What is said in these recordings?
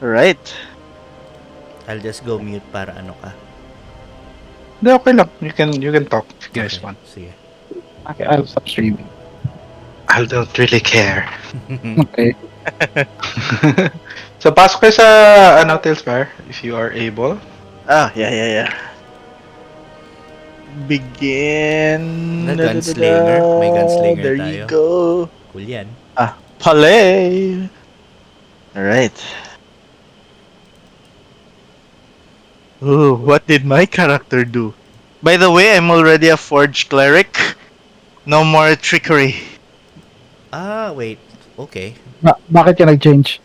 Alright. I'll just go mute para ano ka. Hindi, okay lang. You can talk if you guys Okay, want. sige. Okay, I'll stop streaming. I don't really care. Okay. So, pasok kayo sa, Tailspire, if you are able. Yeah. Begin. Gunslinger. May gunslinger There tayo. you go. Cool yan. Play. Alright. Ooh, what did my character do? By the way, I'm already a forged cleric. No more trickery. Wait. Okay. Bakit ka nag-change?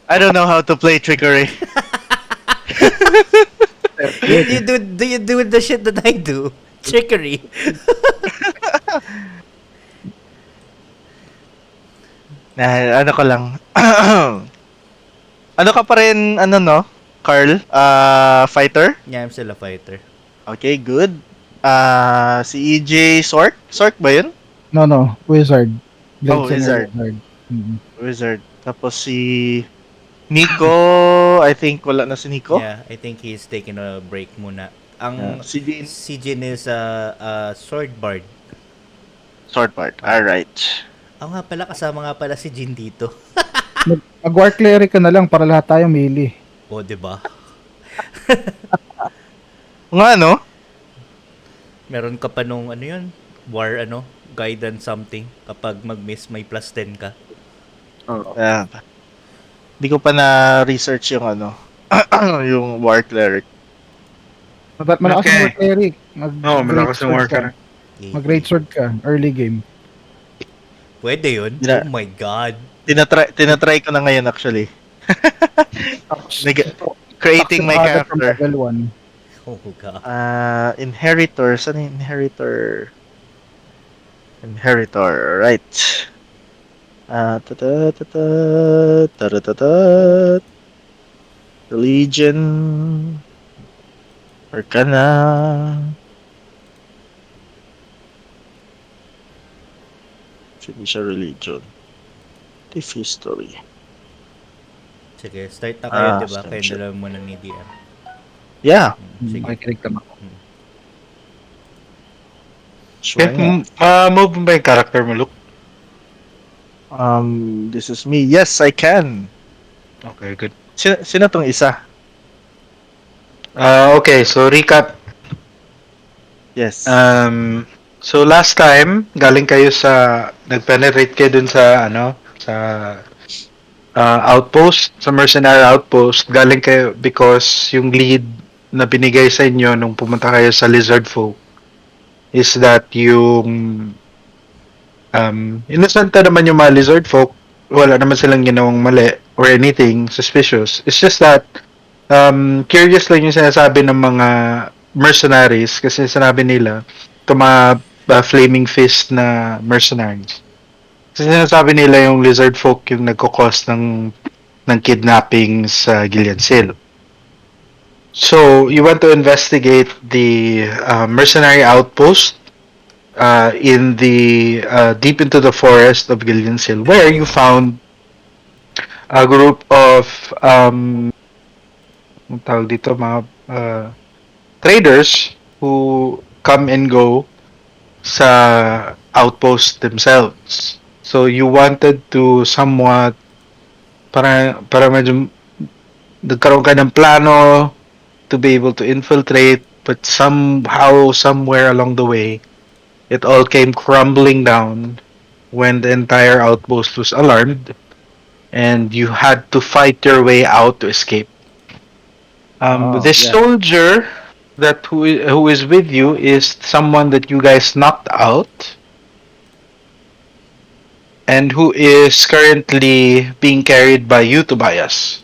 I don't know how to play trickery. Do you do the shit that I do? Trickery. Ano ko lang. Ano ka pa rin, no? Carl? Fighter? Yeah, I'm still a fighter. Okay, good. Si EJ Sork? Sork ba yun? No. Wizard. Wizard. Mhm. Wizard. Tapos si Nico, I think wala na si Nico. Yeah, I think he's taking a break muna. Ang Si Jin. si Jin is a sword bard. Sword part. Alright. Nga pala, kasama nga pala si Jin dito. Mag-war cleric ka na lang para lahat tayo melee. O, diba? Nga, no? Meron ka pa nung war guidance something. Kapag mag-miss, may plus 10 ka. Yeah. Hindi ko pa na-research yung yung war cleric. Malakas Okay. ang war cleric. Malakas yung war cleric. Mag-great sword ka, early game. Pwede yun? Yeah. Oh my God. Tinatry ko na ngayon actually. Creating my From character. level 1. Oh God. Inheritor. Saan yung inheritor? Inheritor. Right. Religion. Arcana. Hindi siya religion. If history. Sige, start na kayo, diba? start Kayo siya. dalawa muna ni DM. Yeah. Sige. Makikinig naman ako. Sure. Move mo ba yung character mo, Luke? This is me. Yes, I can. Okay, good. Sino tong isa? Okay, so recap. Yes. So last time, galing kayo nag-penetrate kayo dun sa, outpost, sa mercenary outpost. Galing kayo because yung lead na binigay sa inyo nung pumunta kayo sa lizard folk is that yung innocent naman yung mga lizard folk. Wala naman silang ginawang mali or anything suspicious. It's just that curious lang yung sinasabi ng mga mercenaries kasi sinabi nila ito mga flaming fist na mercenaries. Kasi sinasabi nila yung lizard folk yung nagko-cause ng kidnapping sa Gillian. So, you want to investigate the mercenary outpost in the deep into the forest of Gillian, where you found a group of tawag dito, mga traders who come and go sa outpost themselves. So you wanted to somewhat para medyo nagkaroon ka ng plano to be able to infiltrate, but somehow, somewhere along the way, it all came crumbling down when the entire outpost was alarmed and you had to fight your way out to escape. This soldier who is with you is someone that you guys knocked out and who is currently being carried by you, Tobias.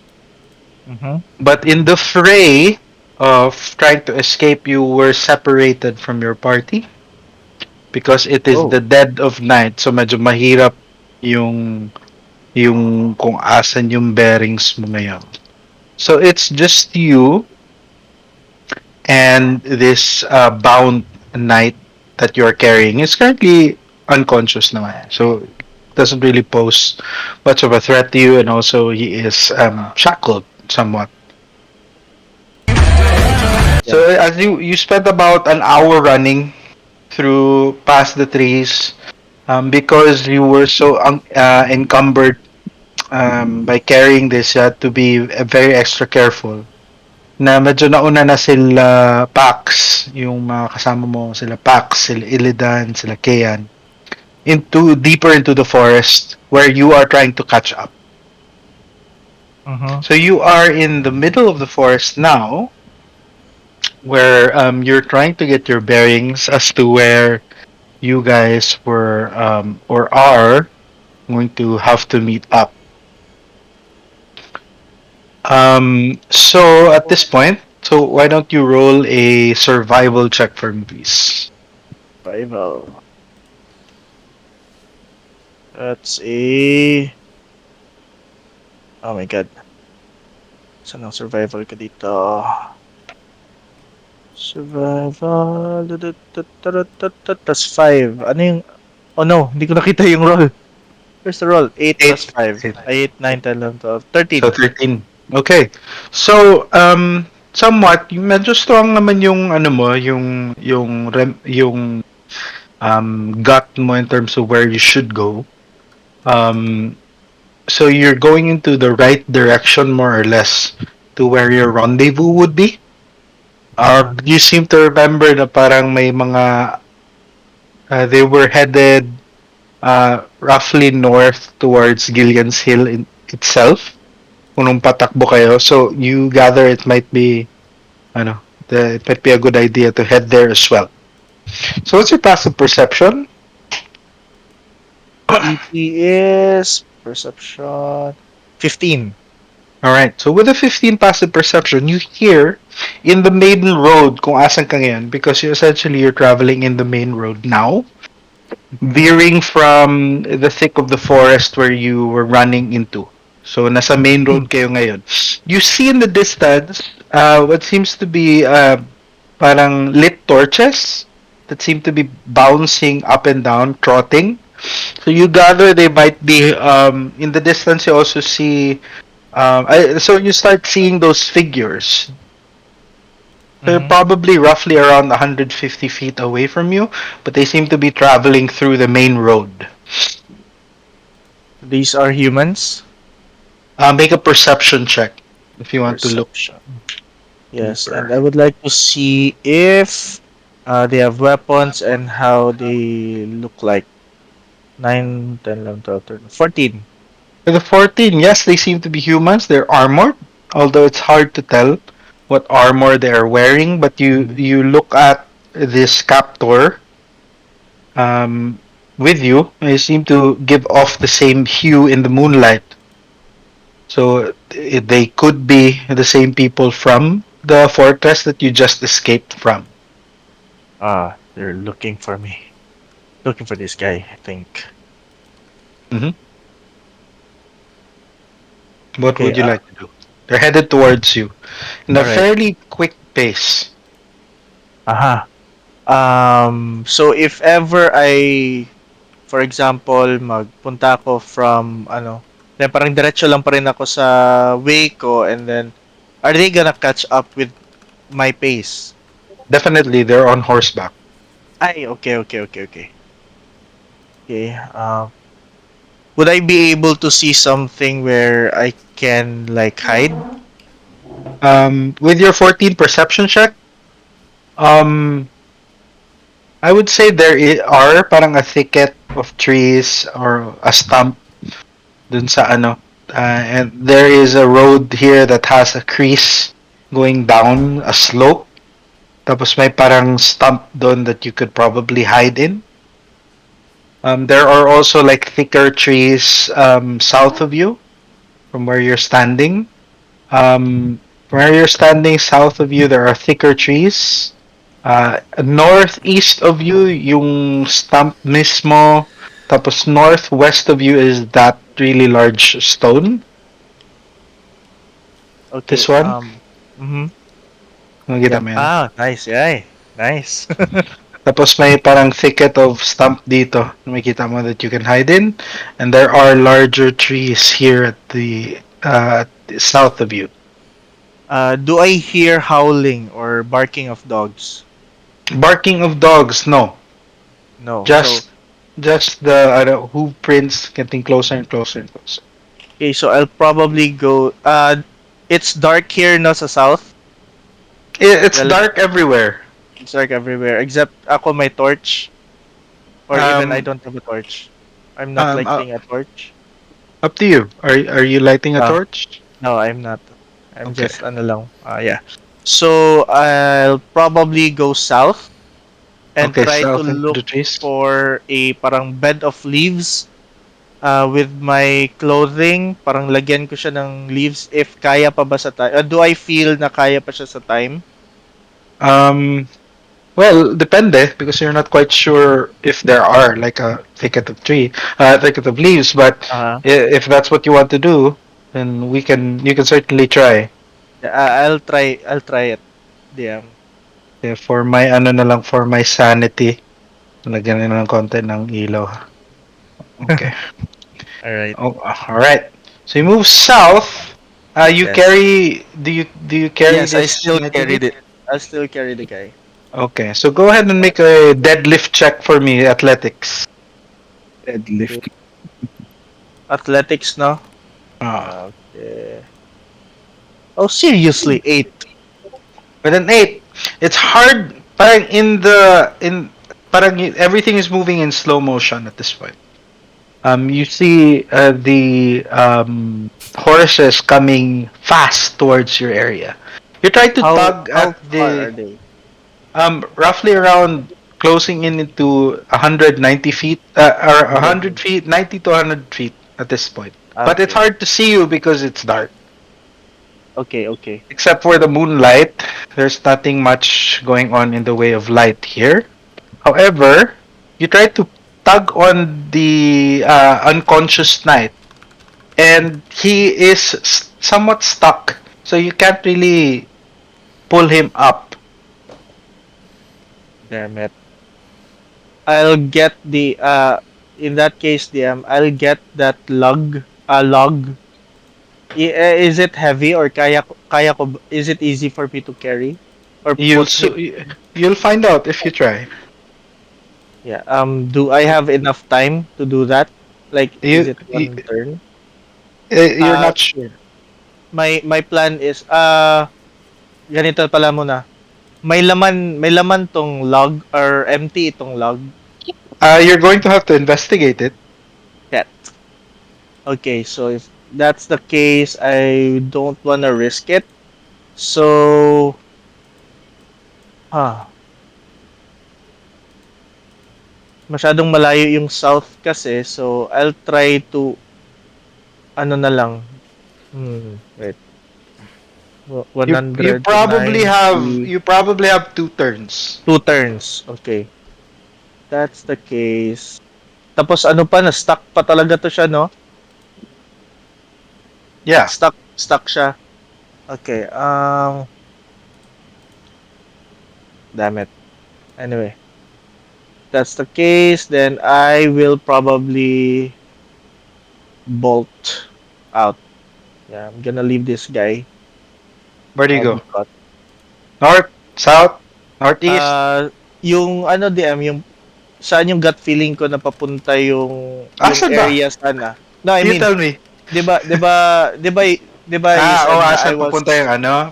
Mm-hmm. But in the fray of trying to escape, you were separated from your party because it is the dead of night. So medyo mahirap yung kung asan yung bearings mo ngayon. So it's just you and this bound knight that you're carrying is currently unconscious naman. So doesn't really pose much of a threat to you, and also he is shackled somewhat. So Yeah. as you spent about an hour running through past the trees, because you were so encumbered by carrying this, you had to be very extra careful. Na medyo nauna na sila Pax, yung mga kasama mo, sila Pax, sila Illidan, sila Kayan, into deeper into the forest where you are trying to catch up. Mm-hmm. So you are in the middle of the forest now, where you're trying to get your bearings as to where you guys were or are going to have to meet up. So at this point, so why don't you roll a survival check for me, please? Survival. That's a... Oh my god. Saan ang survival ka dito? Survival. That's 5. Ano yung... Oh no, hindi ko nakita yung roll. Where's the roll? 8 plus Eight. 5. Eight. 8, 9, 10, 11, 12. So 13. 13. Okay. So somewhat yung medyo strong naman yung ano mo, yung gut mo in terms of where you should go. Um so you're going into the right direction more or less to where your rendezvous would be. You seem to remember na parang may mga they were headed roughly north towards Gillian's Hill itself. Kung nung patakbo kayo. So you gather it might be ano, it might be a good idea to head there as well. So what's your passive perception? EP is... Perception... 15. All right. So with a 15 passive perception, you hear in the main road kung asan ka ngayon because you're traveling in the main road now, Mm-hmm. veering from the thick of the forest where you were running into. So nasa main road kayo ngayon. You see in the distance what seems to be parang lit torches that seem to be bouncing up and down, trotting. So you gather they might be in the distance. You also see so you start seeing those figures. They're Mm-hmm. probably roughly around 150 feet away from you, but they seem to be traveling through the main road. These are humans. Make a perception check if you want to look Perception. Yes, and deeper. I would like to see if they have weapons and how they look like. 9, 10, 11, 12, 13, 14. For the 14, yes, they seem to be humans. They're armored, although it's hard to tell what armor they are wearing. But you look at this captor with you, and they seem to give off the same hue in the moonlight. So they could be the same people from the fortress that you just escaped from. They're looking for me. Looking for this guy, I think. Mhm. What Okay, would you like to do? They're headed towards you in a alright. fairly quick pace. Aha. So if ever for example, magpunta ako from, then parang diretso lang pa rin ako sa way ko, and then, are they gonna catch up with my pace? Definitely, they're on horseback. Ay, okay, okay, okay, okay. Okay, would I be able to see something where I can, like, hide? With your 14 perception check, um, I would say are parang a thicket of trees or a stump dun sa ano. And there is a road here that has a crease going down a slope. Tapos may parang stump doon that you could probably hide in. There are also like thicker trees south of you from where you're standing. Where you're standing south of you, there are thicker trees. Northeast of you, yung stump mismo. Tapos northwest of you is that really large stone. Okay, This one. mhm. Nakikita Yep. mo yan? Nice, yay. Nice. Tapos may parang thicket of stump dito. Makikita mo that you can hide in. And there are larger trees here at the south of you. Do I hear howling or barking of dogs? Barking of dogs, no. No. So Just the hoof prints getting closer and closer and closer. okay, so I'll probably go. It's dark here, no, sa south. It's Relative, dark everywhere. it's dark everywhere except ako my torch, or even I Um, don't have a torch. I'm not um, uh, lighting a torch. Up to you. Are you lighting a No, torch? no, I'm not. I'm Okay. just ano lang. Yeah. So I'll probably go south and Okay, try to south into look the trees. for a parang bed of leaves with my clothing. Parang lagyan ko siya ng leaves if kaya pa ba sa time. Do I feel na kaya pa siya sa time? Um, well, depende because you're not quite sure if there are like a thicket of leaves. But Uh-huh. if that's what you want to do, then you can certainly try. Yeah, I'll try it. DM. Yeah, for my ano na lang for my sanity, lagyan na ng konti ng ilaw. Okay. All right. Oh, all right. So you move south. You Yes. carry. Do you carry Yes, I this still natively? carried it. I'll still carry the guy. Okay. So go ahead and make a deadlift check for me, athletics. Okay. Deadlift. Athletics, no? Uh, Okay. Oh, seriously, 8. with an 8, it's hard. Parang everything is moving in slow motion at this point. You see the horses coming fast towards your area. You try to tug How at far are the they? roughly around closing in into 190 feet or 100 100. feet, 90 to 100 feet at this point. But it's Okay. hard to see you because it's dark. Okay, okay. Except for the moonlight, there's nothing much going on in the way of light here. However, you try to tug on the unconscious knight, and he is somewhat stuck, so you can't really pull him up. Damn it. I'll get the in that case, DM, I'll get that log. Is it heavy or kaya ko is it easy for me to carry or You'll put him? so, you'll find out if you try. Yeah. Do I have enough time to do that? Like, is You, it one turn? you're Uh, not sure. my plan is ganito pala muna. May laman tong log or empty itong log. You're going to have to investigate it. Cat. Okay, so if that's the case, I don't wanna risk it. So, ah, masyadong malayo yung south kasi, so I'll try to ano na lang. Wait. You 190 probably have 2 turns. 2 turns. Okay. That's the case. Tapos ano pa, na-stuck pa talaga to siya, no? Yeah. Stuck siya. Okay, damn it. Anyway, that's the case, then I will probably bolt out. Yeah, I'm gonna leave this guy. Where do you I'll go? be caught. North, south, northeast. Yung ano DM, yung saan yung gut feeling ko na papunta yung Asan ba? area sana. No, I You mean, tell me. 'di ba 'di ba 'di ba 'di ba you said na I Asan was papunta yung ano?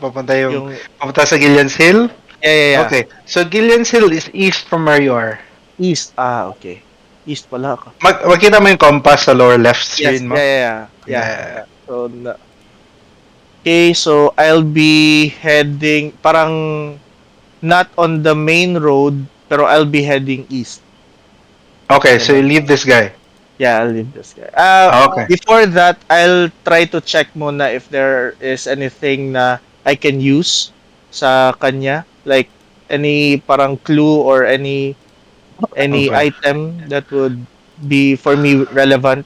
yung Papunta sa Gillian's Hill? yeah. Okay. So Gillian's Hill is east from where you are. East. Okay. East pala ako. Makita mo yung compass sa lower left Yes, screen mo? yeah. Yeah. So okay, so I'll be heading parang not on the main road, pero I'll be heading east. Okay, so you Ganun. leave this guy. Yeah, I'll leave this guy. Okay. Before that, I'll try to check muna if there is anything na I can use sa kanya, like any parang clue or any Okay. item that would be for me relevant.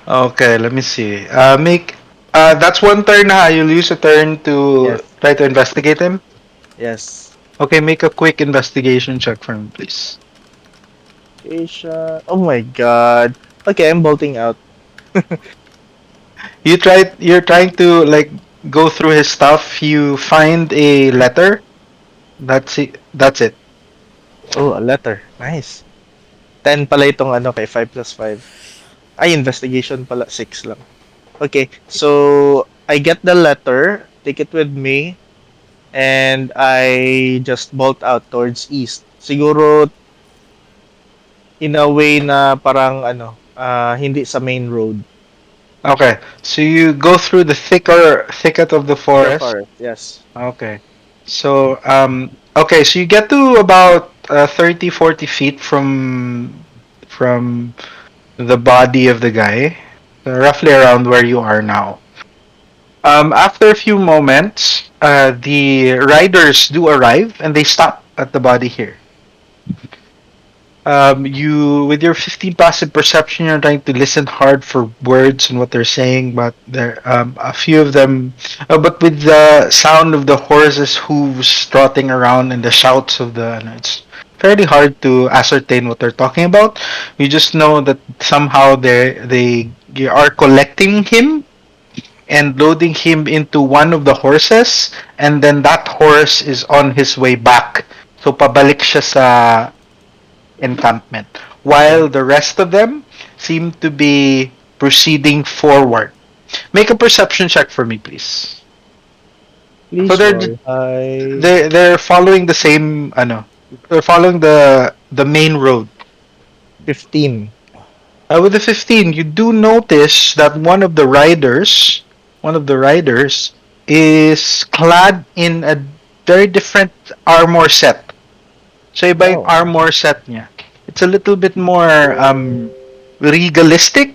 Okay, let me see. Make that's 1 turn ha. You'll use a turn to Yes. try to investigate him. Yes. Okay, make a quick investigation check for me, please. Asia. Oh my god. Okay, I'm bolting out. You're trying to like go through his stuff. You find a letter. That's it. That's it. Oh, a letter. Nice. 10 pala itong ano kay 5 plus 5. Ay, investigation pala. 6 lang. Okay, so I get the letter, take it with me, and I just bolt out towards east. Siguro in a way na parang ano, hindi sa main road. Okay, so you go through the thicket of the The forest. forest, yes. Okay, so okay, so you get to about 30, 40 feet from the body of the guy, roughly around where you are now. After a few moments, the riders do arrive and they stop at the body here. You with your 15 passive perception, you're trying to listen hard for words and what they're saying, but there a few of them, but with the sound of the horses' hooves trotting around and the shouts of the, it's fairly hard to ascertain what they're talking about. You just know that somehow they are collecting him and loading him into one of the horses, and then that horse is on his way back. So pabalik siya sa encampment, while the rest of them seem to be proceeding forward. Make a perception check for me, please. So Please roll high. they're following the same ano, they're following the main road. 15. With the 15, you do notice that one of the riders is clad in a very different armor set. So iba yung Oh, armor set niya. It's a little bit more regalistic.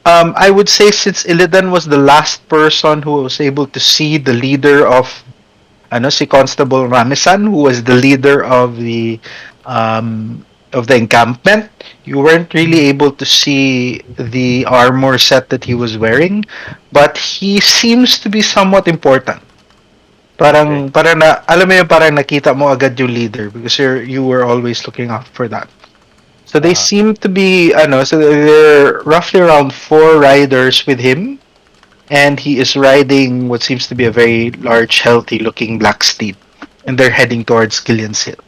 I would say since Illidan was the last person who was able to see the leader of si Constable Ramisan, who was the leader of the encampment, you weren't really able to see the armor set that he was wearing, but he seems to be somewhat important. okay. Parang na, alam mo yung parang nakita mo agad yung leader because you were always looking out for that. So they Uh-huh. seem to be, so they're roughly around 4 riders with him, and he is riding what seems to be a very large, healthy-looking black steed, and they're heading towards Gillian's Hill.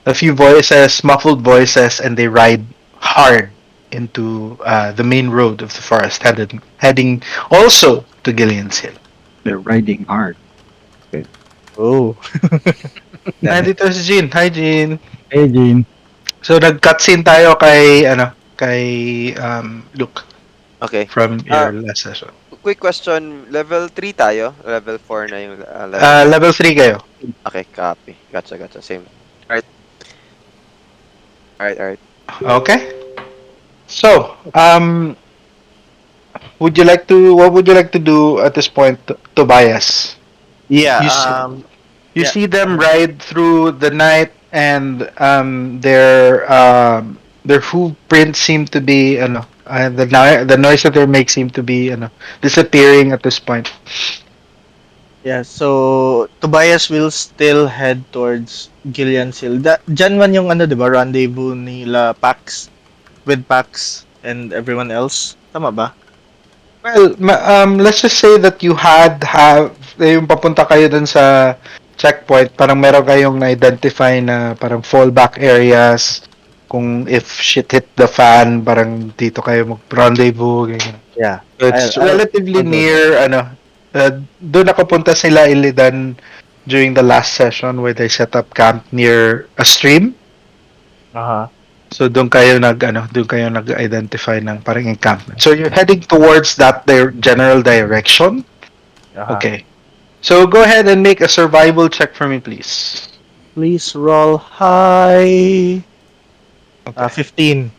A few voices, muffled voices, and they ride hard into the main road of the forest, heading also to Gillian's Hill. They're riding hard. Okay. Oh. Damn. Nandito si Jean. Hi, Jean. Hey, Gene. So nag-cutscene tayo kay Luke Okay. from Ah, your last session. quick question. Level 3 tayo? Level 4 na yung level natin? Level 3 kayo. Okay, copy. Gotcha. Same. Alright. Alright. Okay. So, what would you like to do at this point, Tobias? Yeah, You see, you yeah. see them ride through the night, and their hoof prints seem to be the noise that they make seem to be disappearing at this point. Yeah, so Tobias will still head towards Gillian's Hill. Dyan man yung ano, 'di ba? Rendezvous nila Pax with Pax and everyone else. Tama ba? Well, let's just say that you have yung papunta kayo dun sa checkpoint, parang meron kayong na-identify na parang fallback areas. Kung if shit hit the fan, parang dito kayo mag-rendezvous. Ganyan. Yeah. So it's relatively I'll go near, doon nakapunta sila Illidan during the last session where they set up camp near a stream. Uh-huh. So doon kayo nag-identify ng parang encampment. So you're heading towards that their general direction. Uh-huh. Okay. So go ahead and make a survival check for me, please. Please roll high. Okay. 15.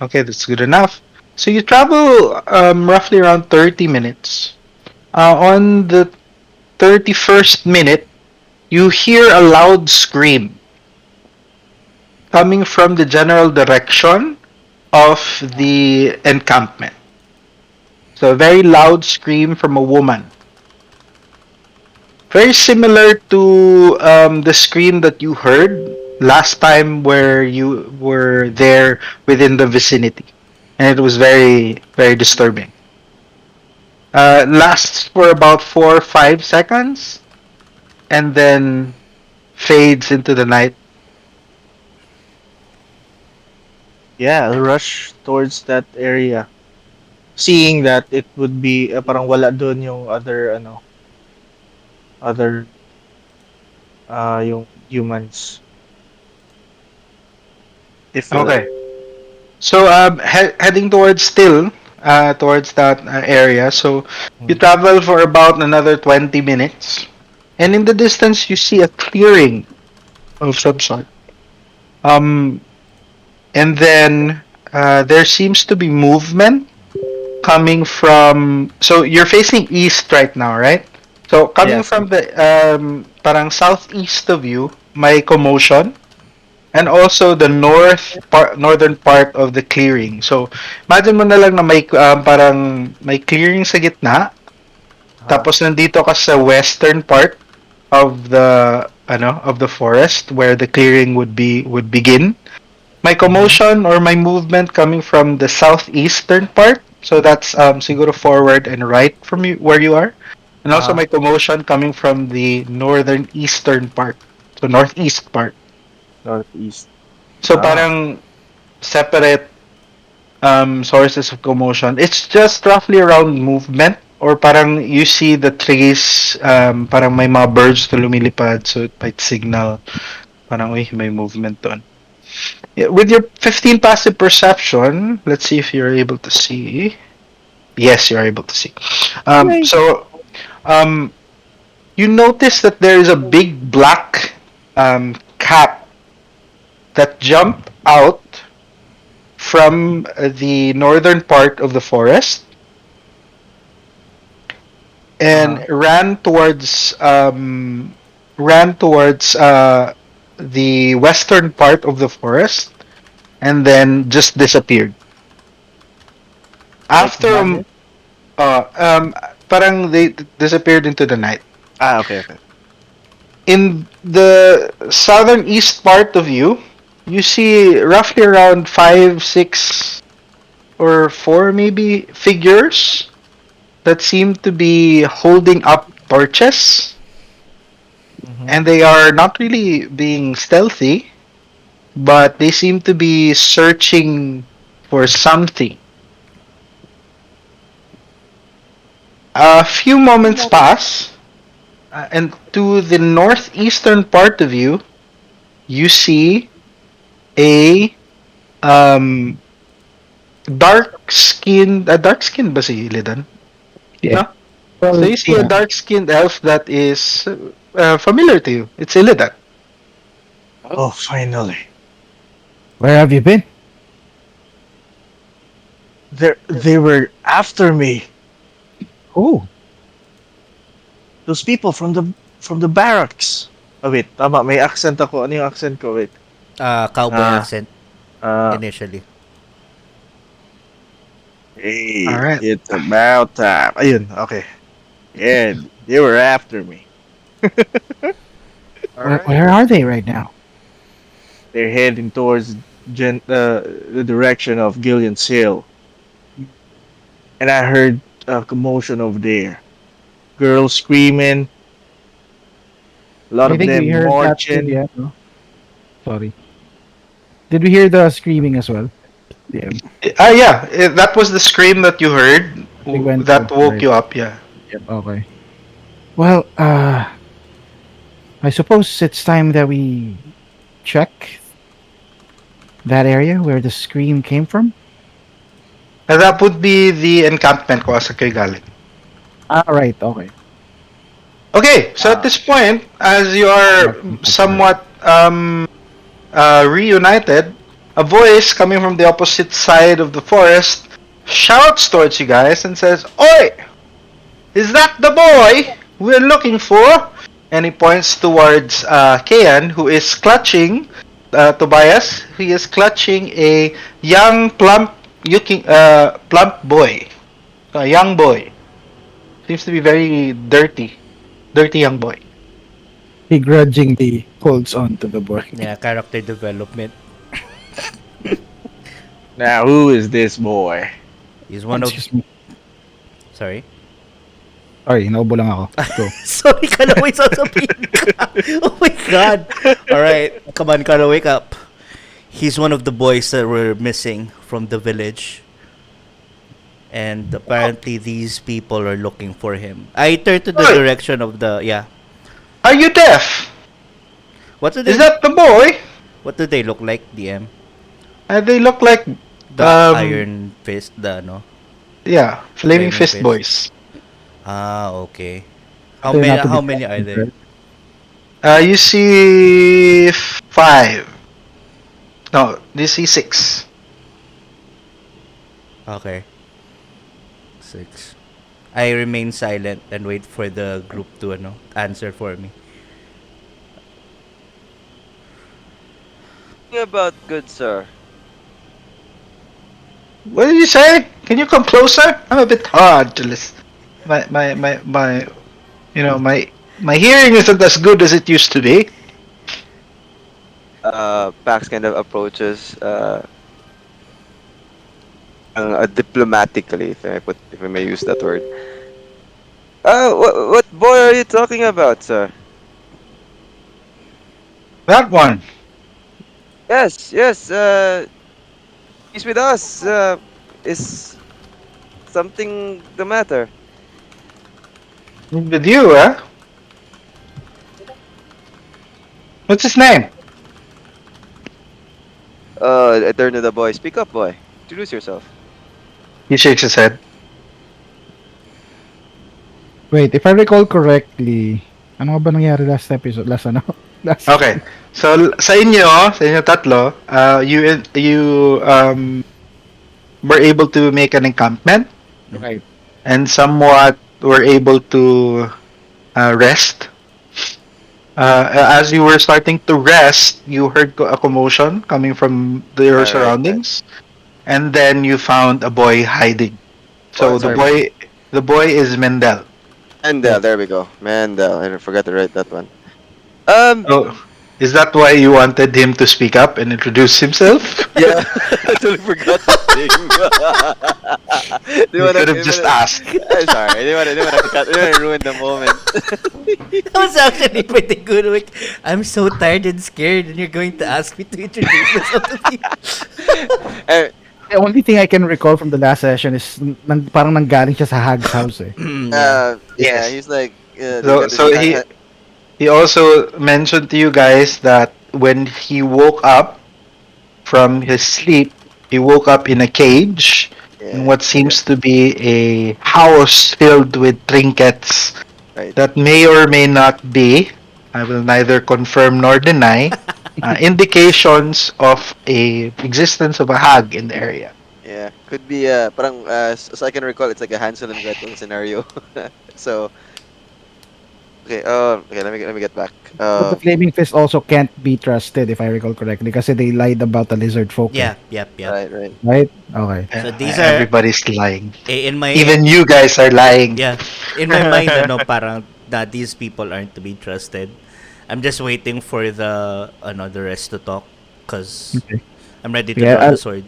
Okay, that's good enough. So you travel roughly around 30 minutes. On the 31st minute, you hear a loud scream coming from the general direction of the encampment. So a very loud scream from a woman. Very similar to the scream that you heard last time where you were there within the vicinity. And it was very, very disturbing. Lasts for about 4 or 5 seconds and then fades into the night. Yeah, I'll rush towards that area. Seeing that it would be parang wala doon yung other yung humans. If Okay. So heading towards towards that area. So you Hmm. travel for about another 20 minutes. And in the distance you see a clearing of some sort. Um and then there seems to be movement coming from, so you're facing east right now, right? So coming Yes. from the parang southeast of you, may commotion, and also the northern part of the clearing. So imagine mo na lang na may parang may clearing sa gitna, Uh, tapos nandito ka sa western part of the forest where the clearing would begin. May mhm. commotion or may movement coming from the southeastern part. So that's siguro forward and right from you where you are. And also Uh, may commotion coming from the northern eastern part. So northeast part. northeast. So Ah. parang separate sources of commotion. It's just roughly around movement or parang you see the trees, parang may mga birds na lumilipad, so it might signal parang uy, may movement doon. Yeah, with your 15 passive perception, let's see if you're able to see. Yes, you're able to see. Yay. So um, you notice that there is a big black cat that jumped out from the northern part of the forest and Uh-huh. ran towards the western part of the forest and then just disappeared. Like After vanish? uh, um, parang they disappeared into the night. Ah, okay, okay. In the southern east part of you, you see roughly around five, six, or four maybe figures that seem to be holding up torches, Mhm. and they are not really being stealthy, but they seem to be searching for something. A few moments pass, and to the northeastern part of you, you see a um dark skinned ba si Illidan? Yeah. No? So Well, you see a yeah. dark skinned elf that is familiar to you. It's Illidan. Oh, finally. Where have you been? They were after me. Oh, Those people from the barracks. Oh, wait, tama, may accent ako. Ano yung accent ko? Wait. Cowboy Ah, accent uh, initially. All hey, right. it's about time. Ayun, okay. Yeah, they were after me. All right. where are they right now? They're heading towards the direction of Gillian's Hill. And I heard a commotion over there. Girls screaming, a lot I of think we them heard that too. marching. Yeah. No? Sorry. Did we hear the screaming as well? Yeah. Yeah, that was the scream that you heard They went that to woke right. you up. Yeah. Okay. Well, I suppose it's time that we check that area where the scream came from. And that would be the encampment ko sa kayo galing. Ah, right. Okay. Okay, so at Uh, this point, as you That's are correct. somewhat reunited, a voice coming from the opposite side of the forest shouts towards you guys and says, "Oi! Is that the boy we're looking for?" And he points towards Kian, who is clutching Tobias. He is clutching a young, plump boy. A young boy. Seems to be very dirty. dirty young boy. He grudgingly holds on to the boy. Yeah, character development. Now, who is this boy? He's Oh, one of... excuse me. Sorry? Sorry, naubo lang ako. Go. Sorry, Kala, may sasabihin ka. Oh my God. Alright, come on, Kala, wake up. He's one of the boys that were missing from the village. And apparently these people are looking for him. I turn to the Oi! direction of the... Yeah. Are you deaf? What do Is they... that the boy? What do they look like, DM? They look like The um Iron Fist, the ano? yeah, flaming Flaming fist Fist. boys. Ah, okay. They're not to be How many are there? trusted. You see 5. No, you see 6. Okay. 6. I remain silent and wait for the group to ano, answer for me. About good sir. What did you say? Can you come closer? I'm a bit hard to listen. My my hearing isn't as good as it used to be. Pax kind of approaches diplomatically, if I may use that word. What boy are you talking about, sir? That one. Yes, yes. He's with us. Is something the matter? With you, huh? What's his name? I turn to the boy. Speak up, boy. Introduce yourself. He shakes his head. Wait, if I recall correctly, ano ba nangyari last episode? Last ano? Last... Okay. So sa inyo tatlo, you were able to make an encampment Right. and somewhat were able to rest. As you were starting to rest, you heard a commotion coming from your Alright, surroundings, and then you found a boy hiding. So Oh, the sorry. boy is Mendel. Mandel, there we go. Mandel. I forgot to write that one. Um, So is that why you wanted him to speak up and introduce himself? yeah, I totally forgot that thing. You could have just asked. Sorry, I didn't wanna ruin the moment. That was actually pretty good. Like, I'm so tired and scared, and you're going to ask me to introduce myself to you. Eh, The only thing I can recall from the last session is parang nanggaling siya sa Hag's house eh. Yeah. yeah, Yes. he's like, So he also mentioned to you guys that when he woke up from his sleep, he woke up in a cage in what seems to be a house filled with trinkets Right. that may or may not be, I will neither confirm nor deny, indications of a existence of a hag in the area. Yeah, could be parang as I can recall, it's like a Hansel and Gretel scenario. So okay, let me get back. But the Flaming Fist also can't be trusted if I recall correctly kasi they lied about the lizard folk. Yeah, yep. Right. Right? Okay. So these are- Everybody's lying. In my Even you guys are lying. yeah, in my mind, ano, parang that these people aren't to be trusted. I'm just waiting for the rest to talk, cause Okay. I'm ready to Yeah, draw the sword.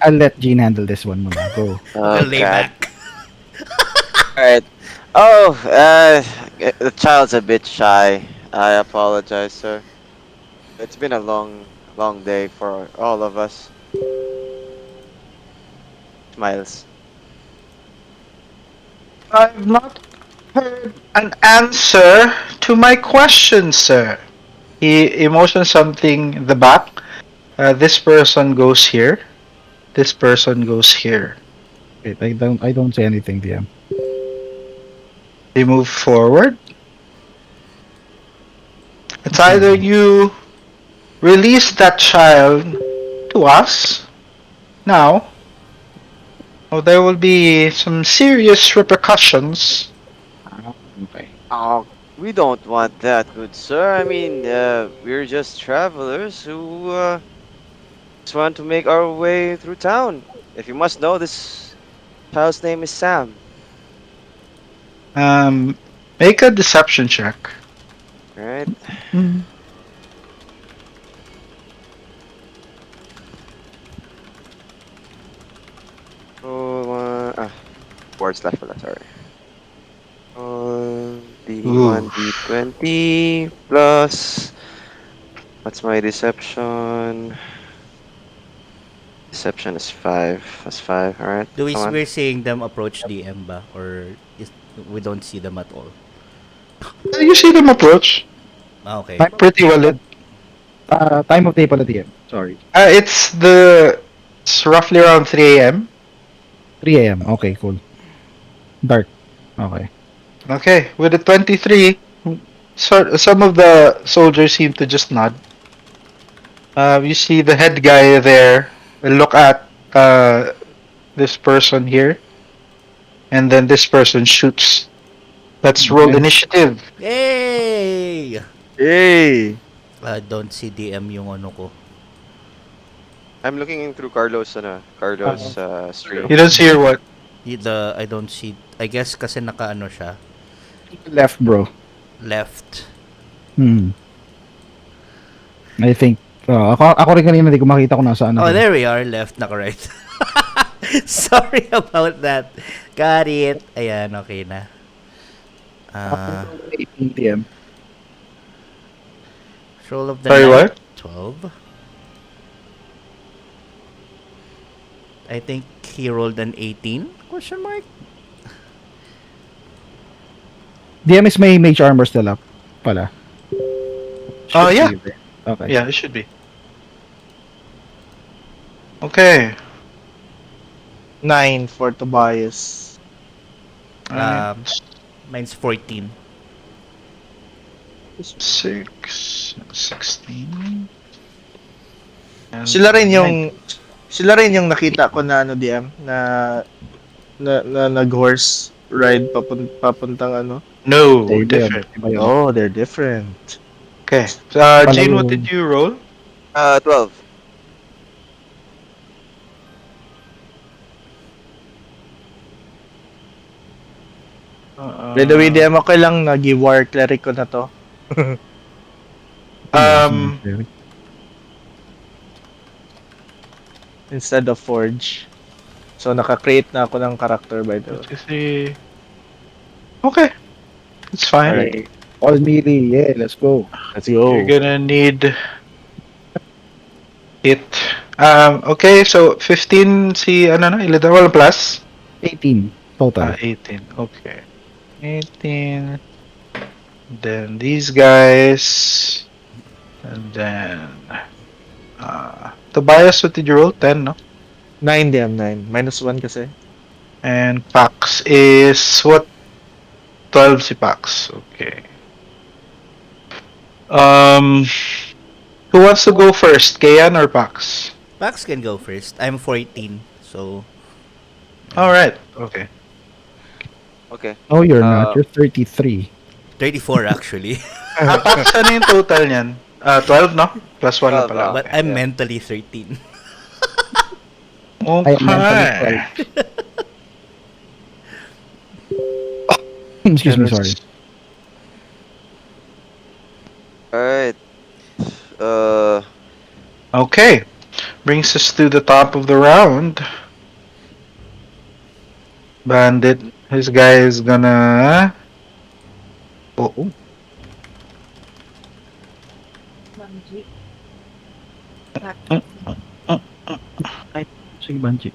I'll let Jean handle this one muna. Go. Oh, Lay God. back. Alright. Oh, the child's a bit shy. I apologize, sir. It's been a long day for all of us. Smiles. I've not heard an answer to my question, sir. He motions something in the back. This person goes here. This person goes here. Wait, I don't say anything, DM. They move forward. It's either you release that child to us now, or there will be some serious repercussions. Okay. Oh, we don't want that, good sir. I mean, we're just travelers who just want to make our way through town. If you must know, this child's name is Sam. Um, Make a deception check. Alright. Mm. Roll one. Boards left pala, sorry. Ooh. D1, D20 plus. What's my deception? Deception is 5. That's 5. Alright, Do we come on. we're seeing them approach DM ba, or is, we don't see them at all? You see them approach. Ah, okay. Time Pretty well of lit. time of day pala DM. Sorry. It's roughly around 3 a.m. 3 a.m. Okay, cool. Dark. Okay. Okay, with the 23, some of the soldiers seem to just nod. You see the head guy there look at this person here, and then this person shoots. Let's roll Okay. initiative. Yay! Yay! I don't see DM yung ano ko. I'm looking in through Carlos, Uh, stream. You don't see your what? I don't see, I guess kasi naka ano siya, left, bro. left. Hmm. I think ako rin kanina di ko makita kung nasaan Oh, ako. there we are, left, naka right. Sorry about that. Got it. Ayan, okay na. 18 p.m. Roll of the Sorry, night, what? 12. I think he rolled an 18? Question mark? DM is may mage armor still up pala. Should Yeah. be there. Okay. Yeah, it should be. Okay. 9 for Tobias. Alright. Mine's 14. 6, 16. And Sila rin yung nakita ko na ano DM na nag-horse ride papuntang ano. No, Iba yun. different. Iba yun. Oh, they're different. Okay. Pala Jane, what yung- did you roll? 12. By the way, DM ako lang nag-war cleric ko na to Um, instead of forge. So naka-create na ako ng character by the way. 23. Okay. It's fine. Alright. All melee. Yeah, let's go. Let's go. You're gonna need it. Okay, so 15 si ano na, ilan wala plus? 18 total. 18. Okay. 18. Then these guys. And then Tobias, what did you roll? 10, no? 9 DM, 9. -1 kasi. And Pax is what? 12 si Pax. Okay. Who wants to go first? Kayan or Pax? Max can go first. I'm 14, so Alright. Okay. Okay. No, you're Uh, not. You're 33. 34 actually. Pax, ano yung total niyan? 12, no? Plus 1 na 12, pala. But Okay. I'm mentally 13. I am mentally Okay. 12. Excuse me, sorry. Alright. Okay. Brings us to the top of the round. Bandit. This guy is gonna... Oh. Sige, Banji.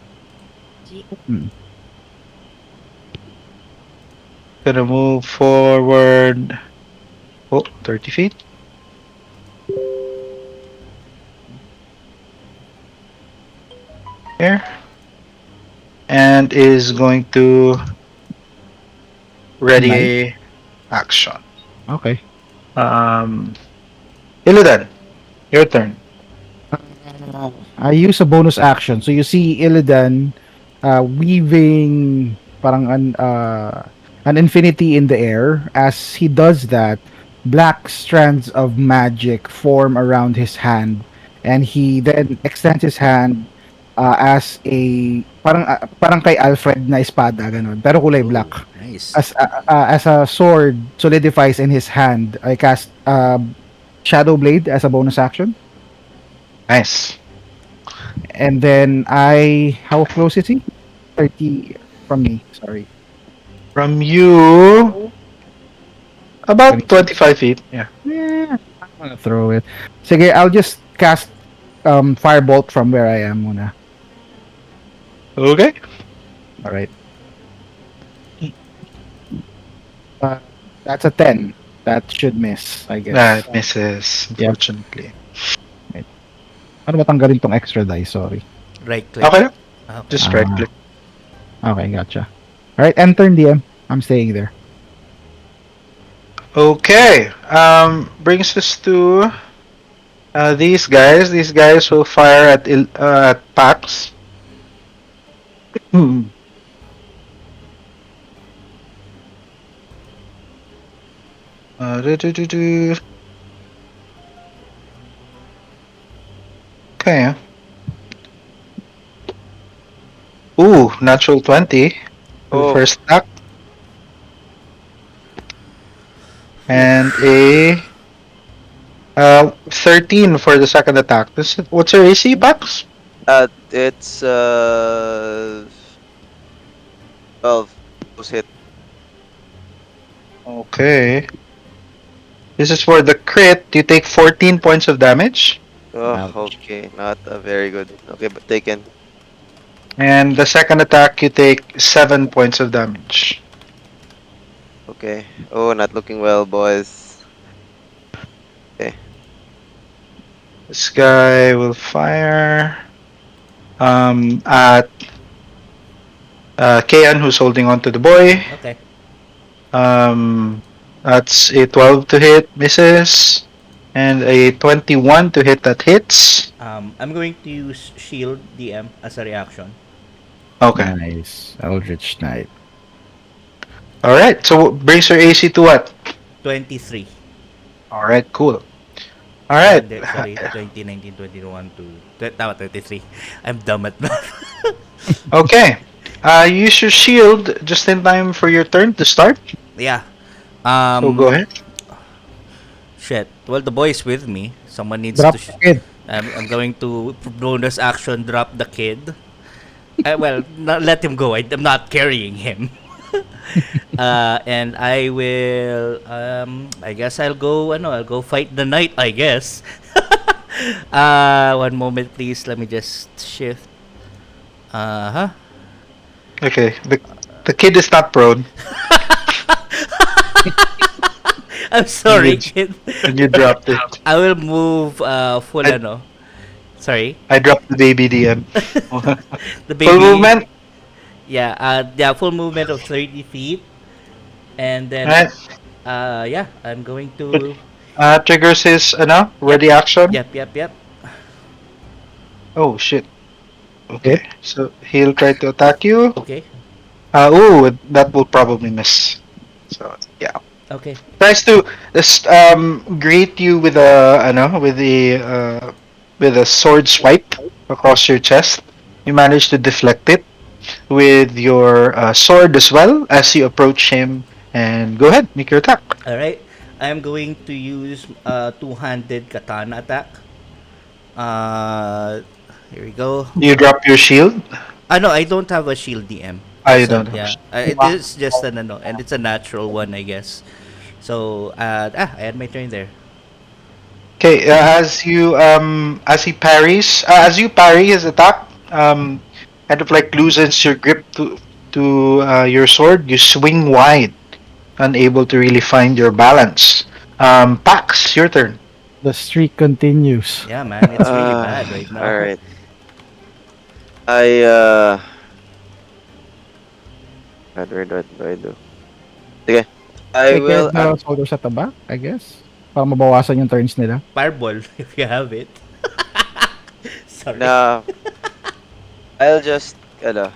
Gonna move forward. Oh, 30 feet. Here. And is going to ready action. Okay. Illidan, your turn. I use a bonus action. So you see Illidan weaving parang an infinity in the air. As he does that, black strands of magic form around his hand, and he then extends his hand as a parang kay Alfred na espada ganon, pero kulay black. Nice. Nice. as a sword solidifies in his hand, I cast Shadow Blade as a bonus action, Nice. and then I how close is he? 30 from me. Sorry. From you, about 20. 25 feet. Yeah. Yeah, I'm gonna throw it. Sige, I'll just cast Firebolt from where I am muna. Okay. All right. Uh, that's a 10. That should miss, I guess. That misses, Yep. unfortunately. Right. Ano ba tanggalin tong extra die? Sorry. Right click. Okay. Okay. Just right Ah, click. okay, gotcha. All right, enter DM. I'm staying there. Okay. Brings us to these guys. These guys will fire at Pax. Hmm. Do. Okay. Ooh, natural 20 for the Oh, first attack, and Oof. a 13 for the second attack. What's your AC, Pax? it's 12. Who's hit? Okay. This is for the crit. You take 14 points of damage. Oh, Ouch. okay. Not very good. Okay, but taken. And the second attack, you take 7 points of damage. Okay. Oh, not looking well, boys. Okay. This guy will fire at Kayan, who's holding on to the boy. Okay. Um, that's a 12 to hit, misses. And a 21 to hit that hits. I'm going to use shield DM as a reaction. Okay. Nice. Eldritch Knight. Alright, so brings your AC to what? 23. Alright, cool. Alright. Sorry, 20, 19, 21 to... Tama, 23. I'm dumb at math. Okay. Use your shield just in time for your turn to start. Yeah. So go ahead. Shit. Well, the boy is with me. Someone needs Drop to... the kid. I'm going to bonus action drop the kid. Well, not let him go. I'm not carrying him. And I will. I guess I'll go. I'll go fight the knight. I guess. One moment, please. Let me just shift. Huh. Okay. The kid is not prone. I'm When you, sorry, kid. when you dropped it. I will move. Full I, Sorry. I dropped the baby DM. The Full baby. movement. Yeah. Yeah. Full movement of 30 feet, and then. Alright. Yeah. I'm going to. Triggers his Yep. ready action. Yep. Yep. Yep. Oh shit. Okay. So he'll try to attack you. Okay. That will probably miss. So yeah. Okay. Tries to greet you with with a sword swipe across your chest. You manage to deflect it with your sword as well as you approach him. And go ahead, make your attack. All right. I'm going to use two-handed katana attack. Uh, Here we go. You drop your shield. No, I don't have a shield DM. You don't have. Yeah, it is just an and it's a natural one, I guess. So, I had my turn there. Okay, as he parries, as you parry his attack, kind of like loosens your grip to your sword. You swing wide, unable to really find your balance. Pax, your turn. The streak continues. Yeah, man, it's really bad right now. Alright. I, what do I do? Okay. I Take care will, of the soldiers at the back, I guess. Para mabawasan yung turns nila. Fireball, if you have it. Sorry. nah, I'll just, uh,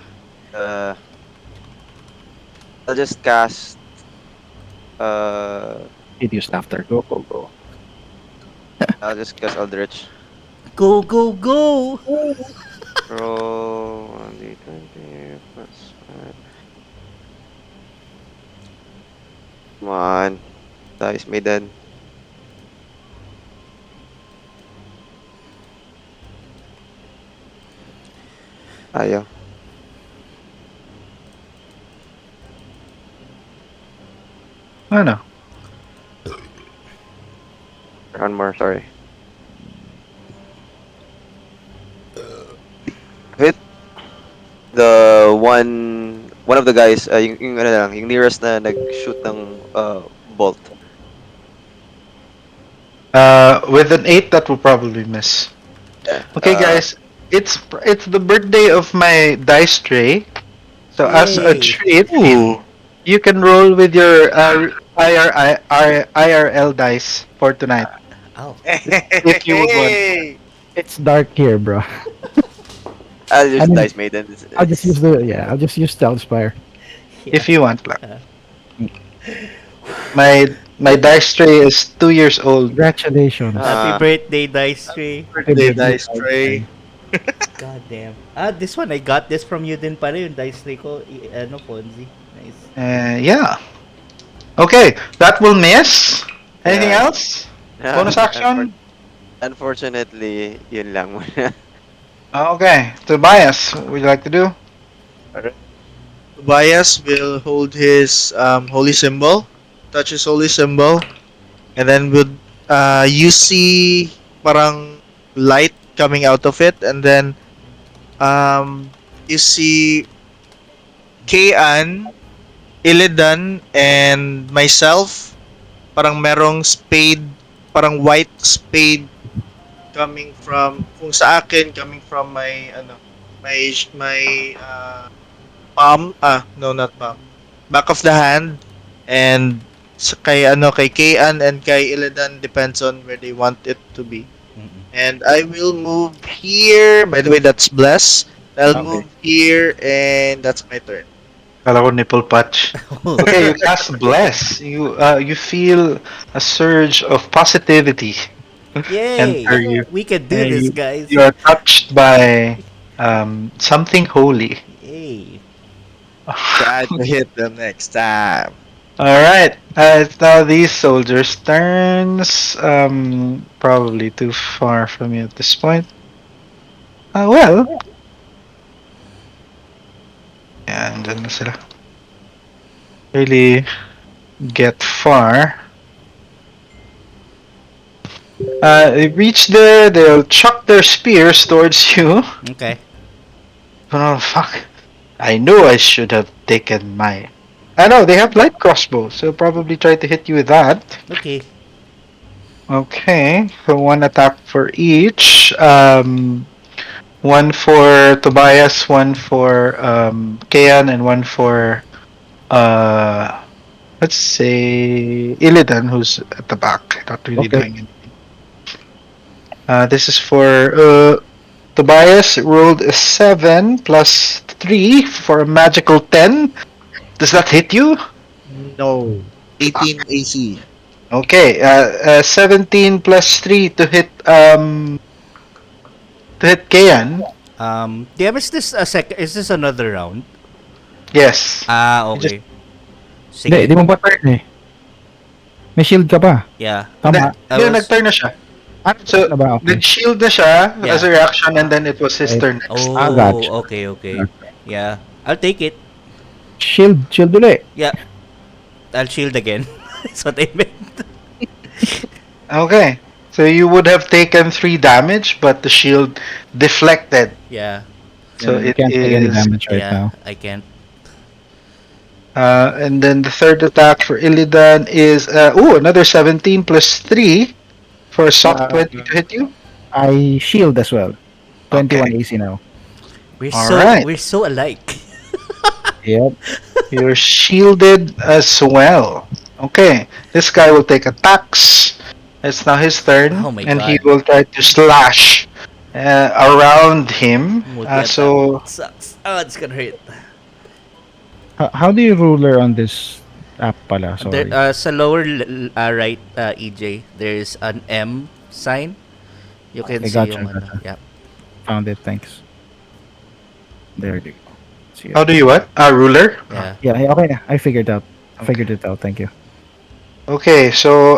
I'll just cast, uh, It used after. Go, go, go. I'll just cast Eldritch. Go, go, go! Roll 1d20 plus 5. Come on. Dice Maiden. Ayaw. Ano? One more, sorry. Hit one of the guys, yung ano lang, yung nearest na nag-shoot ng bolt. With an 8, that will probably miss. Yeah. Okay, guys, it's the birthday of my dice tray. So as a Yay! treat, Ooh. you can roll with your IRL dice for tonight, Oh. if you would want. Hey! It's dark here, bro. I'll I use mean, Dice Maiden. I'll just use I'll just use Stealth Spire. Yeah. If you want, lang. Uh, My dice tray is 2 years old. Congratulations. Happy Uh, birthday, Dice Tree. Birthday dice tray. God damn. Ah, this one, I got this from you din pala yung Dice Tree ko. Ano, Fonzi. Nice. Yeah. Okay, that will miss. Anything yeah. else? Bonus action? Unfortunately, yun lang muna. Okay, Tobias, what would you like to do? Alright. Tobias will hold his holy symbol, touch his holy symbol, and then would you see parang light coming out of it, and then you see Kayan, Illidan, and myself. Parang merong spade, parang white spade coming from kung sa akin coming from my my palm, no, not palm, back of the hand, and kay Kayan and kay Illidan depends on where they want it to be. Mm-mm. And I will move here. By the way, that's bless. I'll Okay. move here, and that's my turn. Kala ko nipple patch. Okay, you cast bless. You feel a surge of positivity Yay! enter you. We can do And this, you guys. you are touched by something holy. Yay! Try to hit them next time. All right. It's now these soldiers' turns. Probably too far from you at this point. Well. Yeah, andyan na sila. Really get far. They reach there. They'll chuck their spears towards you. Okay. Oh fuck! I knew I should have taken my. I know they have light crossbow, so probably try to hit you with that. Okay. Okay, so one attack for each. One for Tobias, one for Kayan, and one for let's say Illidan, who's at the back, not really Okay. doing anything. This is for Tobias. It rolled a 7 plus 3 for a magical 10. Does that hit you? No. 18 AC. Okay, 17 plus 3 to hit Kayan. DM, is this a is this another round? Yes. Ah, You just- okay. Hindi, Sige. di mo pa turn eh. May shield ka pa. Yeah. Tama. Hindi, I was- nag-turn na siya. Ano So, na ba? Okay. nag-shield na siya Yeah. as a reaction and then it was his Okay. turn next. Oh, gotcha. okay, okay. Yeah. I'll take it. Shield ulit. Yeah. I'll shield again. That's what I meant. Okay. So you would have taken 3 damage, but the shield deflected. Yeah. So You it can't take any is. damage right Yeah. now. I can't. And then the third attack for Illidan is another 17 plus 3 for a soft 20 to hit you. I shield as well. 21 Okay. AC now. Alright. We're so alike. Yep. You're shielded as well. Okay, this guy will take attacks. It's now his turn, Oh my and he God. will try to slash around him. Multi-attack. So Sucks. Oh, it's gonna hurt. How do you ruler on this app pala? Sorry. There, sa lower right, EJ, there's an M sign. You can I see gotcha, yung ano. gotcha. Yeah. Found it, thanks. There you go. See how do you what? Ruler. Yeah. Yeah, okay na. I figured it out. Thank you. Okay, so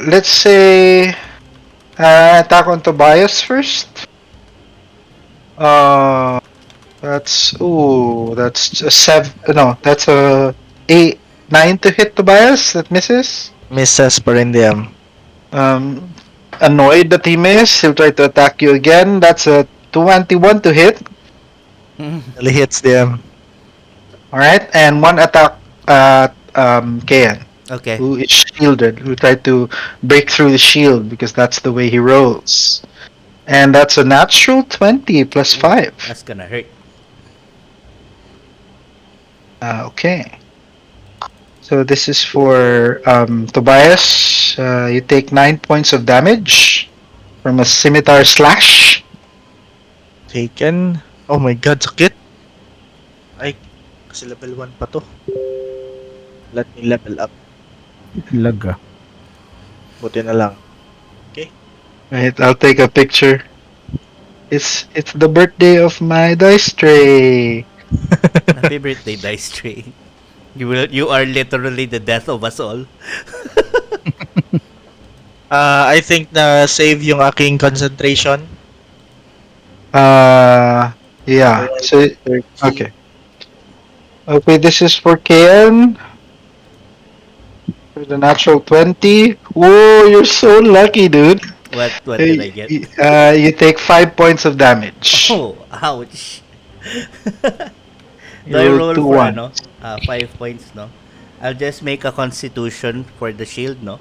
let's say attack on Tobias first. Uh, that's a seven. No, that's a eight, nine to hit Tobias. That misses. Misses pa rin DM. Um, Annoyed that he missed, he'll try to attack you again. That's a 21 to hit. Really hits DM. All right, and one attack at Kayan, Okay. who is shielded, who tried to break through the shield because that's the way he rolls. And that's a natural 20 plus 5. That's gonna hurt. Okay. So this is for Tobias. You take 9 points of damage from a scimitar slash. Taken. Oh my god, sakit. Ay, kasi level 1 pa to. Let me level up. Laga. Buti na lang. Right, I'll take a picture. It's the birthday of my dice tray. Happy birthday, Dice Tray. You are literally the death of us all. I think na save yung aking concentration. Yeah. Roll So 30. okay. Okay, this is for Kayan. For the natural 20. Whoa, you're so lucky, dude. What did I get? You take 5 points of damage. Oh, ouch. Do You I roll roll two for ones. 5 points, no? I'll just make a constitution for the shield, no?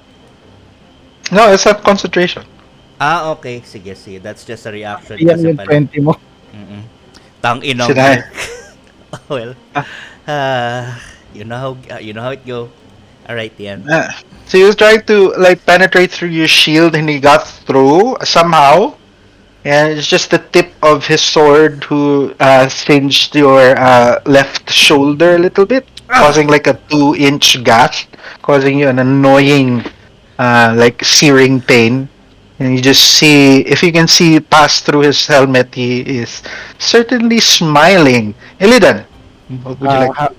No, it's not concentration. Ah, okay. Sige, sige. That's just a reaction Yan kasi yung pala. 20 mo. Mm-mm. Tang inong Should I? well, you know how it go. All right, Ian. So you try to like penetrate through your shield, and he got through somehow. And it's just the tip of his sword who singed your left shoulder a little bit, causing like a 2-inch gash, causing you an annoying, like searing pain. And you just see, if you can see past through his helmet, he is certainly smiling. Illidan, what would you like?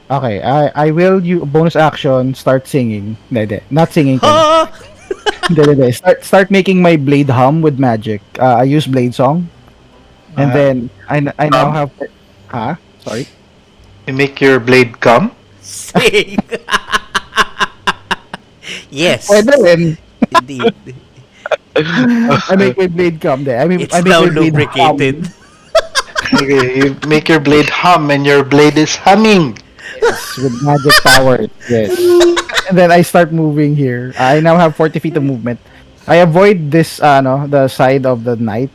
Okay, I will you bonus action start singing. Hindi. Not singing pala. Ha! Hindi. Start making my blade hum with magic. I use blade song. And Uh, then I now have Sorry. You make your blade come. Sing. Yes. Pwede rin. Indeed. I make my blade come there. It's I make now my blade lubricated. hum. Okay, you make your blade hum, and your blade is humming. Yes, with magic power. Yes. And then I start moving here. I now have 40 feet of movement. I avoid this the side of the knight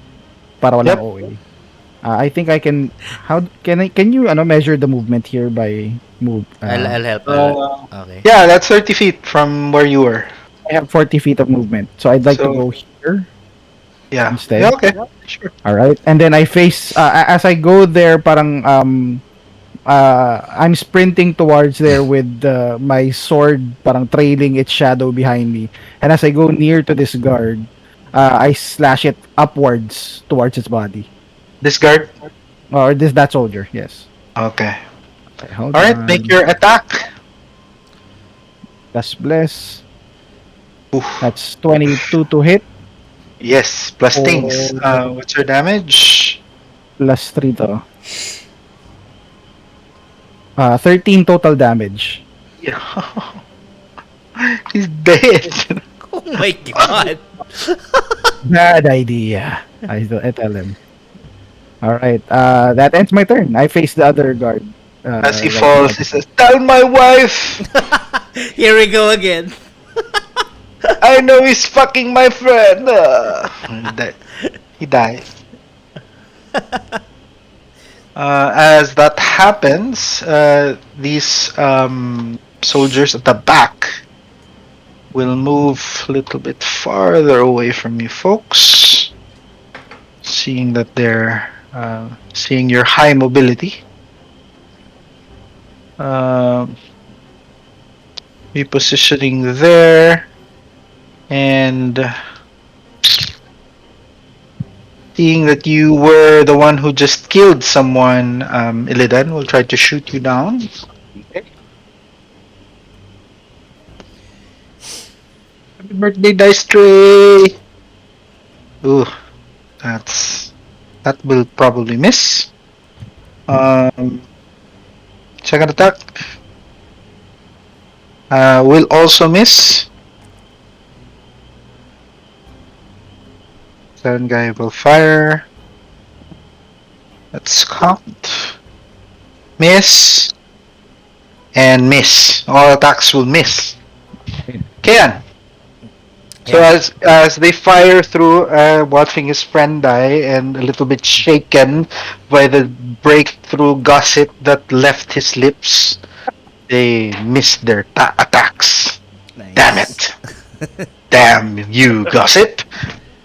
para walang Yep. OA. I think I can can you measure the movement here by move I'll help. Okay. Yeah, that's 30 feet from where you were. I have 40 feet of movement. So I'd like to So- go here Yeah. instead. Yeah, okay. Sure. All right. And then I face as I go there parang I'm sprinting towards there with my sword parang trailing its shadow behind me. And as I go near to this guard, I slash it upwards towards its body. This guard. Or that soldier, yes. Okay. Okay, hold All right, on. make your attack. Plus bless. Oof. That's 22 to hit. Yes, plus Oh. things. What's your damage? Plus 3 to. 13 total damage. Yeah. He's dead. Oh my god. Bad idea. I tell him. Alright, that ends my turn. I face the other guard. As he right falls, now. he says, "Tell my wife. Here we go again. I know he's fucking my friend." He dies. As that happens, these soldiers at the back will move a little bit farther away from you folks, seeing that they're seeing your high mobility. Repositioning there, and seeing that you were the one who just killed someone, Illidan will try to shoot you down. Happy birthday, Dice Tray! Ooh, that will probably miss. Um, second attack will also miss. Second guy will fire. Let's count. Miss and miss. All attacks will miss. Ken. So Yeah. as they fire through, watching his friend die and a little bit shaken by the breakthrough gossip that left his lips, they miss their attacks. Damn Nice. it! Damn you, gossip!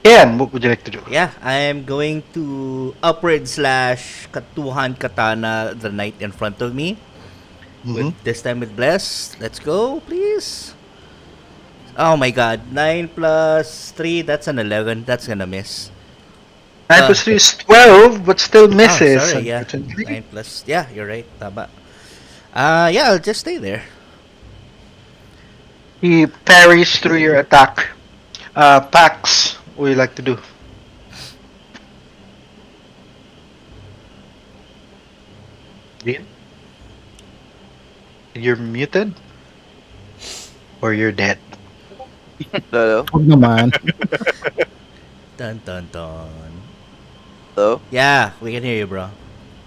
Ken, what would you like to do? Yeah, I am going to upward slash two-hand katana the knight in front of me. With Mm-hmm. this time with bless. Let's go, please. Oh my god. 9 plus 3, that's an 11. That's gonna miss. 9 plus 3 is 12, but still Oh, misses, sorry, yeah. unfortunately. 9 plus. Yeah, you're right. Tama. Yeah, I'll just stay there. He parries through your attack. Pax, what would you like to do? Dean? You're muted? Or you're dead? Hello? Huwag naman. Dun dun dun. Hello? Yeah, we can hear you, bro.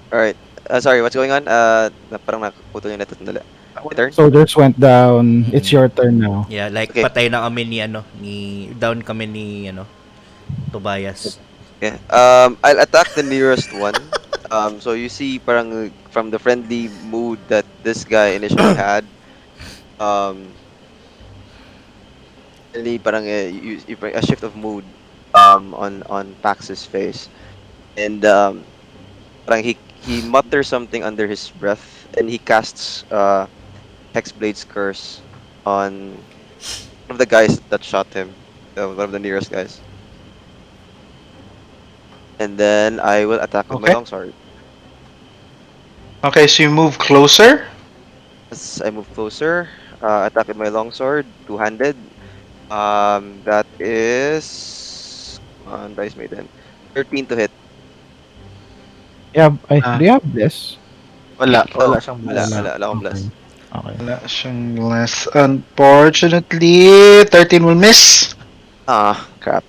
Alright. Sorry, what's going on? Parang nakaputol yung net. Sandali. My turn? Soldiers went down. It's Mm. your turn now. Yeah, like Okay. patay na kami ni down kami ni Tobias. Yeah. I'll attack the nearest one. So you see parang from the friendly mood that this guy initially had, um, suddenly parang a shift of mood on Pax's face. And parang he mutters something under his breath and he casts Hexblade's curse on one of the guys that shot him, one of the nearest guys. And then I will attack with my Okay. longsword. Okay, so you move closer. As I move closer, attack with my longsword, two-handed. That is on Dice Maiden. 13 to hit. Yeah, Ah, do you have this? Wala, Oh, wala siyang wala, bless. Wala. wala, wala akong Okay. bless. Okay. wala siyang less. Unfortunately, 13 will miss. Ah, crap.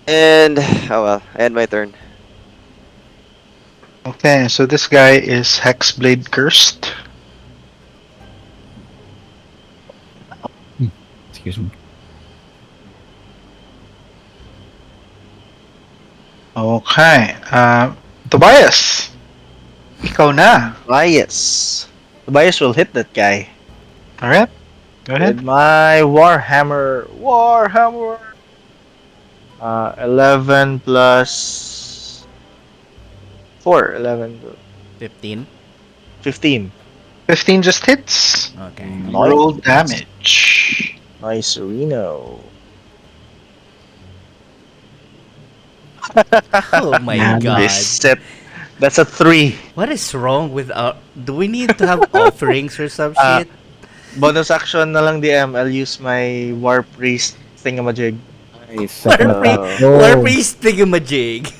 And oh well, I end my turn. Okay, so this guy is Hexblade cursed. Excuse me. Okay, Tobias, ikaw na. Tobias. Tobias will hit that guy Alright, go with ahead. my Warhammer. Warhammer! 11 plus 4. 11. 15. 15. 15 just hits. Okay. Roll Nice. damage. Nice, Reno. Oh my Yeah, god. Reset. That's a 3. What is wrong with our... Do we need to have offerings or some Ah, shit? Bonus action na lang DM. I'll use my War Priest thingamajig. Nice. Second attack. War Go. priest thingamajig.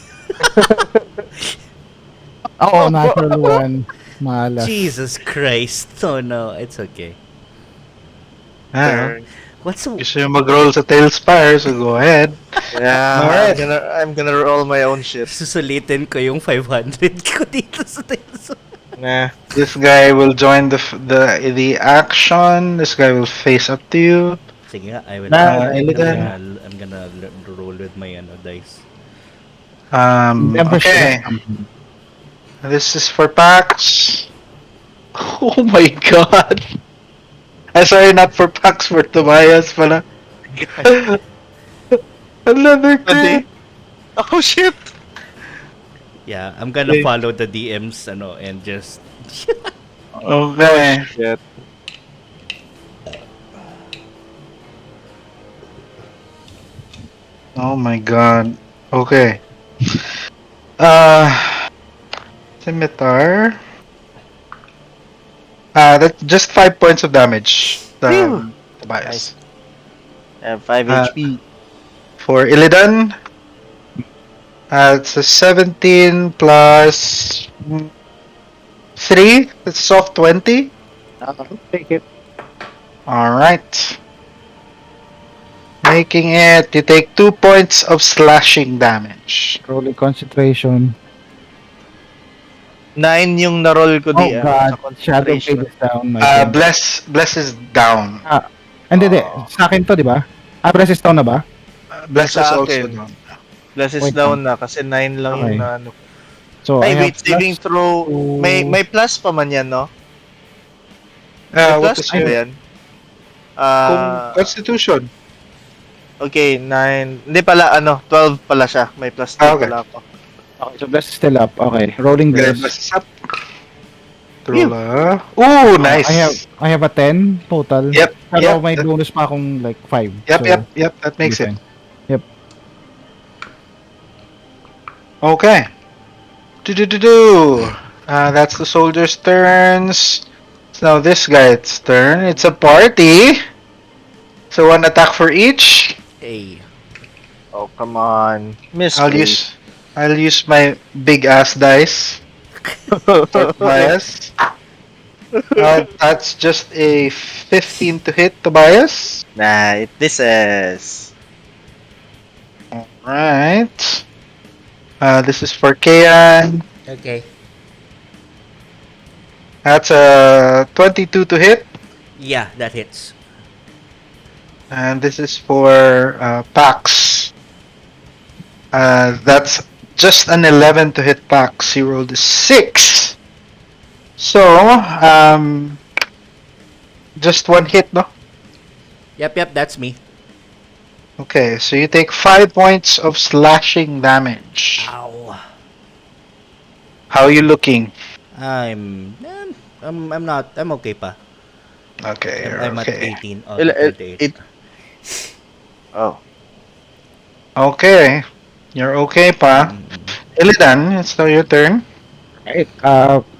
Oh, natural one. Malas. Jesus Christ. Oh no, it's okay. Ah, Turn. What's so... gusto yung mag-roll sa Tailspire, so go ahead. Yeah, Alright. I'm gonna roll my own shit. Susulitin ko yung 500 ko dito sa Titos. Nah. This guy will join the action. This guy will face up to you. Sige nga, I will... Nah, Illidan. I'm gonna roll with my dice. Membership Okay. has something. This is for Pax. Oh my god. I'm sorry, not for Pax, for Tobias pala. Another Pwede? crit. Oh shit! Yeah, I'm gonna Okay. follow the DMs and just... Okay. Shit. Oh my god. Okay. Uh, Scimitar. That's just 5 points of damage. Phew. Tobias. And 5 Uh, HP. for Illidan, it's a 17 plus 3. It's soft 20. I'll take it. Alright. Making it, you take 2 points of slashing damage. Rolling concentration. 9 yung na-roll ko Oh di God, sa Shadow Blade concentration. is down, I think. Bless is down. Hindi. Oh. Sa akin to, di ba? Press is down na ba? Bless Sa is also akin, down. plus is Wait down na kasi 9 lang yung Okay. na ano. So, I Ay, have wait, saving plus throw. May to... plus pa man yan, no? May What plus is pa ba your yan? constitution? Okay, 9. Hindi pala, 12 pala siya. May plus 2 Okay. pala ako. Okay, so bless is still up. Okay, rolling Okay, bless. bless is up. Roll Ooh, nice. I have a 10 total. Yep, Pero yep, may that- bonus pa akong like 5. Yep, that makes it. fine. Yep. Okay. Do. That's the soldiers' turns. So now this guy's turn. It's a party. So 1 attack for each. Hey. Oh, come on. Miss I'll use my big ass dice. Tobias. That's just a 15 to hit, Tobias. Nah, this is... Alright. This is for Kayan. Okay. That's a 22 to hit. Yeah, that hits. And this is for Pax. That's just an 11 to hit Pax. He rolled a 6. So, just 1 hit, no? Yep, that's me. Okay, so you take 5 points of slashing damage. Ow. How are you looking? I'm not. I'm okay pa. Okay, you're I'm at okay. 18 out Il- of il- 38. it- Oh. Okay, you're okay pa. Illidan, it's now your turn. Right.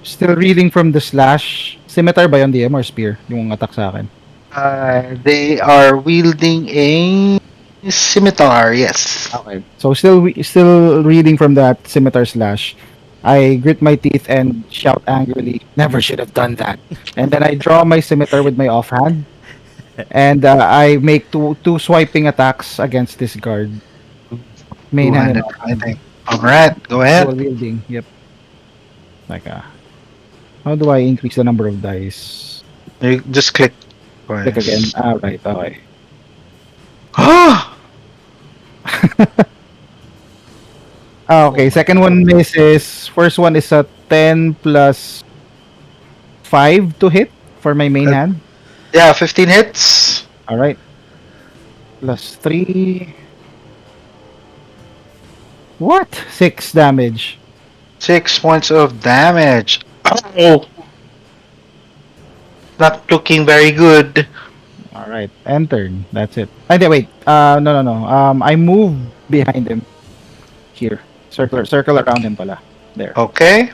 Still reading from the slash. Scimitar ba yun, DM, or spear? Yung attack sa akin. They are wielding a scimitar, yes. Okay. So still reading from that scimitar slash. I grit my teeth and shout angrily, "Never should have done that." And then I draw my scimitar with my offhand, and I make two swiping attacks against this guard. Main hand and 200 offhand. fighting. Alright, go ahead. Dual wielding. Yep. Like how do I increase the number of dice? You just click. Click again. Right. Okay. Okay. Second one misses. First one is a 10 plus 5 to hit for my main hand. Yeah, 15 hits. All right. Plus 3. What? 6 damage. 6 points of damage. Oh! Not looking very good. All right. And turn. That's it. Wait. No. I move behind him. Here. Circle around him pala. There. Okay.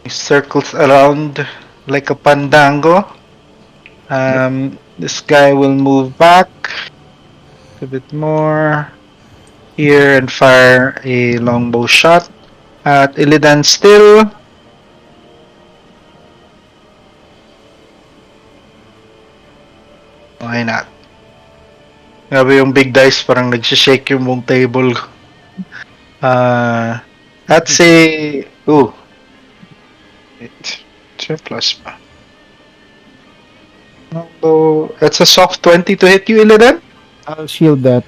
He circles around like a pandango. This guy will move back a bit more here and fire a longbow shot at Illidan still. Why not? Grabe yung big dice, parang nagsishake yung buong table. That's a... Ooh. Wait. Plus pa. Longbow... That's a soft 20 to hit you, Illidan? I'll shield that.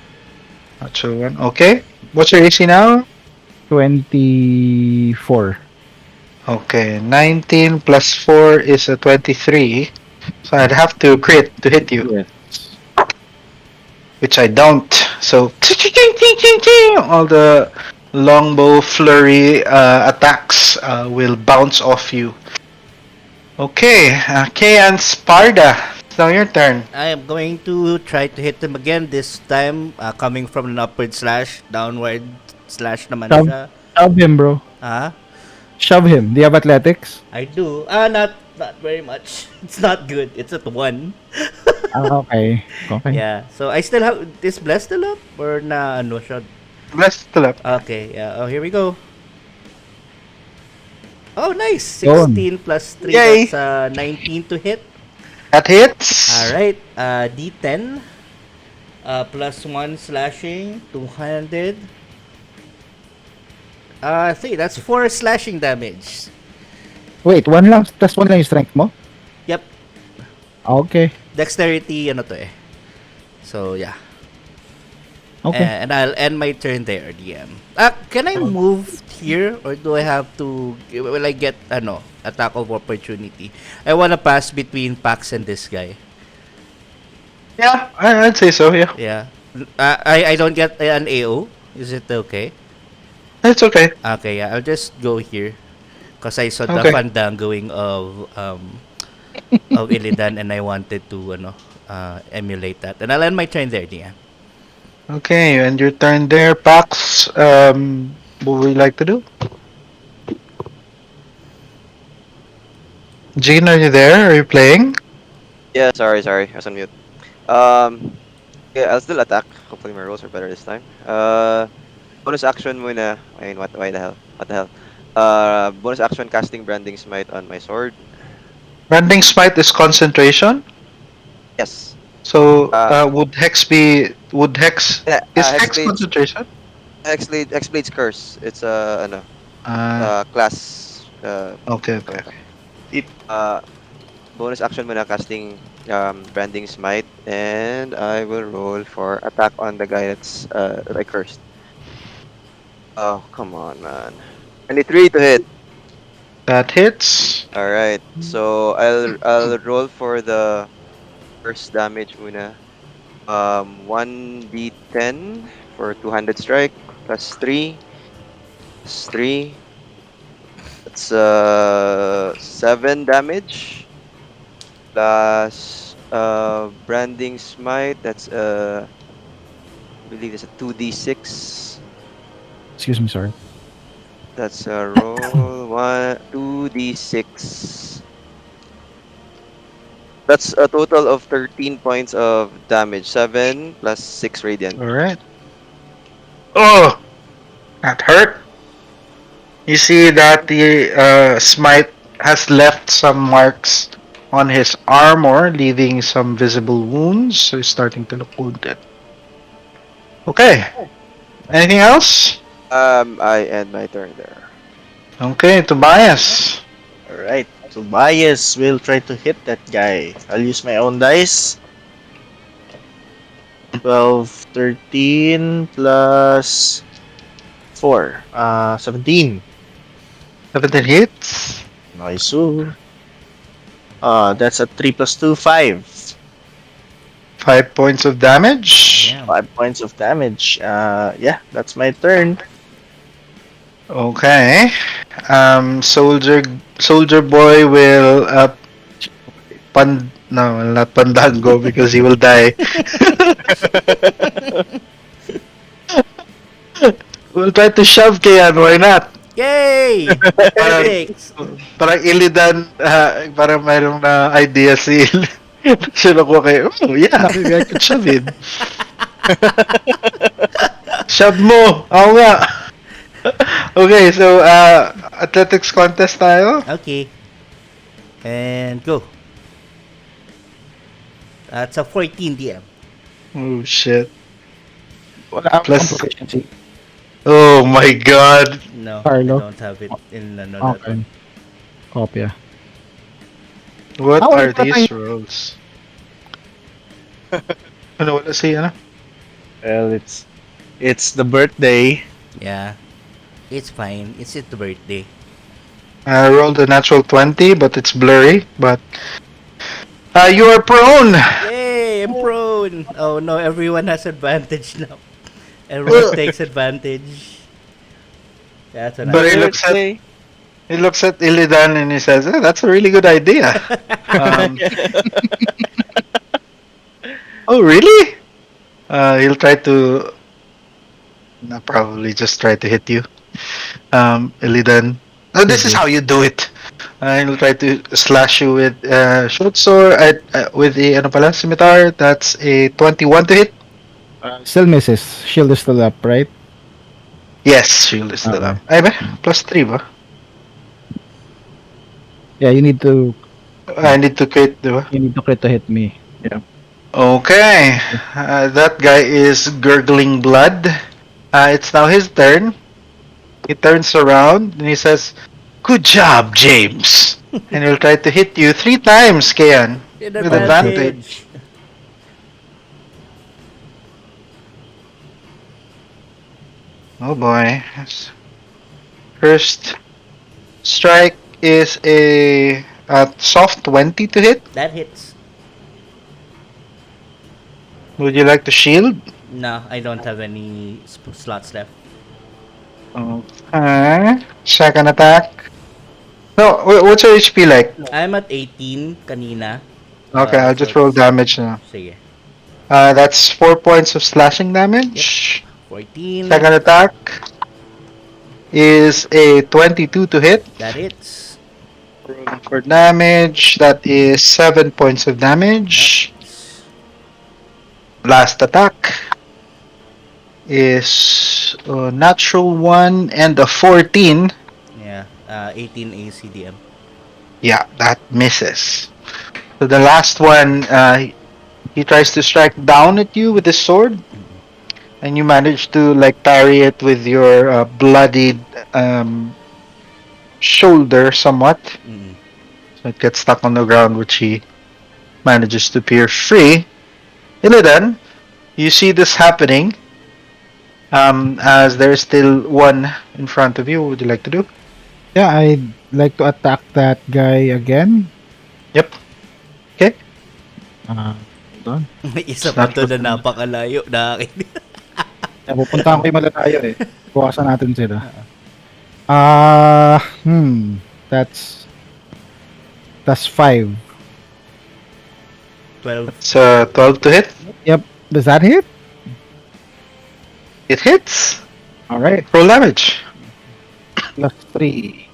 Natural one. Okay. What's your AC now? 24. Okay. 19 plus 4 is a 23. So I'd have to crit to hit you. Yes. Which I don't. So all the longbow flurry attacks will bounce off you. Okay, Kayan Sparda. It's now your turn. I am going to try to hit him again. This time, coming from an upward slash, downward slash naman Shove, siya. shove him, bro. Ah, Shove him. Do you have athletics? I do. Not very much. It's not good. It's at 1. Okay. Okay. Yeah. So I still have this blessed still up or na ano siya? Bless the lap. Okay. Yeah. Oh, here we go. Oh, nice. Yun. 16 plus 3, that's Yay! 19 to hit. That All hits. right. D10 plus 1 slashing, 200. 3, that's 4 slashing damage. Wait, plus one lang yung strength mo? Yep. Okay. Dexterity, ano to eh. So, yeah. Okay. And I'll end my turn there, DM. Can I move here or do I have to? Will I get attack of opportunity? I wanna pass between Pax and this guy. Yeah, I'd say so. Yeah, Yeah. I don't get an AO. Is it okay? it's okay. Okay, yeah. I'll just go here because I saw the Okay. fandangoing of Illidan and I wanted to emulate that. And I'll end my turn there, DM. Okay, and your turn there, Pax. What would you like to do? Jean, are you there? Are you playing? Yeah, sorry. I was on mute. Um, yeah, I'll still attack. Hopefully my rolls are better this time. Bonus action muna. I mean, what? Why the hell? What the hell? Bonus action casting branding smite on my sword. Branding Smite is concentration. Yes. So, Uh, would Hex yeah, is Hex concentration? Hexblade's curse. It's ano, Uh, class. okay, okay. Okay. Uh, bonus action muna casting branding smite, and I will roll for attack on the guy that I cursed. Oh, come on, man. 23 to hit. That hits. All right. So I'll roll for the first damage muna. 1d10 for 200 strike plus 3 plus 3. That's 7 damage plus branding smite. That's I believe it's a 2d6. Excuse me, sorry. That's a roll 2d6. That's a total of 13 points of damage. 7 plus 6 radiant. All right. Oh, that hurt. You see that the smite has left some marks on his armor, leaving some visible wounds. So he's starting to look wounded. Okay. Anything else? I end my turn there. Okay, Tobias. Alright. Tobias will try to hit that guy. I'll use my own dice. 12, 13 plus 4. 17. 17 hits. Nice. That's a 3 plus 2, 5. 5 points of damage. Damn. 5 points of damage. Yeah, that's my turn. Okay. Soldier boy will no, will not pandango because he will die. We'll try to shove Kian, why not? Yay! Parang, Thanks. parang Illidan, parang mayroong na idea si Sino ko kayo, oh yeah, maybe I could shove him. Shove mo! Ako nga! Okay, so, athletics contest tayo. Okay. And go. That's a 14 DM. Oh shit. Wala akong Plus- proficiency. Oh my god. No, Carlo? I don't have it in that Okay. one. Kopya. What Ah, wala are pa these tayo. rolls? Ano, wala si, ano? Well, it's the birthday. Yeah. It's fine. It's the birthday. I rolled a natural 20, but it's blurry, but... you are prone! Yay! I'm prone! Oh no, everyone has advantage now. Everyone takes advantage. That's what But I he looks at Birthday. he looks at Illidan and he says, "That's a really good idea." Um, oh, really? He'll try to probably just try to hit you, Illidan. Oh, this is how you do it. He'll try to slash you with short sword with a ano pala, scimitar. That's a 21 to hit. Still misses. Shield is still up, right? Yes, shield is still Okay. up. Ay ba? Plus 3 ba? Yeah, you need to I need to crit, di ba? crit to hit me. Yeah. Okay. That guy is gurgling blood. It's now his turn. He turns around and he says, "Good job, James." And he'll try to hit you 3 times, Kian, With with Oh shit. advantage. advantage. Oh boy. First strike is a soft 20 to hit. That hits. Would you like to shield? No, I don't have any slots left. Okay. Second attack. No, what's your HP like? I'm at 18 kanina. Okay, I'll So just roll it's... damage now. Sige. That's 4 points of slashing Yep. damage. 14. Second attack is a 22 to hit. That hits. Rolling for damage. That is 7 points of damage. Nice. Last attack is a natural 1 and a 14. Yeah. 18 ACDM. Yeah, that misses. So the last one, he tries to strike down at you with his sword, and you manage to like parry it with your bloodied shoulder somewhat. Mm-mm. So it gets stuck on the ground, which he manages to pierce free. Illidan, you see this happening. As there's still one in front of you, what would you like to do? Yeah, I'd like to attack that guy again. Yep. Okay. Hold on. May isa It's pa not to na looking- napakalayo na akin. Yeah, pupunta ko yung malalayo eh. Bukasan natin sila. That's 5. 12. It's 12 to hit. Yep. Does that hit? It hits. All right. Roll damage. Plus 3.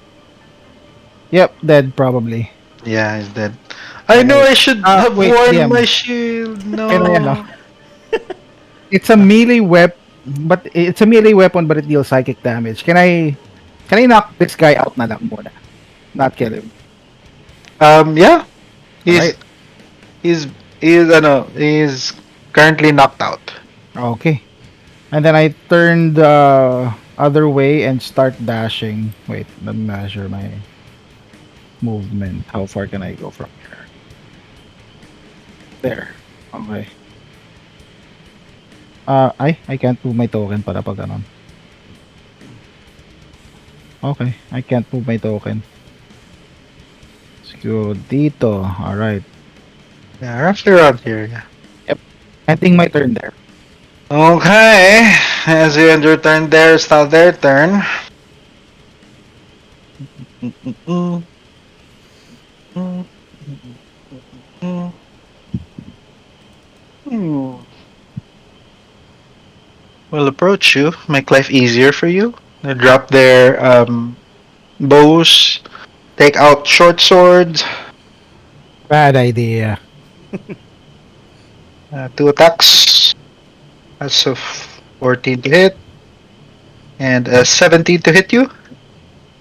Yep, dead probably. Yeah, he's dead. I know I should have wait, worn DM. my shield. No. Kaya na yan, no? It's a melee weapon, but it deals psychic damage. Can I knock this guy out na lang muna? Not kill him. Yeah. He's Alright. he's currently knocked out. Okay. And then I turn the other way and start dashing. Wait, let me measure my movement. How far can I go from here? There. Okay. I can't move my token para pag ganon. Okay, I can't move my token. Let's go dito. Alright. Yeah, roughly around here. Yeah. Ending my turn there. Okay. As you end your turn, there it's now their turn. Will approach you, make life easier for you. They drop their bows, take out short swords, Bad idea. 2 attacks. That's a 14 to hit, and a 17 to hit you.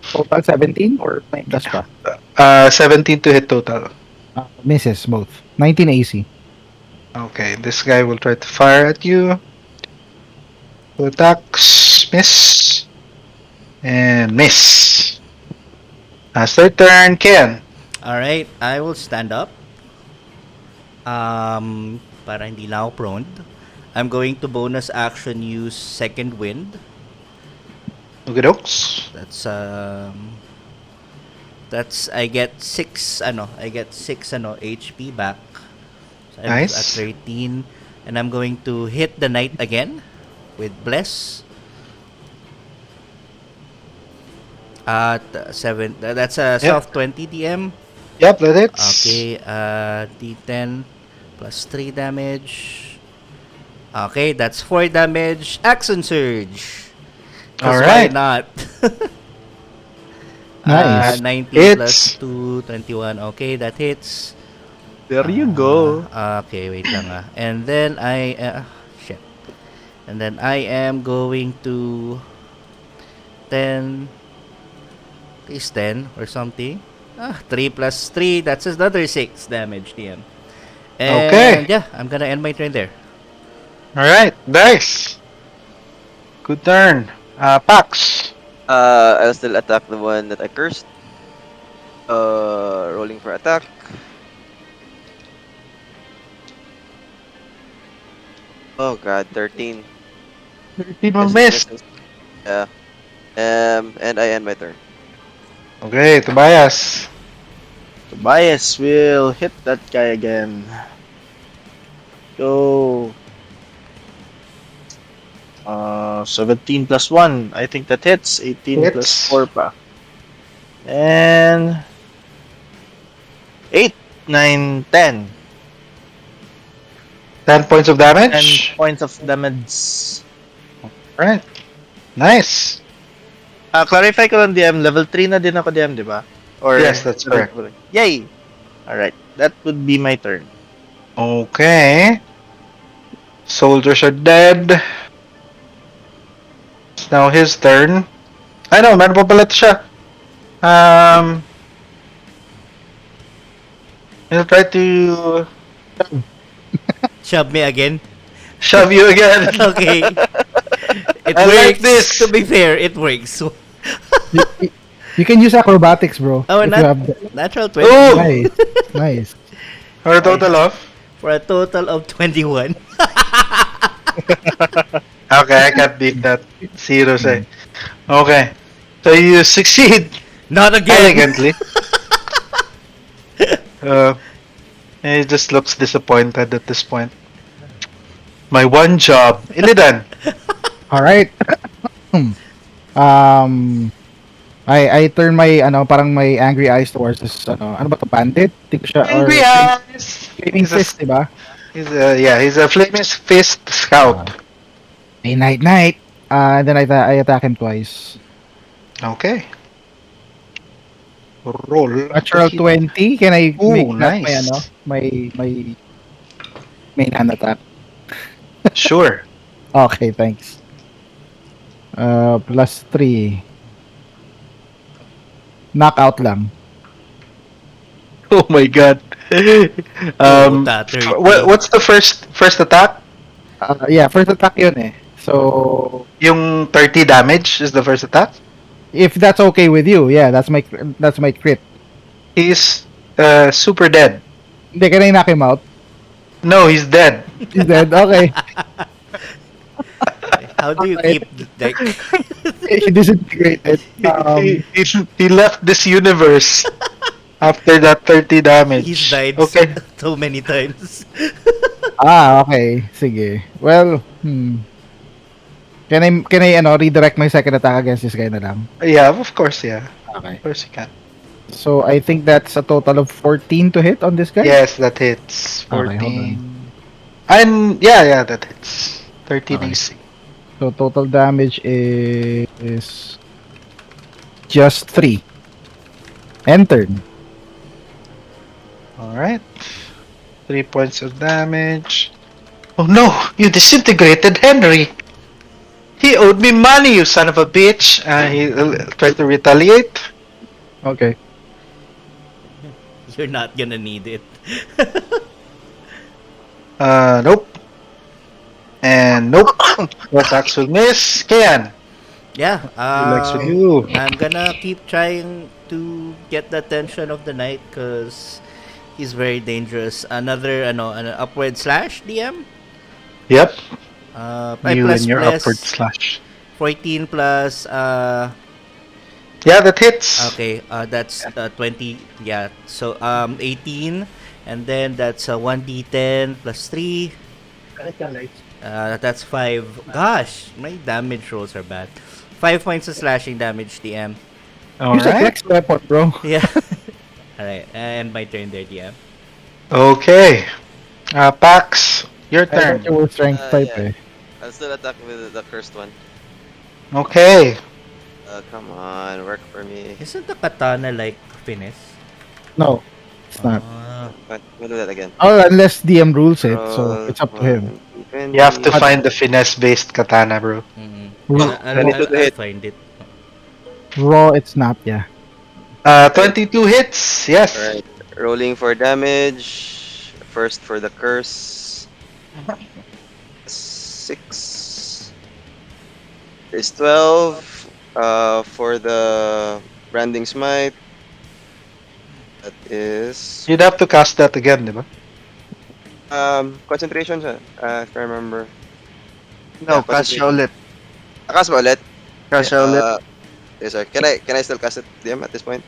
Total 17 or 9 plus pa? 17 to hit total. Misses both. 19 AC. Okay, this guy will try to fire at you. 2 attacks, miss, and miss. That's their turn, Ken. Alright, I will stand up. Para hindi na ako prone. I'm going to bonus action use second wind. Okey-dokes. That's I get 6 HP back. So I'm Nice. at 13, and I'm going to hit the knight again with bless. At 7, that's a soft 20 DM. Yep, that hits. Okay, D10 plus 3 damage. Okay, that's 4 damage. Action Surge. 'Cause why Alright. not? Nice. 19 plus Hits. 2, 21. Okay, that hits. There you go. Okay, wait lang And then shit. And then I am going to 10 is 10 or something. 3 plus 3, that's another 6 damage, DM. And Okay. yeah, I'm gonna end my turn there. Alright. Nice. Good turn. Pax. I'll still attack the one that I cursed. Rolling for attack. Oh god, 13. 13 will Yes, it miss. misses. Yeah. And I end my turn. Okay, Tobias. Tobias will hit that guy again. Go. 17 plus 1. I think that hits. 18 plus Hits. 4 pa. And 8, 9, 10. 10 points of 10 damage. points of damage. Alright. Nice. Clarify ko lang DM, level 3 na din ako DM, di ba? Or Yes, that's correct. Yay! Alright, that would be my turn. Okay. Soldiers are dead. It's now his turn. I know, meron pa pala to siya. He'll try to Shove me again. shove you again. Okay. It I works. like this. To be fair, it works. You can use acrobatics, bro. Oh, if you have natural 20 Oh! nice. Nice. For a total of? for a total of 21. Okay, I can't beat that. Zero say. Okay. So you succeed Not again. elegantly. He just looks disappointed at this point. My one job. Illidan. All right. I turn my parang my angry eyes towards this ano ba to, bandit? Think siya or Angry eyes. flaming fist, diba? He's a flaming fist scout. Hey, night. And then I attack him twice. Okay. Roll. Natural 20. Can I Ooh, make that nice. my main hand attack? Sure. Okay, thanks. Plus 3. Knockout lang. Oh my god. Puta, 30. What's the first attack? Yeah, first attack yun eh. So, Yung 30 damage is the first attack? if that's okay with you, yeah, that's my crit. He's super dead. Hindi, can I knock him out? No, he's dead. He's dead. Okay. How do you keep like He disintegrated. He left this universe after that 30 damage. he's died Okay. so many times? Okay. Sige. Well, Can I redirect my second attack against this guy na lang? Yeah, of course, yeah. Okay. Of course you can. So, I think that's a total of 14 to hit on this guy? Yes, that hits. Okay, 14. hold on. And yeah, that hits. 13 Okay. AC. So, total damage is just 3. Enter. Alright. 3 points of damage. Oh no! You disintegrated Henry! He owed me money, you son of a bitch! He tried to retaliate. Okay. You're not gonna need it. Nope. And nope. No attacks will miss. Kian, Yeah. relax with you. I'm gonna keep trying to get the attention of the knight because he's very dangerous. Another an upward slash DM. Yep. I You plus and your plus upward slash. 14 plus Yeah, that hits. okay, that's 20. Yeah. So 18 and then that's 1d10 plus 3. That's 5. Gosh, my damage rolls are bad. 5 points of slashing damage, DM. Use a Alright. flex weapon, bro. Yeah. Alright, and my turn there, DM. Okay. Pax, your I thought turn. you were strength type Yeah. eh. I'll still attack with the cursed one. Okay. Come on, work for me. Isn't the katana like finesse? No, it's not. But we'll do that again. Oh, unless DM rules it, so Roll it's up to him. 1, You have to 20. But find the finesse-based katana, bro. raw, Twenty-two to I'll hit. find it. raw it's not. Yeah. 22 hits. Yes. Alright. Rolling for damage. First for the curse. 6 is 12. For the branding smite. That is You'd have to cast that again, diba? concentration siya. If I remember. No, Yeah, cast siya concentration. ulit. Cast ba ulit? Cast siya ulit. Yes sir. Can I still cast it DM at this point?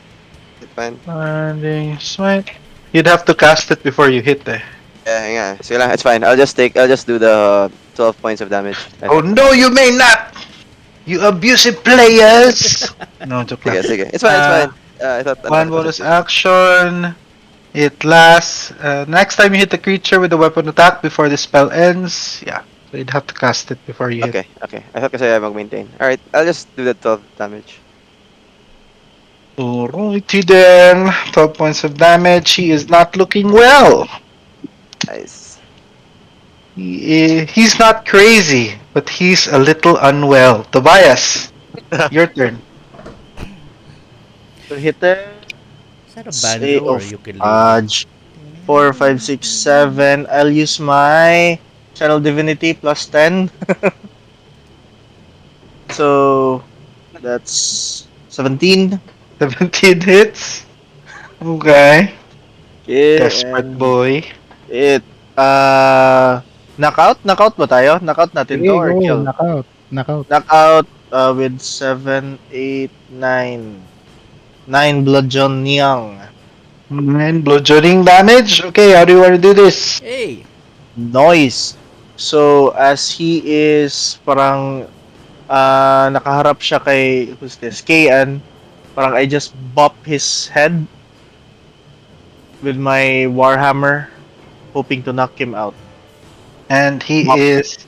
Is it fine? Landing smite. You'd have to cast it before you hit, eh. Yeah, hang on. Sige lang, it's fine. I'll just do the 12 points of damage. Oh no, you may not! You abusive players! No, joke lang. Sige. It's fine, it's fine. I thought One ano, bonus concentration. action. It lasts. Next time you hit the creature with a weapon attack before the spell ends. Yeah. So you'd have to cast it before you hit. Okay. I thought kasi I mag-maintain. Alright, I'll just do the 12 damage. Alrighty then. 12 points of damage. He is not looking well. Nice. He's not crazy, but he's a little unwell. Tobias, your turn. So hitter. Is that a Say banjo or a of ukulele? fudge. 4, 5, 6, 7. I'll use my Channel Divinity plus 10. So that's 17. 17 hits. Okay. Okay, Desperate and boy. it knockout? Knockout ba tayo? Knockout natin to Okay, or go. kill? Knockout. Knockout. Knockout with 7, 8, 9. 9 bludgeoning. And bludgeoning damage. Okay, how do you want to do this? Hey! Noise. So as he is parang nakaharap siya kay who's this? Kian. Parang I just bop his head with my warhammer hoping to knock him out. And he Bop. is.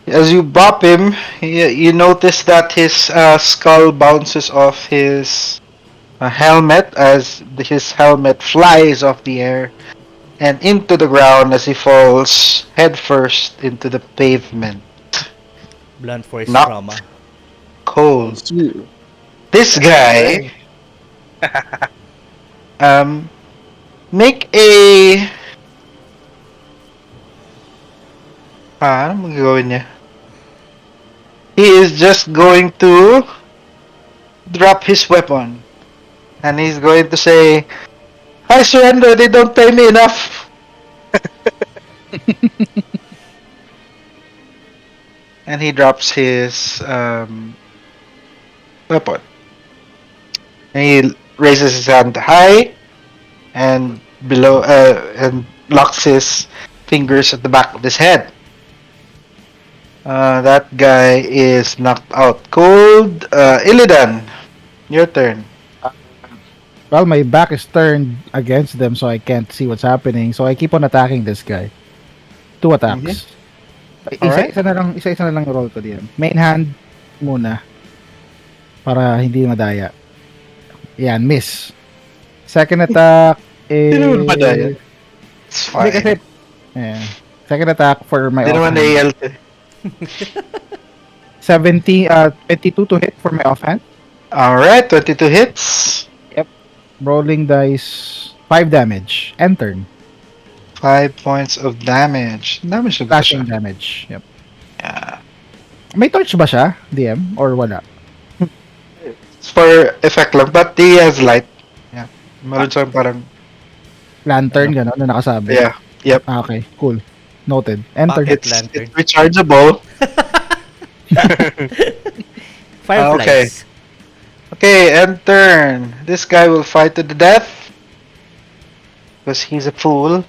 As you bop him, you notice that his skull bounces off his helmet as his helmet flies off the air and into the ground as he falls headfirst into the pavement. Blunt force Knock trauma. cold. You. This guy um make a ano magagawin niya? He is just going to drop his weapon and he's going to say, I surrender, they don't pay me enough. And he drops his weapon. And he raises his hand high and below and locks his fingers at the back of his head. That guy is knocked out cold. Illidan, your turn. Well, my back is turned against them, so I can't see what's happening. So I keep on attacking this guy. 2 attacks. Alright. Isa-isa na lang yung roll ko diyan. Main hand muna. Para hindi madaya. Yan, miss. Second attack is... Hindi naman madaya. It's Hindi fine. kasi... Yeah. Second attack for my Hindi naman offhand. ALT. 22 to hit for my offhand. Alright, 22 hits. Rolling dice. 5 damage. And turn. 5 points of damage. Damage na ba siya? Slashing damage. Yep. Yeah. May torch ba siya, DM? Or wala? It's for effect lang, but he has light. Yeah. Meron siyang parang, Lantern, gano'n, na nakasabi. yeah. Yep. Ah, okay, cool. Noted. Enter. Pocket It's lantern. rechargeable. Fireflies. Okay, end turn. This guy will fight to the death. Because he's a fool.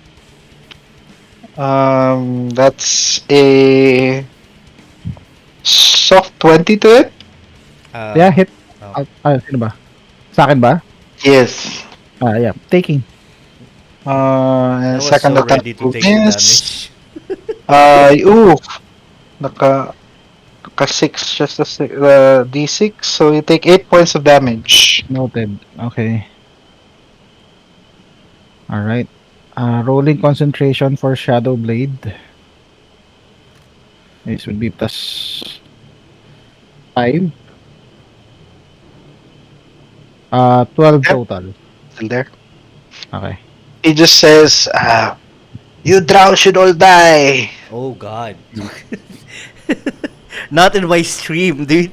That's a soft 20 to it? Yeah, hit. Oh. Sino ba? Sa akin ba? Yes. Yeah. Taking. I And was second so attack ready to will take the miss. damage. Ooh. Naka a 6, just a D6. So you take 8 points of damage. Noted. Okay. All right. Rolling concentration for Shadow Blade. This would be plus 5. 12 Yep, total. still there. Okay. He just says, "You drow should all die." Oh God. Not in my stream, dude.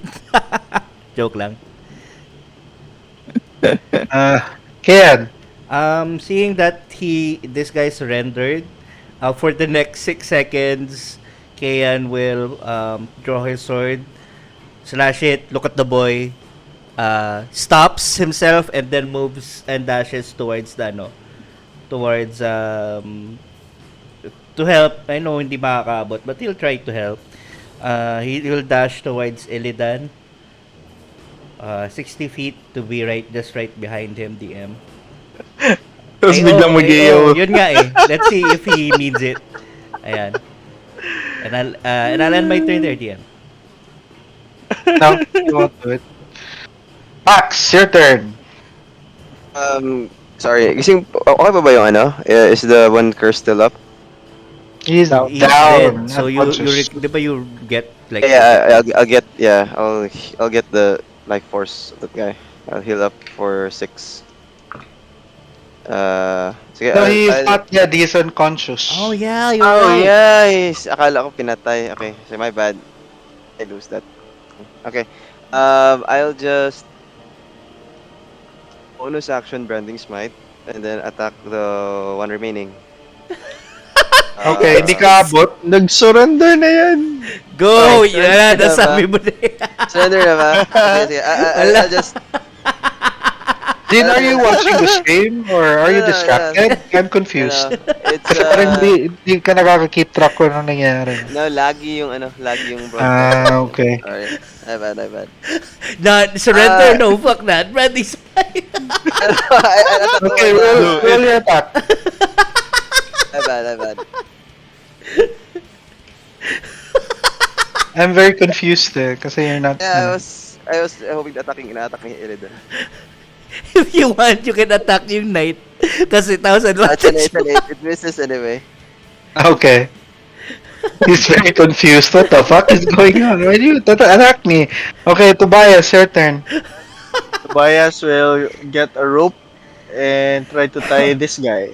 Joke lang. Uh, Kian. Seeing that this guy surrendered, for the next 6 seconds, Kayan will draw his sword, slash it, look at the boy, stops himself, and then moves and dashes towards the ano, towards to help. I know hindi makakaabot, but he'll try to help. He will dash towards Illidan. 60 feet to be right behind him, DM. Tapos Ay, biglang mag-iyo. yun nga eh. Let's see if he needs it. Ayan. And I'll end my turn there, DM. No, you won't do it. Pax, your turn. Sorry. Okay pa ba yung ano? Is the one curse still up? He's Down. He's down. dead. So unconscious. di ba you get like Yeah, I'll get the life force of that guy. I'll heal up for 6. Sige, No, he's not yet. He's unconscious. Oh yeah, you're Oh, right. yes! Akala ko pinatay. Okay, so my bad. I lose that. Okay. I'll just bonus action branding smite and then attack the one remaining. Okay, hindi ka abot. Nag-surrender na yan. Go! Okay, Yeah, surrender na nasabi ba? mo na yan. Surrender na ba? Okay, sige. Wala. I'll just... Din, are you watching the stream or are you No, no, distracted? I'm You confused. know, it's... Kasi parang hindi ka nakaka-keep track kung ano nangyayari. No, lagi yung broadcast. Okay. Sorry. My bad. Surrender, no, fuck that. Brandy Spy. Okay, roll your attack. My bad. I'm very confused kasi you're not... Yeah, I was hoping ina-attack ni Illidan. If you want, you can attack yung knight. Kasi 1,000 It's advantage. it misses anyway. Okay. He's very confused. What the fuck is going on? Why do you attack me? Okay, Tobias, your turn. Tobias will get a rope and try to tie this guy.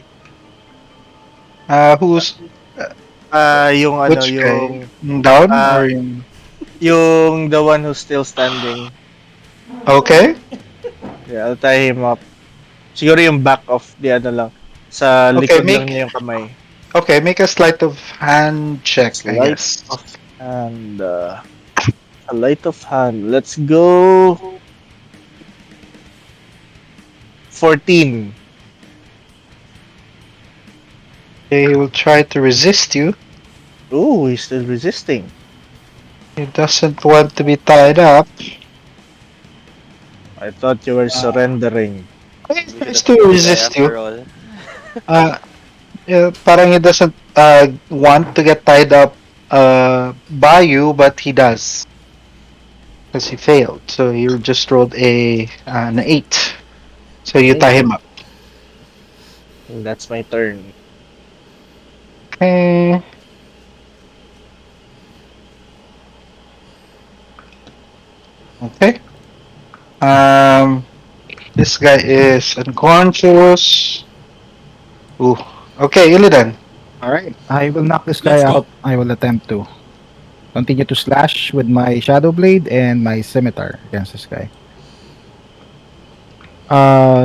Who's... Yung ano, Which yung... guy? Yung down Ah, or yung... Yung the one who's still standing. Okay. Yeah, I'll tie him up. Siguro yung back of the ano lang. Sa Okay, likod lang niya yung kamay. Okay, make a sleight of hand check, I Sleight guess. of hand. A light of hand. Let's go. 14. Okay, he will try to resist you. Ooh, he's still resisting. He doesn't want to be tied up. I thought you were surrendering. He tries to resist you. After all. Parang he doesn't want to get tied up by you, but he does. Because he failed. So you just rolled an 8. So you tie him up. And that's my turn. Okay. Okay. This guy is unconscious. Ooh. Okay, Illidan. All right. I will knock this guy out. I will attempt to continue to slash with my Shadow Blade and my Scimitar against this guy.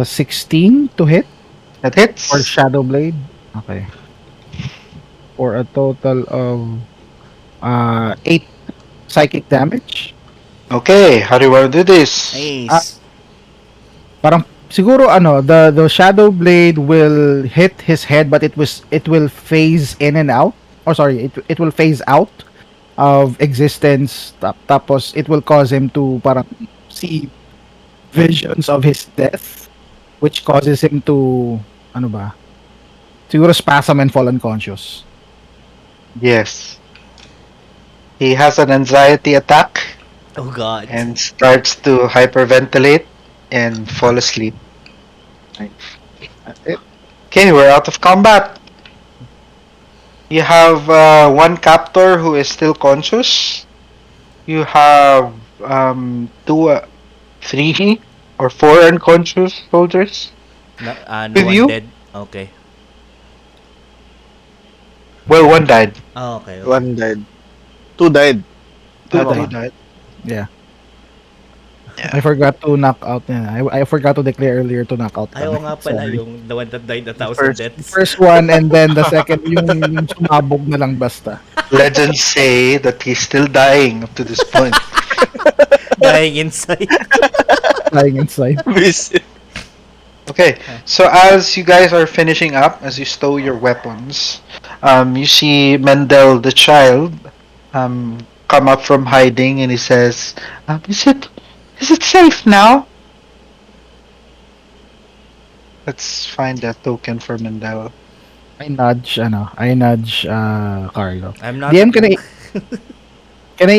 16 to hit That hits. for Shadow Blade. Okay. For a total of 8 psychic damage. Okay, how do you want to do this? Nice. Parang siguro the Shadow Blade will hit his head, but it will phase in and out. Or sorry, it will phase out of existence. Tapos it will cause him to parang see visions of his death, which causes him to ano ba? Siguro spasm and fall unconscious. Yes. He has an anxiety attack. Oh God. and starts to hyperventilate and fall asleep. Right. That's it. Okay, we're out of combat. You have one captor who is still conscious. You have two, three or four unconscious soldiers No, no with one you. dead. Okay. Well, one died. Oh, okay, okay. One died. Two died. Two Tama Two ba? died. died. Yeah. I Yeah. forgot to knock out. Yeah, I forgot to declare earlier to knock out Ayaw kami. nga pala Sorry. yung the one that died a The thousand first. The deaths. first one and then the second yung sumabog na lang basta. Legends say that he's still dying up to this point. Dying inside. Lying inside. Visit. Okay, so as you guys are finishing up, as you stow your weapons, you see Mendel the child come up from hiding, and he says, is it safe now?" Let's find that token for Mendel. I nudge Carlo. I'm not. DM, can I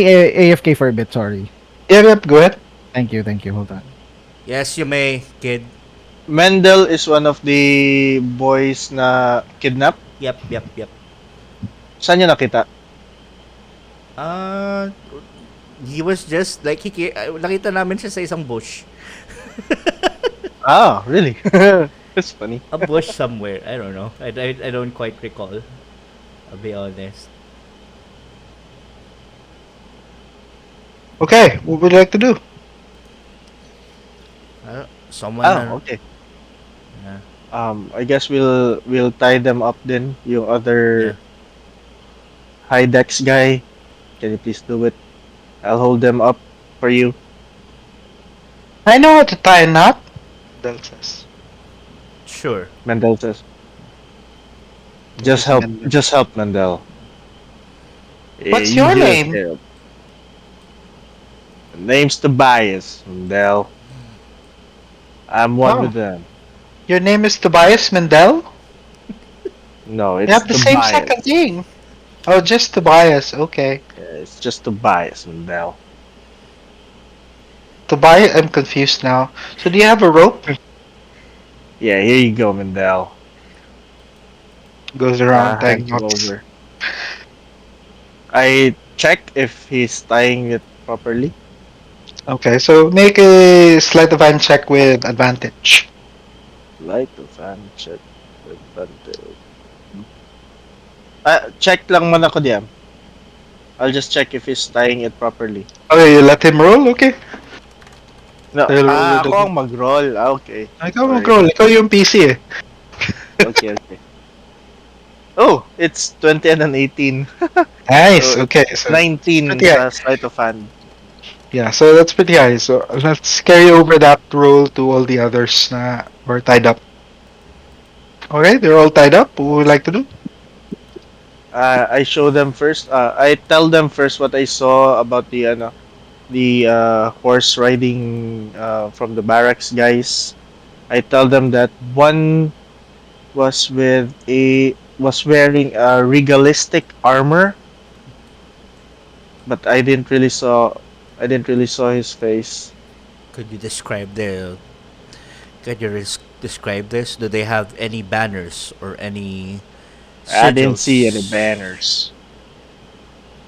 AFK for a bit? Sorry. Yeah, yep, go ahead. Thank you. Hold on. Yes, you may, kid. Mendel is one of the boys na kidnap. Yep, yep, yep. Saan niyo nakita? Uh, he was just like nakita namin siya sa isang bush. Ah, really? That's funny. A bush somewhere. I don't know. I don't quite recall. I'll be honest. Okay, what would you like to do? Someone. Ah, okay. Yeah. I guess we'll tie them up then. Yung Yeah. other high dex guy. Can you please do it? I'll hold them up for you. I know how to tie a knot, Mendel says. Sure. Mendel says. Where's Mendel? Just help Mendel. What's You your do it, name? Harold. The name's Tobias, Mendel. I'm one Oh, with them. your name is Tobias Mendel? No, You it's have the same second Tobias. thing. Oh, just Tobias. Okay. Yeah, it's just Tobias, Mendel. Tobias, I'm confused now. So do you have a rope? Yeah, here you go, Mendel. Goes around tying Hand him knots. over. I check if he's tying it properly. Okay, so make a sleight of hand check with advantage. Light of hand check. Advantage. Check lang muna ko diyan. I'll just check if he's tying it properly. Okay, you let him roll? Okay. No, I'll roll it ako again. ang mag-roll. Okay. Ikaw Sorry. mag-roll. Ikaw yung PC eh. Okay, okay. Oh, it's 20 and an 18. Nice. So Okay, it's so 19 pretty high. sa sleight of hand. Yeah, so that's pretty high. So let's carry over that roll to all the others na were tied up. Okay, they're all tied up. What would you like to do? I show them first. I tell them first what I saw about the horse riding from the barracks guys. I tell them that one was wearing a regalistic armor, but I didn't really saw his face. Could you describe the? Could you describe this? Do they have any banners or any I didn't see any sigils? banners.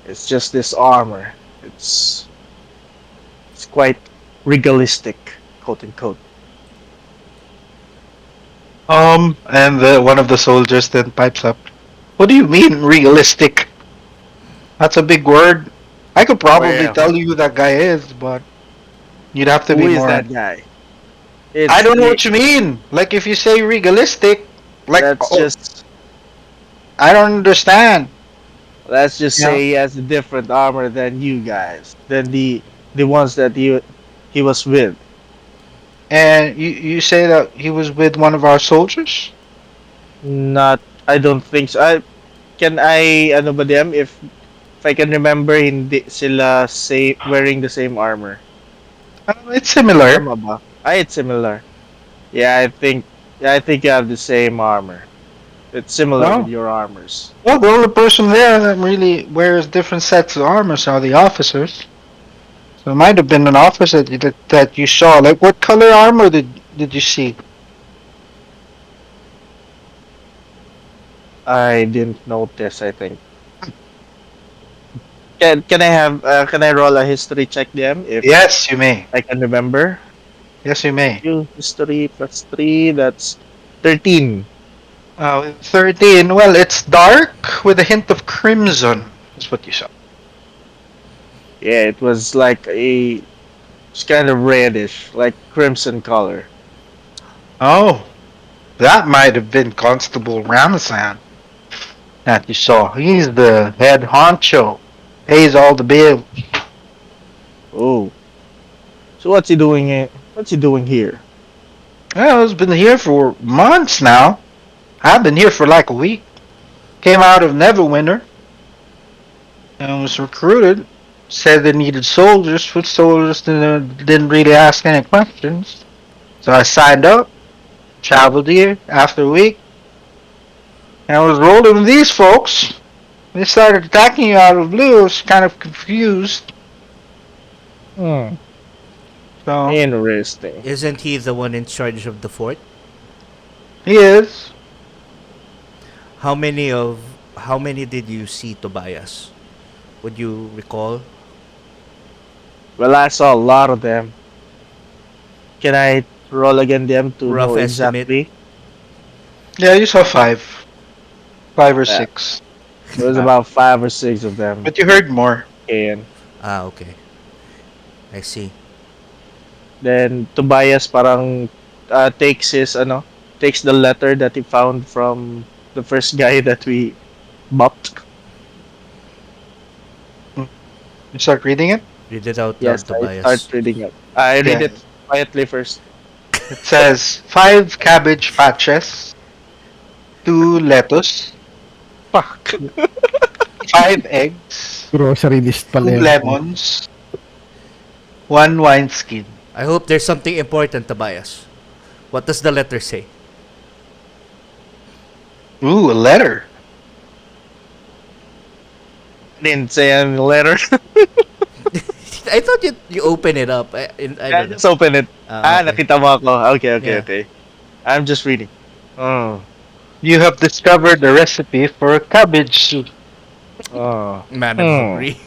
It's just this armor. It's quite regalistic, quote unquote. And one of the soldiers then pipes up. What do you mean realistic? That's a big word. I could probably Well, tell you who that guy is, but you'd have to who be is more. that guy? I It's don't know what you mean. Like if you say realistic, like let's oh, just I don't understand. let's just Yeah. say he has a different armor than you guys, than the ones that he was with. And you say that he was with one of our soldiers? Not, I don't think so. Can I ano ba them if I can remember hindi sila say wearing the same armor. It's similar. Tama ba? It's similar. Yeah, I think you have the same armor. It's similar with Oh. your armors. Well, the only person there that really wears different sets of armors are the officers. So it might have been an officer that you saw. Like, what color armor did you see? I didn't notice. I think. Can I roll a history check them if Yes, you may. I can remember? Yes, you may. You history plus 3. That's 13. 13. Well, it's dark with a hint of crimson. Is what you saw. Yeah, it was like it's kind of reddish, like crimson color. Oh, that might have been Constable Ramazan that you saw. He's the head honcho. Pays all the bills. Oh, so what's he doing? What's he doing here? Well, he's been here for months now. I've been here for like a week. Came out of Neverwinter and was recruited. Said they needed soldiers. Foot soldiers didn't really ask any questions. So I signed up, traveled here after a week, and I was rolling with these folks. They started attacking you out of the blue. I was kind of confused. Hmm. So Interesting. Isn't he the one in charge of the fort? he is. How many did you see, Tobias? Would you recall? Well, I saw a lot of them. Can I roll again them to know Rough estimate. exactly? Yeah, you saw five or Yeah, six. it was about 5 or 6 of them. But you heard more. And Ah, okay. I see. then Tobias parang takes the letter that he found from the first guy that we bopped. You start reading it. Read it out Yes, loud, I start Tobias. reading it. I read Yeah. it quietly first. It says 5 cabbage patches, 2 lettuce, Fuck. 5 eggs, Grocery list two pala yun. lemons, 1 wineskin. I hope there's something important, Tobias. What does the letter say? Ooh, a letter. Didn't say any letter. I thought you open it up. I I don't know. just open it. Okay. Nakita mo ako. Okay, okay, Yeah. okay. I'm just reading. Oh, You have discovered a recipe for a cabbage soup. oh. Man, I'm hungry.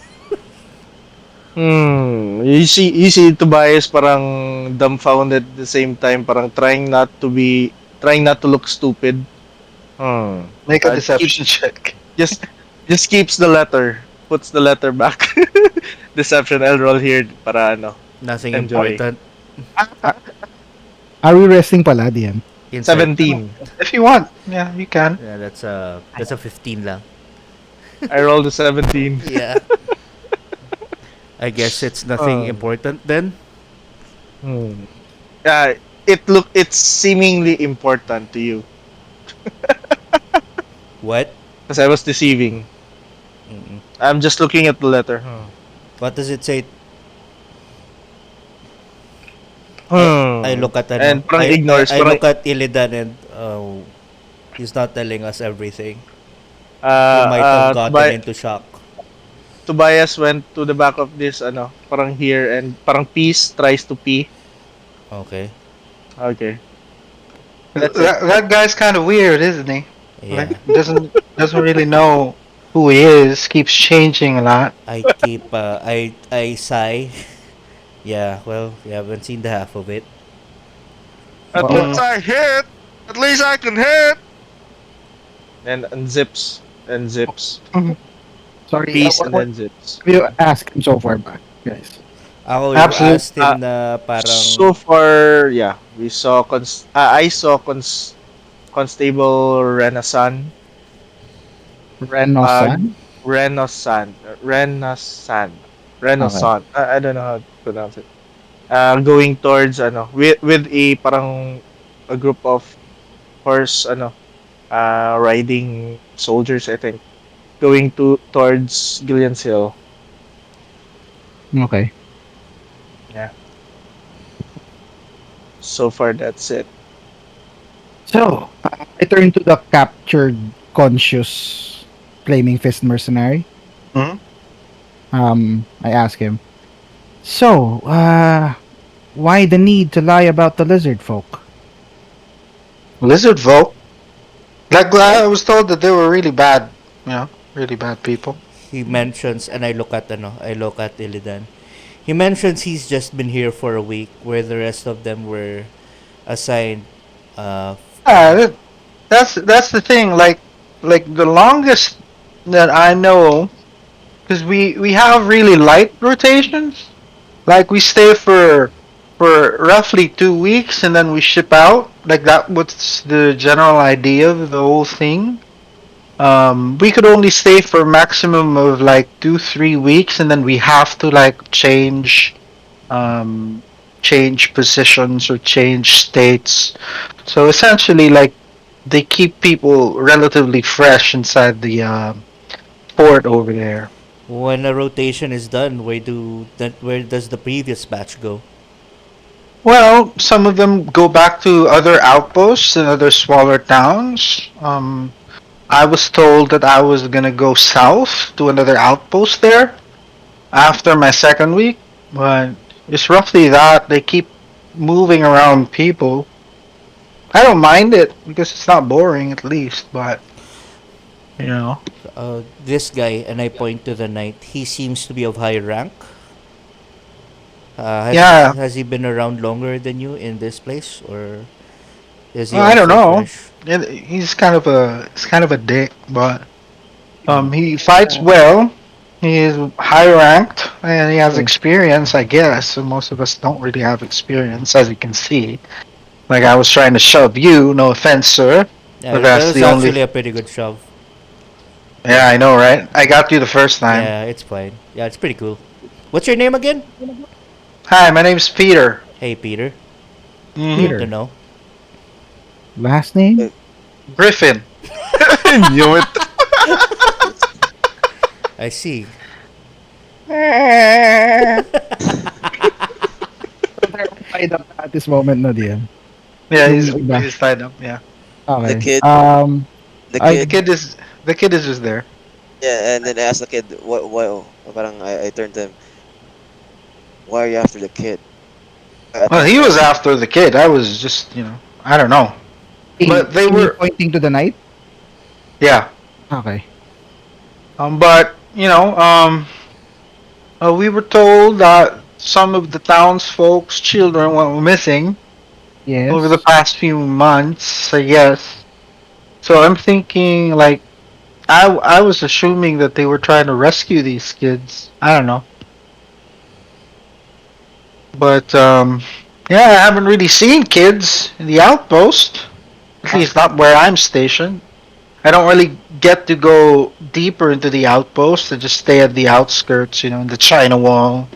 You see Tobias parang dumbfounded at the same time, parang trying not to look stupid. Make a Keep deception check. just just keeps the letter, puts the letter back. Deception. I'll roll here para Nothing enjoy. important. Are we resting pala, DM? Inside. 17. If you want, yeah, you can. Yeah, that's a 15 lang. I rolled a 17. Yeah. I guess it's nothing Um, important then. hmm. It's seemingly important to you What? because I was deceiving. Mm-mm. I'm just looking at the letter. What does it say? I Hmm. look at And parang ignores. I Parang, look at Illidan and he's not telling us everything. He might have gotten into shock. Tobias went to the back of this, parang here, and parang peace tries to pee. Okay. Okay. That's it. That guy's kind of weird, isn't he? Like Yeah. doesn't really know who he is. Keeps changing a lot. I keep I sigh. Yeah, well, you haven't seen the half of it. At Well, least I hit! At least I can hit! And unzips. And zips. sorry, Peace and what then zips. have you asked him so far ba, guys? Ako Absolute. asked him na parang So far, yeah, I saw Constable Renasan. Uh, Reno-san? Renasan. Renasan. Okay. Renasan. I don't know how to pronounce it. Going towards with a parang a group of horse riding soldiers, I think, going towards Gillian's Hill. Okay. Yeah. So far that's it. So, I turn to the captured, conscious, flaming fist mercenary. Mhm. I ask him, So, why the need to lie about the lizard folk? Lizard folk. Like I was told that they were really bad. Really bad people. He mentions, and I look at Illidan. He mentions he's just been here for a week, where the rest of them were assigned. Uh, Yeah, that's the thing. Like the longest that I know, because we have really light rotations. Like we stay for roughly 2 weeks and then we ship out. Like that was the general idea of the whole thing. We could only stay for a maximum of like 2-3 weeks, and then we have to like um, change positions or change states. So essentially, like they keep people relatively fresh inside the fort over there. when a rotation is done, where does the previous batch go? Well, some of them go back to other outposts and other smaller towns. I was told that I was gonna go south to another outpost there after my second week, but it's roughly that. They keep moving around people. I don't mind it because it's not boring at least, but you know. This guy, and I point to the knight. He seems to be of high rank. Yeah, Has he been around longer than you in this place, or is he well, I don't also know. fresh? He's kind of a dick, but Mm. he fights well. He is high ranked and he has Okay. experience, I guess. So most of us don't really have experience, as you can see. Like I was trying to shove you, no offense, sir, but Yeah, that that's was the only. actually a pretty good shove. Yeah, I know, right? I got you the first time. Yeah, it's fine. Yeah, it's pretty cool. What's your name again? Hi, my name's Peter. Hey, Peter. Good to Hmm. Peter. know. Last name? Uh, Griffin. Knew it. I see. Tied up at this moment na diyan. Yeah, Yung he's iba. he's tied up. Yeah, the Okay. kid, the I the kid, kid is the kid is just there. yeah, and then I asked the kid, what, parang I turned to him, why are you after the kid? I Well, thought, he was after the kid. I was just, I don't know. But they me were, pointing to the knight. yeah. Okay. But we were told that some of the townsfolk's children went missing over the Yes. past few months, I guess. So I'm thinking, like, I was assuming that they were trying to rescue these kids. I don't know, but yeah, I haven't really seen kids in the outpost. At Uh, least not where I'm stationed. I don't really get to go deeper into the outpost. I just stay at the outskirts, in the China Wall.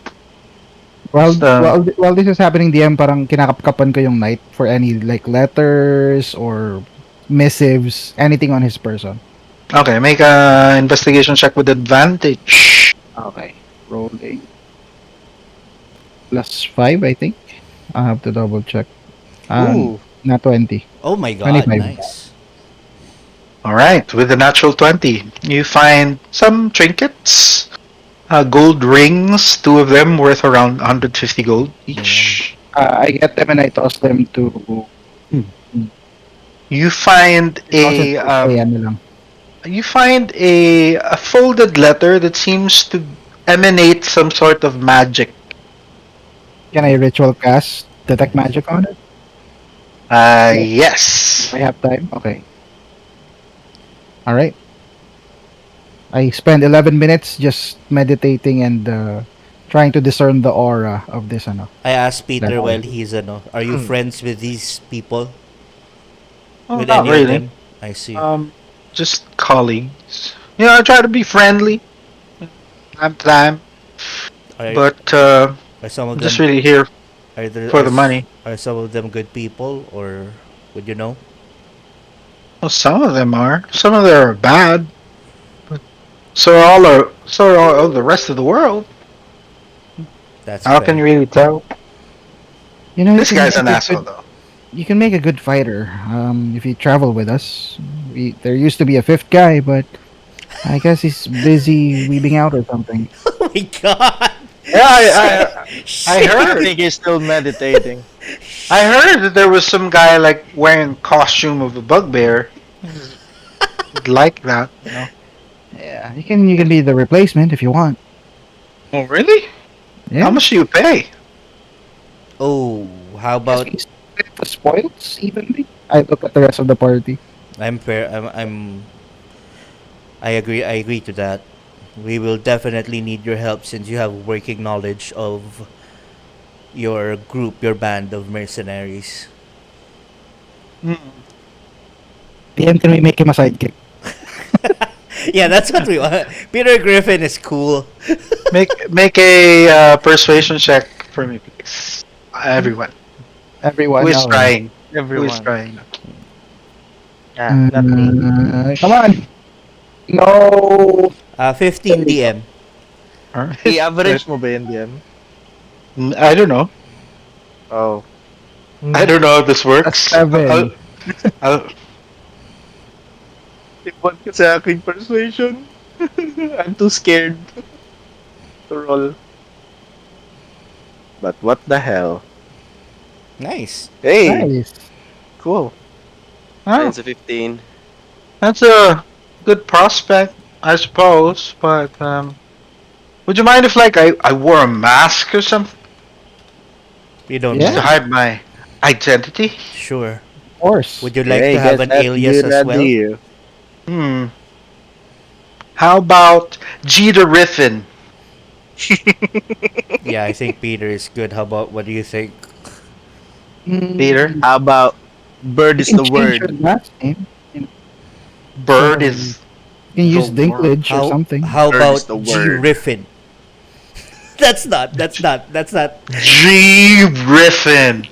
while So, while this is happening, DM parang kinakapkapan ko yung knight for any like letters or missives, anything on his person. okay, make a investigation check with advantage. Okay. Rolling. +5, I think. I have to double check. Ooh. Not 20. Oh my god, 25. nice. All right, with a natural 20, you find some trinkets, gold rings, two of them worth around 150 gold Damn. each. I get them and I toss them to You find toss it a to kay ano lang. a folded letter that seems to emanate some sort of magic. Can I ritual cast detect magic on it? Yes. If I have time. Okay. All right. I spend 11 minutes just meditating and trying to discern the aura of this ano. I asked Peter letter. while he's are you friends with these people? Oh, With not any of really. them? I see. Just colleagues. I try to be friendly time to time, Are but are some of I'm just them really here are there for the money. are some of them good people, or would you know? Well, some of them are. Some of them are bad. But so are all the rest of the world. That's How can fair. you really tell? You know, This guy's an asshole, though. you can make a good fighter if you travel with us. There used to be a fifth guy, but I guess he's busy weeding out or something. Oh my god. Yeah, I I heard. think he's still meditating. I heard that there was some guy like wearing costume of a bugbear. Like that, you know. Yeah, you can be the replacement if you want. Oh, really? How Yeah. much do you pay? Oh, how Guess about we split the spoils evenly. I look at the rest of the party. I'm fair. I agree to that. We will definitely need your help since you have working knowledge of your group, your band of mercenaries. Hmm. DM, can we make him a sidekick? Yeah, that's what we want. Peter Griffin is cool. Make a persuasion check for me, please. Everyone. Who Everyone, is okay. trying? Who is Everyone. trying? Ah, not me. Come on. No. 15 DM. Alright. I-average mo ba yun, DM? I don't know. Oh. I don't know how this A works. seven. I'll, Iwan ka sa aking persuasion. I'm too scared to roll. But what the hell? Nice. Hey, Nice. cool. oh, Mine's a 15. that's a good prospect, I suppose. But would you mind if like I wore a mask or something You don't just to Yeah, mind. hide my identity? Sure. of course. Would you like Okay, to have guess an that's a alias good as well? idea. Hmm. How about Jeter Riffin? Yeah, I think Peter is good. How about what do you think? Peter? Mm, How about bird you is can the change your word? last name. You know, instead Bird of is you can the use word. Dinklage or something. How Bird is the about G word. Riffin? That's not G Riffin.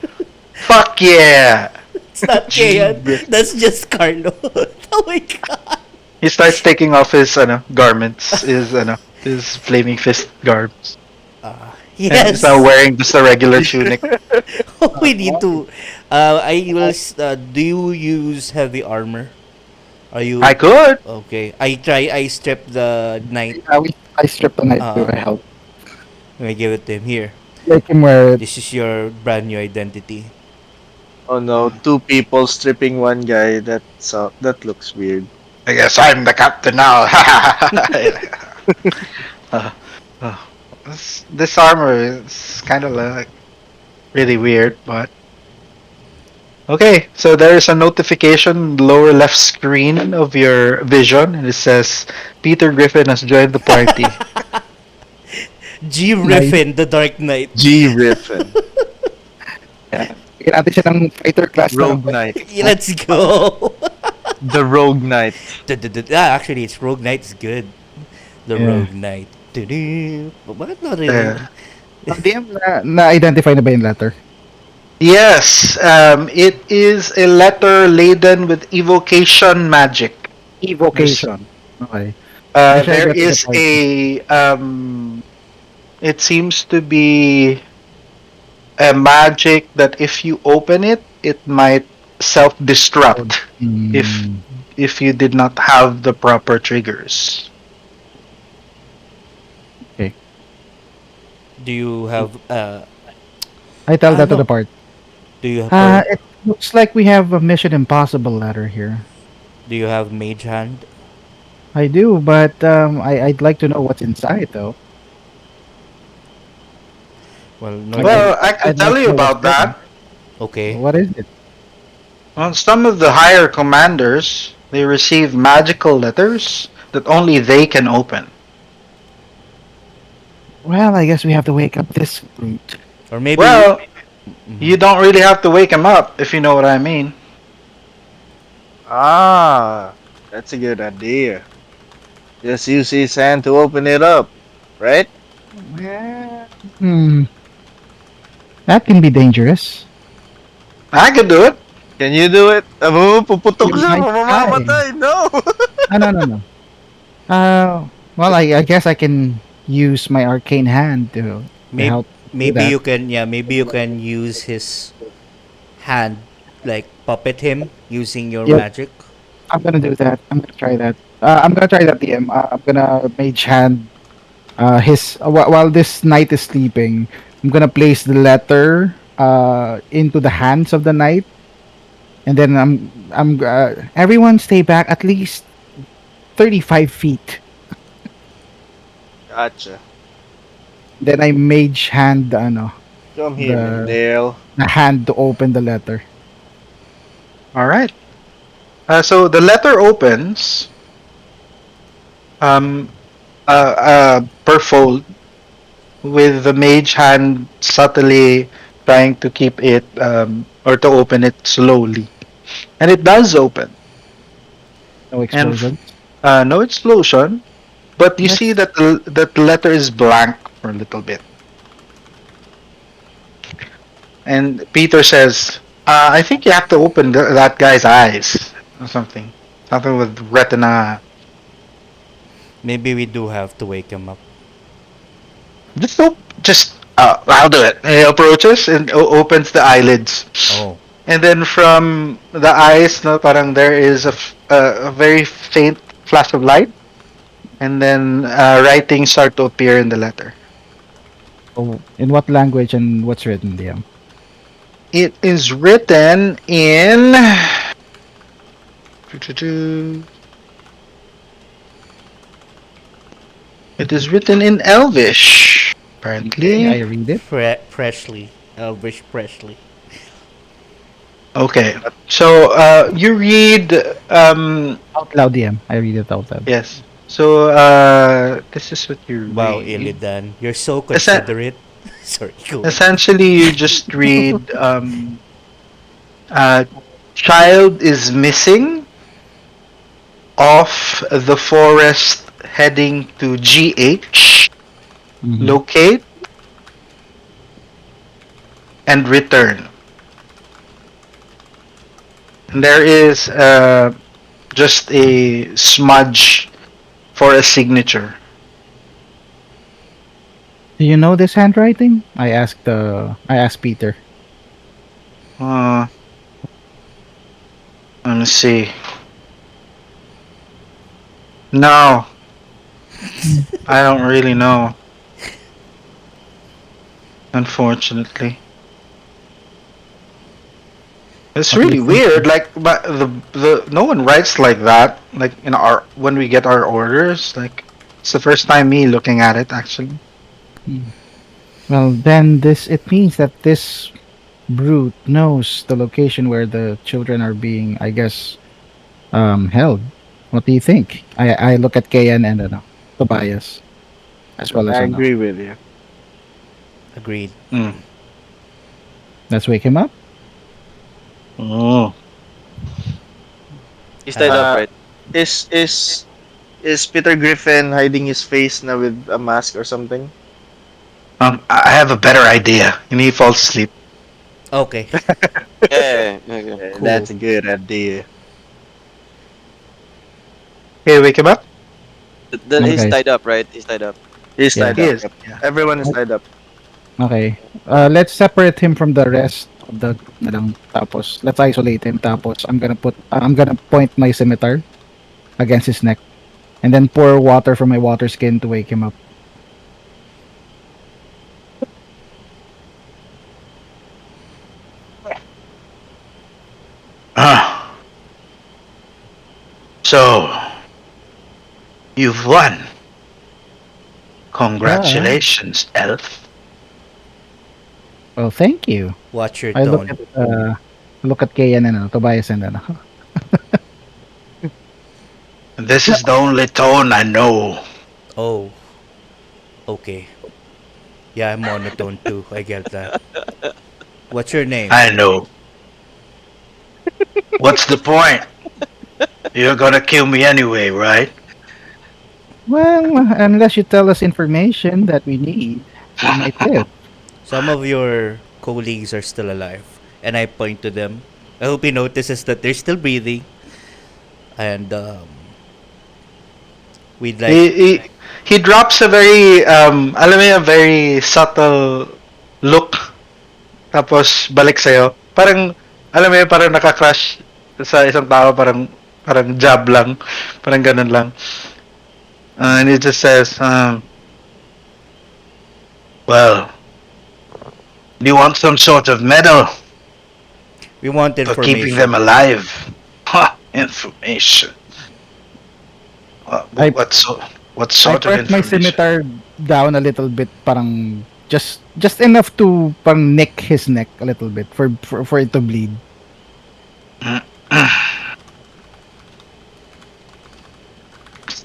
Fuck yeah. it's not G Kayan. Riffin. That's just Carlo. Oh my god. He starts taking off his garments, his flaming fist garbs, and he's now Yes. wearing just a regular tunic. We need to do you use heavy armor? Are I you could. okay? I strip the knight. Yeah, I stripped the knight to Uh help. Let me give it to him here. Make him wear it. This is your brand new identity. Oh no, two people stripping one guy. That looks weird. I guess I'm the captain now. uh, uh, this armor is kind of like really weird, but okay. So there is a notification in the lower left screen of your vision, and it says Peter Griffin has joined the party. G Nice. Riffin, the Dark Knight. G Riffin. Yeah. Bigyan natin siya ng fighter class na Rogue ng Knight. Let's go. The Rogue Knight. Actually, it's Rogue Knight is good. The Yeah. Rogue Knight. Bakit not rin? Uh, DM na-identify na ba yung letter? yes, it is a letter laden with evocation magic. Evocation. Okay. Share There that to the is party. it seems to be a magic that if you open it, it might self-destruct if Mm. if you did not have the proper triggers. Do you have I tell that to no. the party. Do you have It looks like we have a Mission Impossible letter here. do you have Mage Hand? I do, but I'd like to know what's inside, though. Well, no. I'd Well, like, I can I'd like tell to you know what's about there. that. Okay. What is it? Well, some of the higher commanders they receive magical letters that only they can open. Well, I guess we have to wake up this brute. Or maybe Well, Mhm. you don't really have to wake him up if you know what I mean. Ah, that's a good idea. Just use his hand to open it up, right? Eh, Hmm. That can be dangerous. I could do it. Can you do it? Puputok You siya, might mamamatay. No! No. Well, I guess I can use my arcane hand to maybe help do maybe that. you can use his hand like puppet him using your Yep. magic. I'm gonna do that. I'm gonna try that. I'm gonna try that, DM. I'm gonna mage hand While this knight is sleeping, I'm gonna place the letter into the hands of the knight, and then everyone stay back at least 35 feet. Gotcha. Then I mage hand Come here, the Mendel. the hand to open the letter. All right. So the letter opens um, per fold, with the mage hand subtly trying to keep it or to open it slowly, and it does open. No And explosions. no explosion, but you see Let's that that the letter is blank for a little bit. And Peter says, "I think you have to open that guy's eyes or something, something with retina. Maybe we do have to wake him up. Just I'll do it." He approaches and opens the eyelids. Oh, And then from the eyes, no, parang there is a very faint flash of light, and then writings start to appear in the letter. Oh, in what language and what's written, DM? It is written in. It is written in Elvish, Okay, I apparently. read it Presley, Elvish Presley. Okay, so you read. out loud, DM. I read it out loud. Yes. So this is what you Wow, read. Illidan, you're so Essen- considerate. Sorry, go on. Essentially, you just read. Uh, Child is missing off the forest heading to GH. Mhm. Locate and return. And there is just a smudge for a signature. Do you know this handwriting? I asked Peter. Uh, Let me see. No, I don't really know. Unfortunately, it's What do you really think? weird. Like, but the no one writes like that. Like in our when we get our orders, like it's the first time me looking at it actually. Hmm. Well, then this it means that this brute knows the location where the children are being, I guess, held. What do you think? I look at KN and Tobias as well as I agree with you. Agreed. Mm. Let's wake him up. Oh. He's tied Uh, up, Uh, right? is is is Peter Griffin hiding his face now with a mask or something? I have a better idea. And he falls asleep. okay, Yeah, okay. cool. That's a good idea. Okay, wake him up. Then he's Okay. tied up, right? He's tied up. He's Yeah. tied He up. is. Yep. Yeah. Everyone is tied up. Okay. Let's separate him from the rest of the tapos let's isolate him, tapos I'm gonna point my scimitar against his neck and then pour water from my water skin to wake him up. Ah, so you've won. Yeah. Congratulations, elf. Well, thank you. Watch your I look tone. at Kian and Tobias and This is the only tone I know. Oh, okay. Yeah, I'm monotone too. I get that. What's your name? I know. What's the point? You're gonna kill me anyway, right? well, unless you tell us information that we need, we might live. Some of your colleagues are still alive, and I point to them. I hope he notices that they're still breathing, and we'd like. He he, he drops a very alam mo yun, a very subtle look, tapos balik sa'yo. Parang alam mo yun, parang nakakrush sa isang tao, parang jab lang, parang ganun lang. And he just says, Well, do you want some sort of medal We want for keeping them information. alive? Ha! Information. I What I sort of pressed my information? scimitar down a little bit, parang just enough to parang nick his neck a little bit for it to bleed.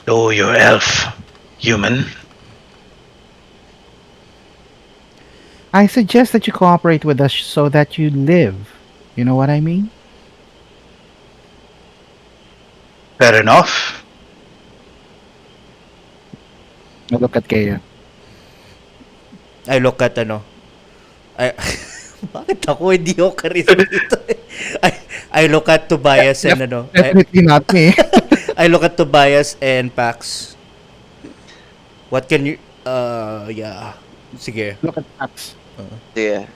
So your elf, human. I suggest that you cooperate with us so that you live. You know what I mean? Fair enough. I look at Kaya. I look at ano. I, bakit ako hindi ako charisma dito eh? I look at Tobias and ano. Definitely not me. I look at Tobias and Pax. What can you... yeah. Sige. Look at Max. Yeah.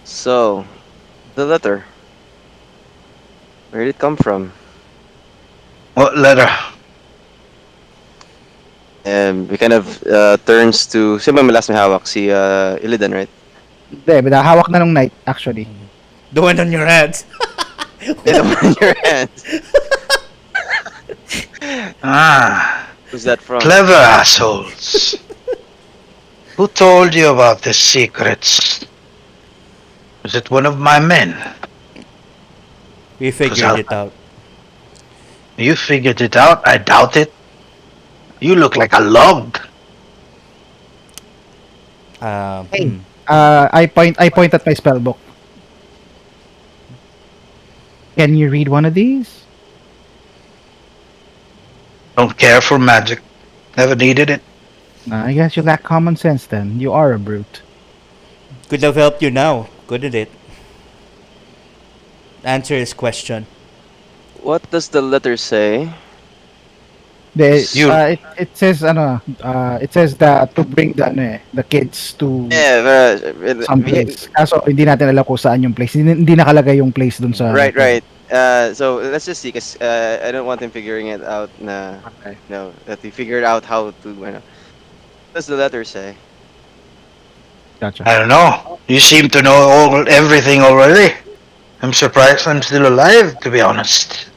So the letter. Where did it come from? What letter? We kind of turns to. Sino ba may last may hawak? Si Illidan, right? Hindi, hawak na nung night, actually. The one on your hands. The one in your hands. Ah, Who's that from? clever assholes. Who told you about the secrets? Was it one of my men? We figured it out. You figured it out? I doubt it. You look like a log. Hmm. I point at my spell book. Can you read one of these? Don't care for magic. Never needed it. I guess you lack common sense then. You are a brute. Could have helped you now, couldn't it? Answer his question. What does the letter say? You- It says it says that to bring the kids to Yeah, some place. Kaso hindi natin alam kung saan yung place. Hindi nakalagay yung place dun sa right, right. So let's just see, cause I don't want him figuring it out. Okay. No, that he figured out how to. What does the letter say? Gotcha. I don't know. You seem to know everything already. I'm surprised I'm still alive, to be honest.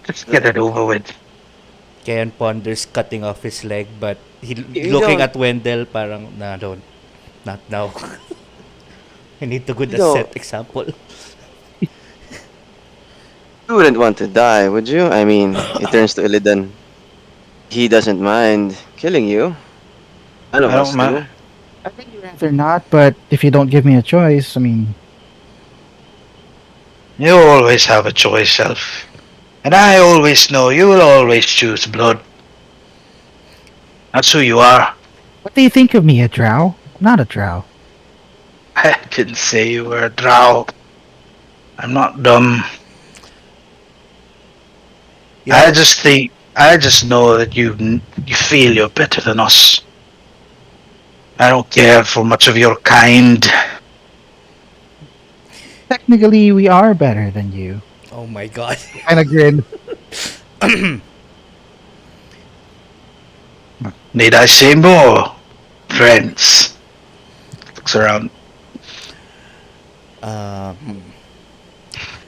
Just get it over with. Ken ponders cutting off his leg, but You looking don't- at Wendell, parang, nah, don't. Not now. I need to good You don't- set example. You wouldn't want to die, would you? I mean, he turns to Illidan. He doesn't mind killing you. None of I us don't mind. do. I think you'd rather not, but if you don't give me a choice, I mean, You always have a choice, Elf. And I always know you will always choose blood. That's who you are. what do you think of me, a drow? Not a drow. I didn't say you were a drow. I'm not dumb. Yeah. I just know that you feel you're better than us. I don't care for much of your kind. Technically, we are better than you. Oh my god. Kind of grin. Need I say more? Friends. Looks around. Hmm.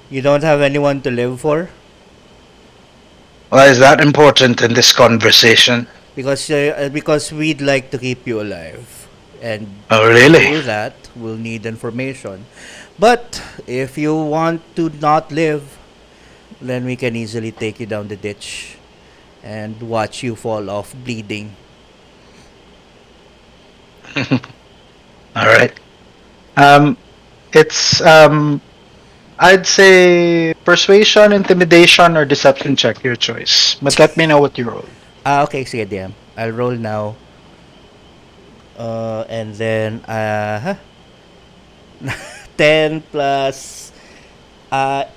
You don't have anyone to live for? Why is that important in this conversation? Because we'd like to keep you alive. And Oh, to really? do that, we'll need information. But if you want to not live, then we can easily take you down the ditch and watch you fall off bleeding. Alright. It's, I'd say persuasion, intimidation, or deception check, your choice. But let me know what you roll. Okay, sige, DM. I'll roll now. And then, 10 plus, I'll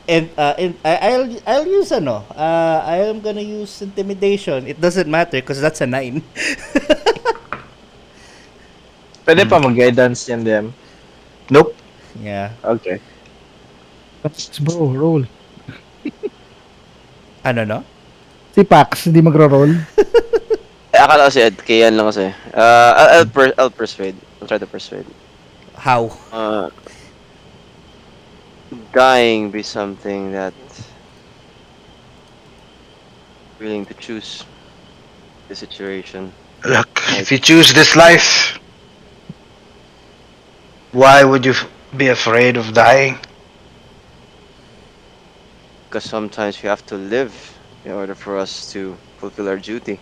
use I am gonna use intimidation. It doesn't matter because that's a 9. Pwede pa mag-guidance yan, DM. Nope. Yeah. Okay. Let's bro, roll. Ano no? Si Pax, hindi magro-roll. Akala kasi Ed, kaya yan lang kasi. I'll persuade. I'll try to persuade. How? Uh, Dying be something that willing to choose the situation. Look, Like, if you choose this life, why would you be afraid of dying? because sometimes we have to live in order for us to fulfill our duty.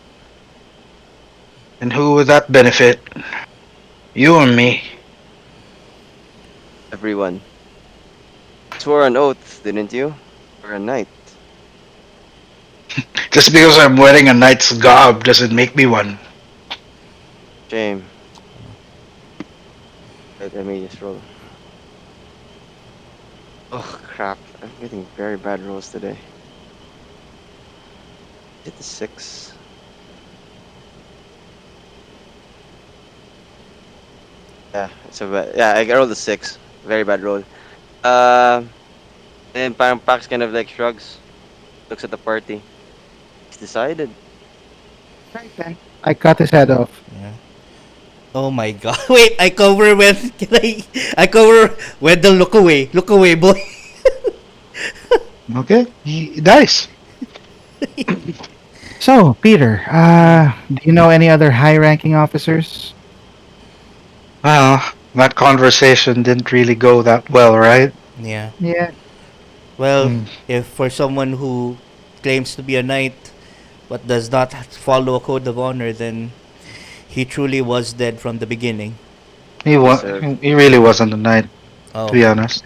And who would that benefit? You or me? Everyone. Swore an oath, didn't you? For a knight. Just because I'm wearing a knight's garb doesn't make me one. Shame. Let me just roll. Oh crap! I'm getting very bad rolls today. Hit the 6. Yeah, it's a bad. Yeah, I rolled a 6. Very bad roll. Um, then parang Pax kind of like shrugs, looks at the party. He's decided. Right then. I cut his head off. Yeah. Oh my god. Wait, I cover with can I cover with the look away boy. Okay, he dies. So, Peter, do you know any other high-ranking officers? Well, that conversation didn't really go that well, right? Yeah. Yeah. Well, Hmm. if for someone who claims to be a knight but does not follow a code of honor, then he truly was dead from the beginning. Deserved. He really wasn't a knight, to Oh. be honest.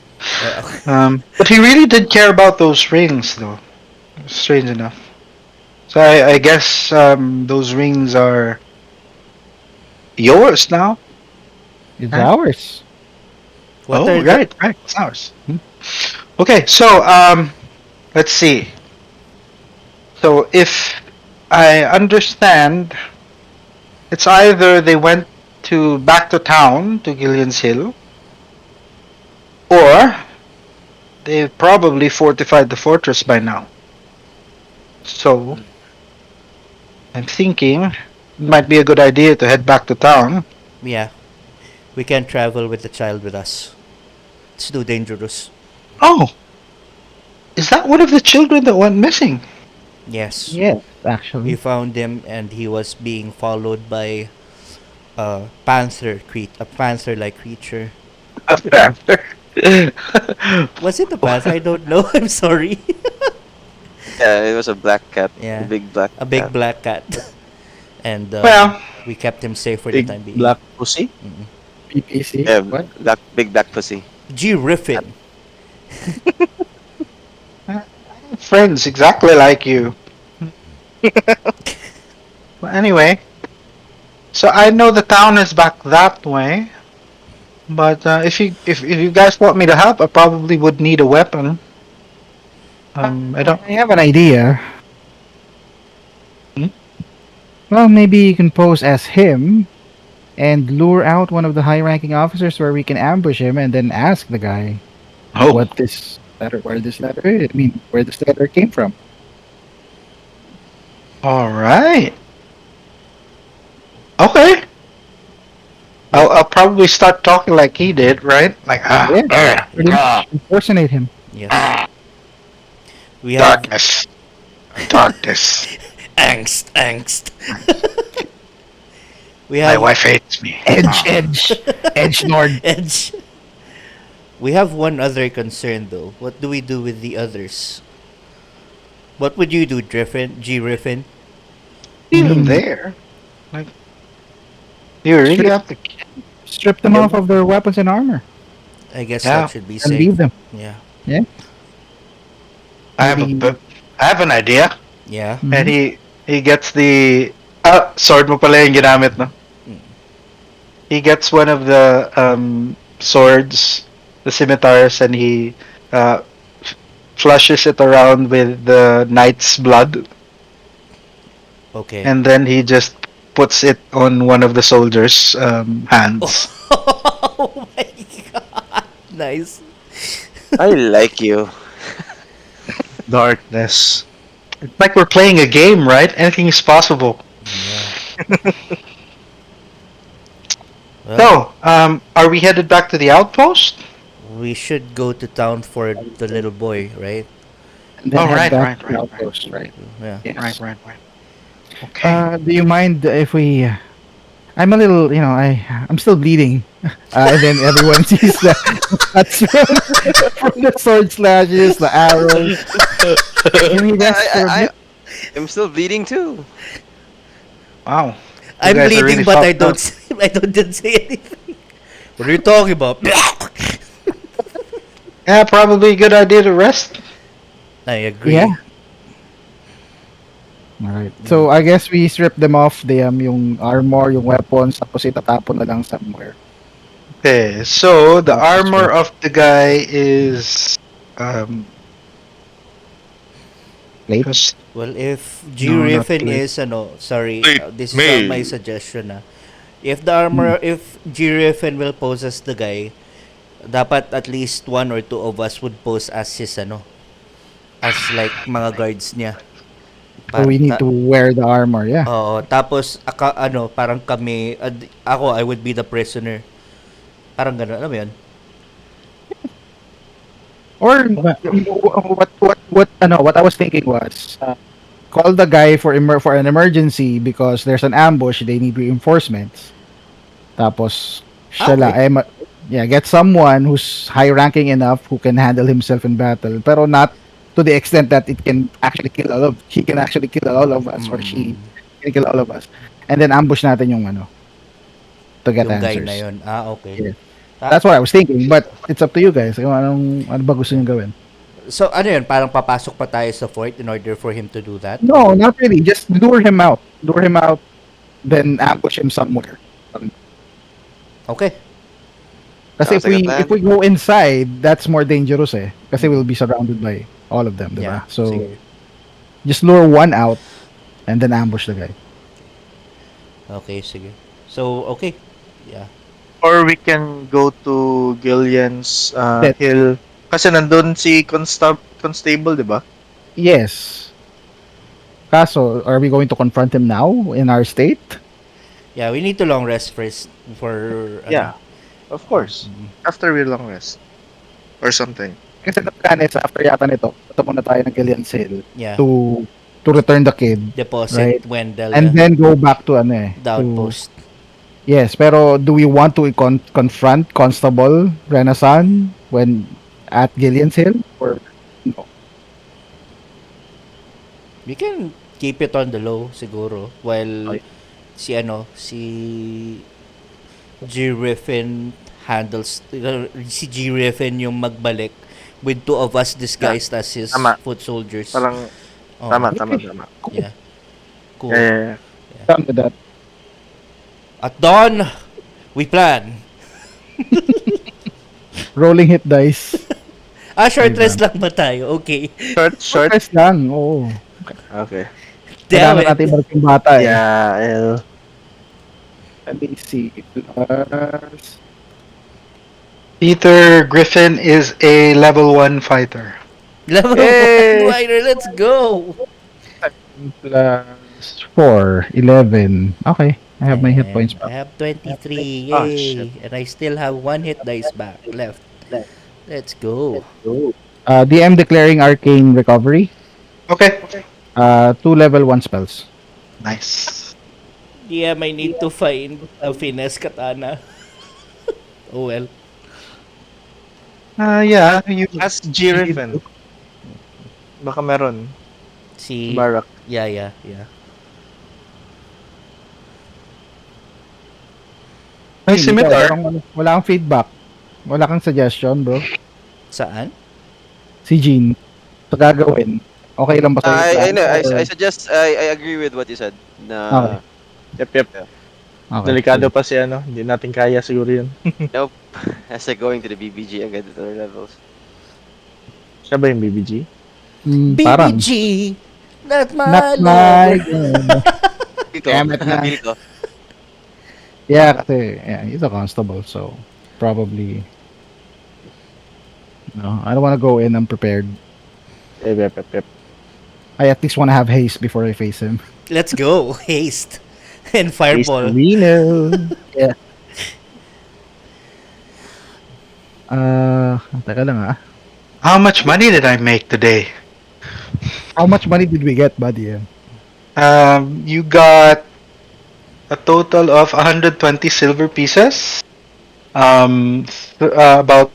Uh, But he really did care about those rings, though. Strange enough. So I guess those rings are yours now. It's Right? ours. what Oh, are the right, it's ours. Okay, so let's see. So if I understand, it's either they went to back to town to Gillian's Hill, or they probably fortified the fortress by now. So Mm. I'm thinking it might be a good idea to head back to town. yeah, we can't travel with the child with us. It's too dangerous. Oh, is that one of the children that went missing? Yes. Yes, We actually. found him and he was being followed by a panther like creature. A panther. Was it a panther? I don't know. I'm sorry. Yeah, it was a black cat, a Yeah. big black A big cat. black cat. And Well, we kept him safe for the Big time being. black pussy. Mm-mm. PPC? Yeah, What? big black pussy. G. Riffin. friends exactly like you. Well, anyway, so I know the town is back that way, but if you guys want me to help, I probably would need a weapon. I don't. I have an idea. Hmm? Well, maybe you can pose as him and lure out one of the high-ranking officers where we can ambush him and then ask the guy Oh, where this letter is. I mean, where this letter came from. all right. Okay. What? I'll probably start talking like he did, right? Like Yeah, pretty Yeah. much. Impersonate him. Yes. We have darkness, darkness. angst, angst. We My have wife hates me. Edge Lord. edge. We have one other concern though. What do we do with the others? What would you do, Griffin? G. Riffin? Even Mm, there, like you really strip, have to. strip them Yep. off of their weapons and armor I guess Yeah, that should be and safe. leave them. Yeah. Yeah. I have Maybe. I have an idea. Yeah. And Mhm. he gets the sword mo pala yung ginamit, no? Mm. He gets one of the swords, the scimitars, and he uh, flushes it around with the knight's blood, Okay. and then he just puts it on one of the soldiers' hands. Oh my god. Nice. I like you. Darkness. It's like we're playing a game, right? Anything is possible. Yeah. Well, So, are we headed back to the outpost? we should go to town for the little boy, right? And then Oh, head right, back right, to the right, right, outpost, right? Yeah. right, Yes. right, right. Okay. Do you mind if we? I'm a little, I'm still bleeding. And then everyone sees the cuts from the sword slashes, the arrows. Can we Yeah, rest for a bit? I'm still bleeding too. Wow. You I'm guys are bleeding, really but I fucked don't. up. I don't say anything. What are you talking about? Yeah, probably a good idea to rest. I Yeah. agree. Alright. Mm. So I guess we strip them off yung armor, yung weapons, tapos itatapon na lang somewhere. Okay, so the That's just armor right. of the guy is Plate. just Well, if G no, not Riffin plate. is sorry, Wait, this is my me. suggestion If the armor, if G Riffin will pose as the guy, dapat at least one or two of us would pose as his as like mga guards niya. So we need Ta- to wear the armor, yeah. Oo, tapos parang kami ako I would be the prisoner. Parang gano'n, alam mo 'yun? Or what I was thinking was call the guy for an emergency because there's an ambush, they need reinforcements. Tapos siya lang, Okay. yeah, get someone who's high ranking enough who can handle himself in battle, pero not to the extent that he can actually kill all of us or she Mm, can kill all of us. And then ambush natin yung to get yung guy na answers. 'yon. Okay. Yeah. Ah, That's what I was thinking, but it's up to you guys. Kung ano ba gusto niyo gawin? so ano 'yun, parang papasok pa tayo sa fort in order for him to do that? No, not really. Just lure him out. Lure him out, then ambush him somewhere. Okay. Kasi Sounds like a plan. if we go inside, that's more dangerous eh. Kasi we'll be surrounded by all of them, Yeah. diba? So Sige. just lure one out and then ambush the guy. Okay, sige. So, okay. Yeah. Or we can go to Gillian's That- hill. Kasi nandun si Constable, di ba? Yes. Kaso, are we going to confront him now in our state? Yeah, we need to long rest first for Yeah, of course. Mm, After we long rest. Or something. Kasi the plan is after yata nito, punta muna tayo ng Gillian's Hill yeah. to return the kid. Deposit Right. Wendell And then go back to the outpost. Yes, pero do we want to confront Constable Renasan when at Gillian's Hill or no? We can keep it on the low siguro while Okay. si G Riffin handles si G Riffin yung magbalik with two of us disguised as his Tama. foot soldiers. Parang, Oo. tama. Yeah. Cool. Yeah. Done with that. At dawn, we plan. Rolling hit dice. Short Diba? rest lang ba tayo? Okay. Short. Press lang, oo. Okay. Damn Kailangan it. natin ibalik yung bata eh. Yeah, Let me see. Plus, Peter Griffin is a level 1 fighter. Level Yay! 1 fighter, let's go! plus 4, 11. Okay, I have my hit And points I back. have 23. Oh, Yay! shit. And I still have one hit dice back left. Let's go. DM declaring arcane recovery. Okay. 2 level 1 spells. Nice. Yeah, I need to find a finesse katana. Oh well. Yeah, you Ask G. Riffin. Baka meron. Si Barak. Yeah. may Hey, scimitar. wala kang feedback. Wala kang suggestion, bro. Saan? Si Jean. Sa gagawin. Okay lang ba sa'yo? I know. Or- I suggest. I agree with what you said. Na Yep. Okay, Delikado sige. pa si ano. Hindi natin kaya siguro yun. as like going to the BBG and get to the levels. Siya ba yung BBG? Parang. BBG! Not my Not lover. my... Dito. Damn it, man. Dito. Yeah, kasi he's a constable, so probably... No, I don't want to go in unprepared. Yep. I at least want to have haste before I face him. Let's go. Haste. And Fireball. Cristalino. Yeah. Teka lang ah. How much money did I make today? How much money did we get, buddy? You got a total of 120 silver pieces. About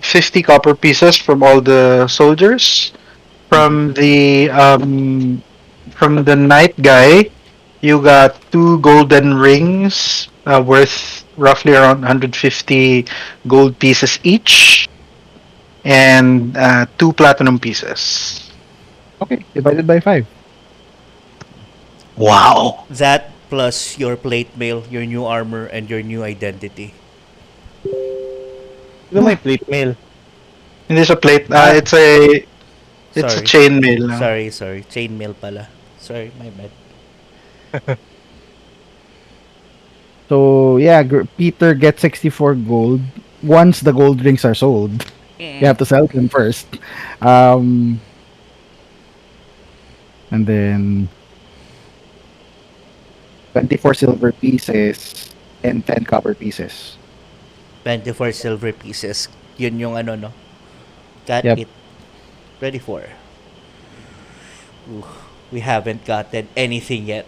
50 copper pieces from all the soldiers. From the night guy, you got two golden rings worth roughly around 150 gold pieces each, and two platinum pieces. Okay, divided by 5. Wow. That plus your plate mail, your new armor, and your new identity. Sino may plate mail? Hindi siya plate. Ah, It's a Sorry. chain mail now. Sorry. Chainmail pala. Sorry, my bad. so yeah, Peter gets 64 gold. Once the gold rings are sold, you have to sell them first. Um, and then 24 silver pieces and 10 copper pieces. 24 silver pieces. Yun yung ano, no? Got Yep. it. 24. Ooh, we haven't gotten anything yet.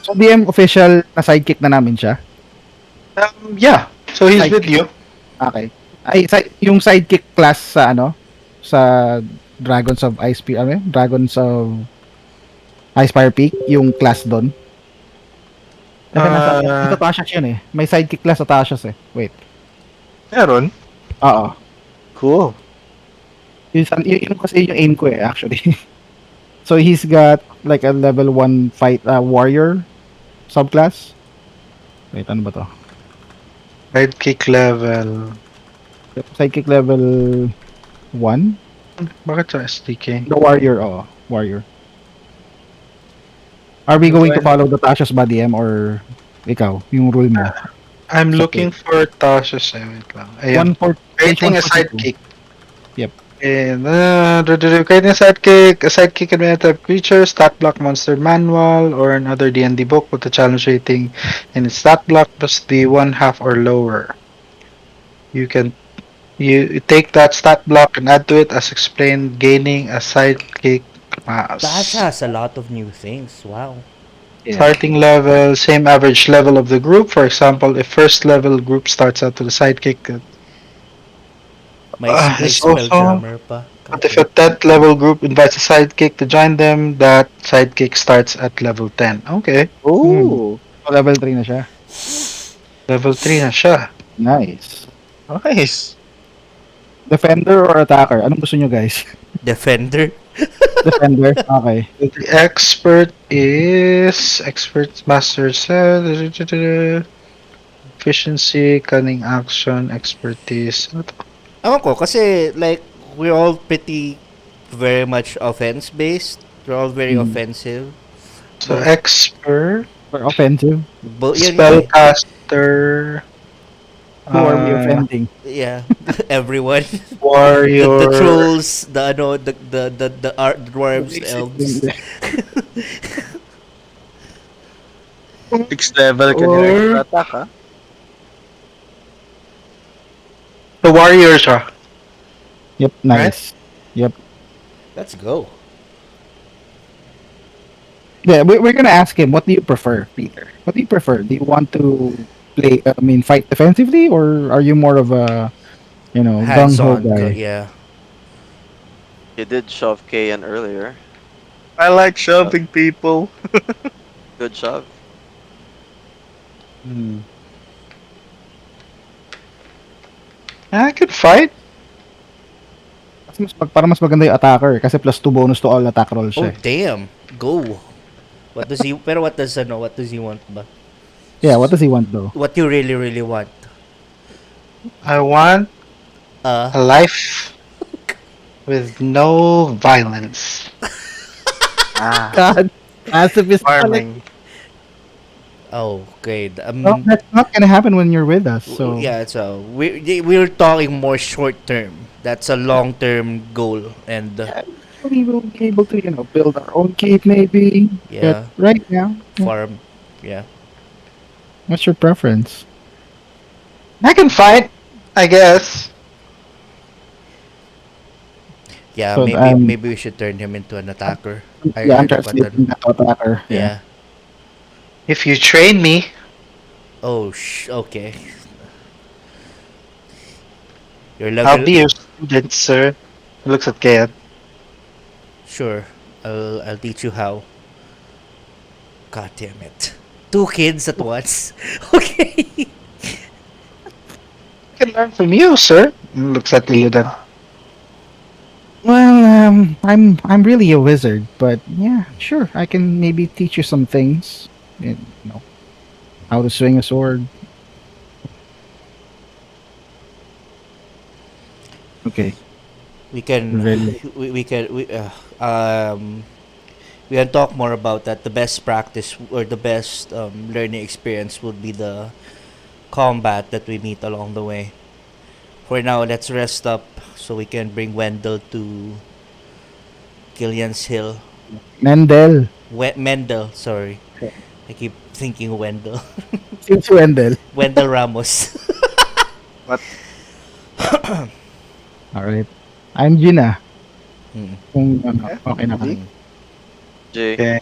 So DM official na sidekick na namin siya. Yeah. So he's with Sidekick. you. Okay. Ay, yung sidekick class sa ano? Sa Dragons of Ice Peak, ano yun? Dragons of Icefire Peak, yung class doon. Kasi nasa Tasha's yun eh. May sidekick class sa Tasha's eh. Wait. Meron? Oo. Cool. Yun kasi yung aim ko eh, actually. So he's got like a level 1 fight warrior subclass. Wait, ano ba to? Sidekick level. Sidekick level 1? Bakit sa SDK? The warrior, oh, warrior. Are we going to follow the Tasha's body M or ikaw, yung rule mo? I'm It's looking for Tasha's. Wait lang. Ayan. Creating a sidekick. Yep. And creating a sidekick can be a type of creature, stat block monster manual, or another D&D book with a challenge rating in its stat block must be 1/2 or lower. You take that stat block and add to it as explained, gaining a sidekick class. That has a lot of new things. Wow. Yeah. Starting level, same average level of the group. For example, if first level group starts out with a sidekick, May it's spell also. jammer pa. But if a 10th level group invites a sidekick to join them, that sidekick starts at level 10. Okay. Oh, So level 3 na siya. Level 3 na siya. Nice. nice. Defender or attacker? Anong gusto nyo guys? Defender. Defender? Okay. The expert is expert master set, efficiency, cunning action, expertise. Ano to? Ewan ko, kasi like, we're all pretty very much offense-based. We're all very offensive. So Both- expert, For offensive. Yun nga eh. spellcaster, Who are we offending? Yeah, everyone. the warrior, trolls, the ano, the art dwarves, elves. 6 level ka Or- niya attack, ha? the warrior siya. Yep, nice. Yep. Let's go. Yeah, we're gonna ask him, what do you prefer, Peter? What do you prefer? Do you want to fight defensively, or are you more of a, gung-ho Hands-on. guy? Yeah. You did shove Kayan earlier. I like shoving people. Good shove. I could fight. Para mas maganda yung attacker, kasi plus 2 bonus to all attack rolls Oh siya. damn. Go. What does he? Pero what does what does he want ba? Yeah, what does he want though? What you really want? I want a life with no violence. God, pacifist pala. Farming. Okay. No, that's not gonna happen when you're with us. So Yeah, so we're talking more short term. That's a long term goal, and we will be able to, build our own cave maybe. Yeah. But right now, farm. Yeah. What's your preference? I can fight, I guess. Yeah, So maybe maybe we should turn him into an attacker. yeah, I I'm forgot that. translating that to attacker. Yeah. Yeah. If you train me, Oh, okay. Your I'll level. be your student, sir. He looks at Ken. Sure. I'll teach you how. God damn it. Two kids at once. Okay. I can learn from you, sir. He looks at you then. Well, I'm really a wizard, but yeah, sure, I can maybe teach you some things. How to swing a sword. Okay, We can really. we can we can talk more about that. The best practice or the best learning experience would be the combat that we meet along the way. For now, let's rest up so we can bring Wendell to Gillian's Hill. Mendel. Mendel, sorry. I keep thinking Wendell. Since Wendel. Wendell Ramos. But All right. I'm Gina. Mm. Kung ano, yeah, okay na ka. hindi. Jay. Okay.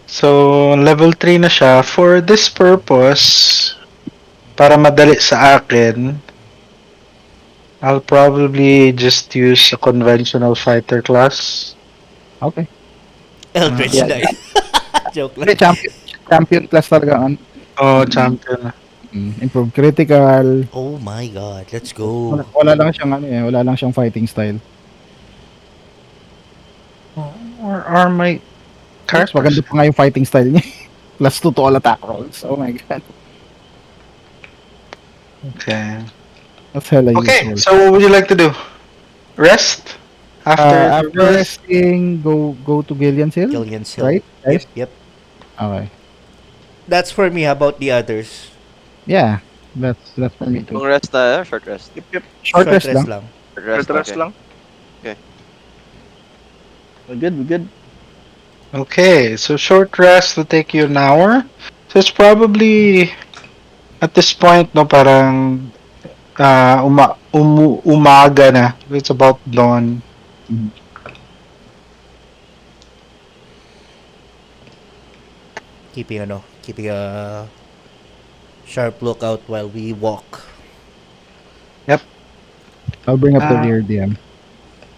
So, level 3 na siya. For this purpose, para madali sa akin, I'll probably just use a conventional fighter class. Okay. Eldritch Yeah. Knight. Joke lang. Hindi, champion class talaga. Oh, champion. Improve critical. Oh my god, let's Wala, go. wala lang siyang wala lang siyang fighting style. Or are my Mas maganda characters? pa nga yung fighting style niya. Plus 2 to all attack rolls. Oh my god. Okay. That's hella Okay, useful. so what would you like to do? Rest? After the After rest? resting, go to Gillian's Hill, Gillian's Hill. right, Yep, guys? yep. Okay. That's for me. How about the others? Yeah, that's for me too. Long rest tayo, short rest. Yep. Short rest lang. lang. Short rest, Short rest okay. lang. Okay. We're good, we're good. Okay, so short rest will take you an hour. So it's probably at this point, no, parang umaga na. It's about dawn. Keeping a sharp lookout while we walk. I'll bring up the Ah. rear DM.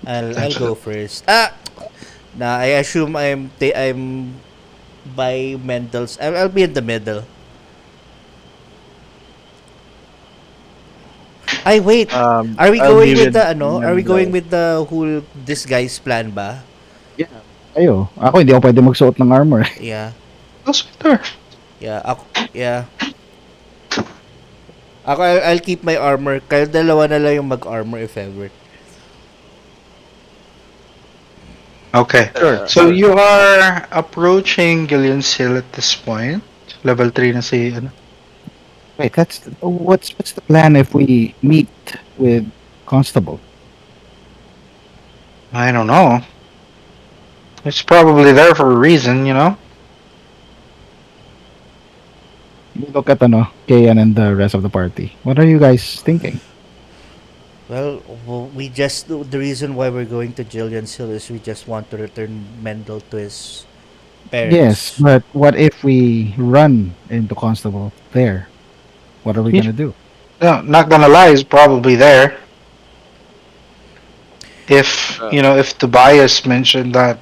I'll go first. Nah, I assume I'm by Mendel's. I'll be in the middle. Ay, wait. Are we I'll going be with the Are we Mendel. going with the whole this guy's plan ba? Ayo, ako hindi ako pwede magsuot ng armor. Yeah. Oh, sweeter. Yeah, yeah. I'll keep my armor. Kayo dalawa na lang yung mag-armor if ever. Okay. Sure. So you are approaching Gillian's Hill at this point. Level 3 na si ano. Wait, what's the plan if we meet with Constable? I don't know. It's probably there for a reason, you know? You look at Kayan and the rest of the party. What are you guys thinking? Well, we just the reason why we're going to Gillian's Hill is we just want to return Mendel to his parents. Yes, but what if we run into Constable there? What are we Yeah. gonna do? No, not gonna lie, it's probably there. If, if Tobias mentioned that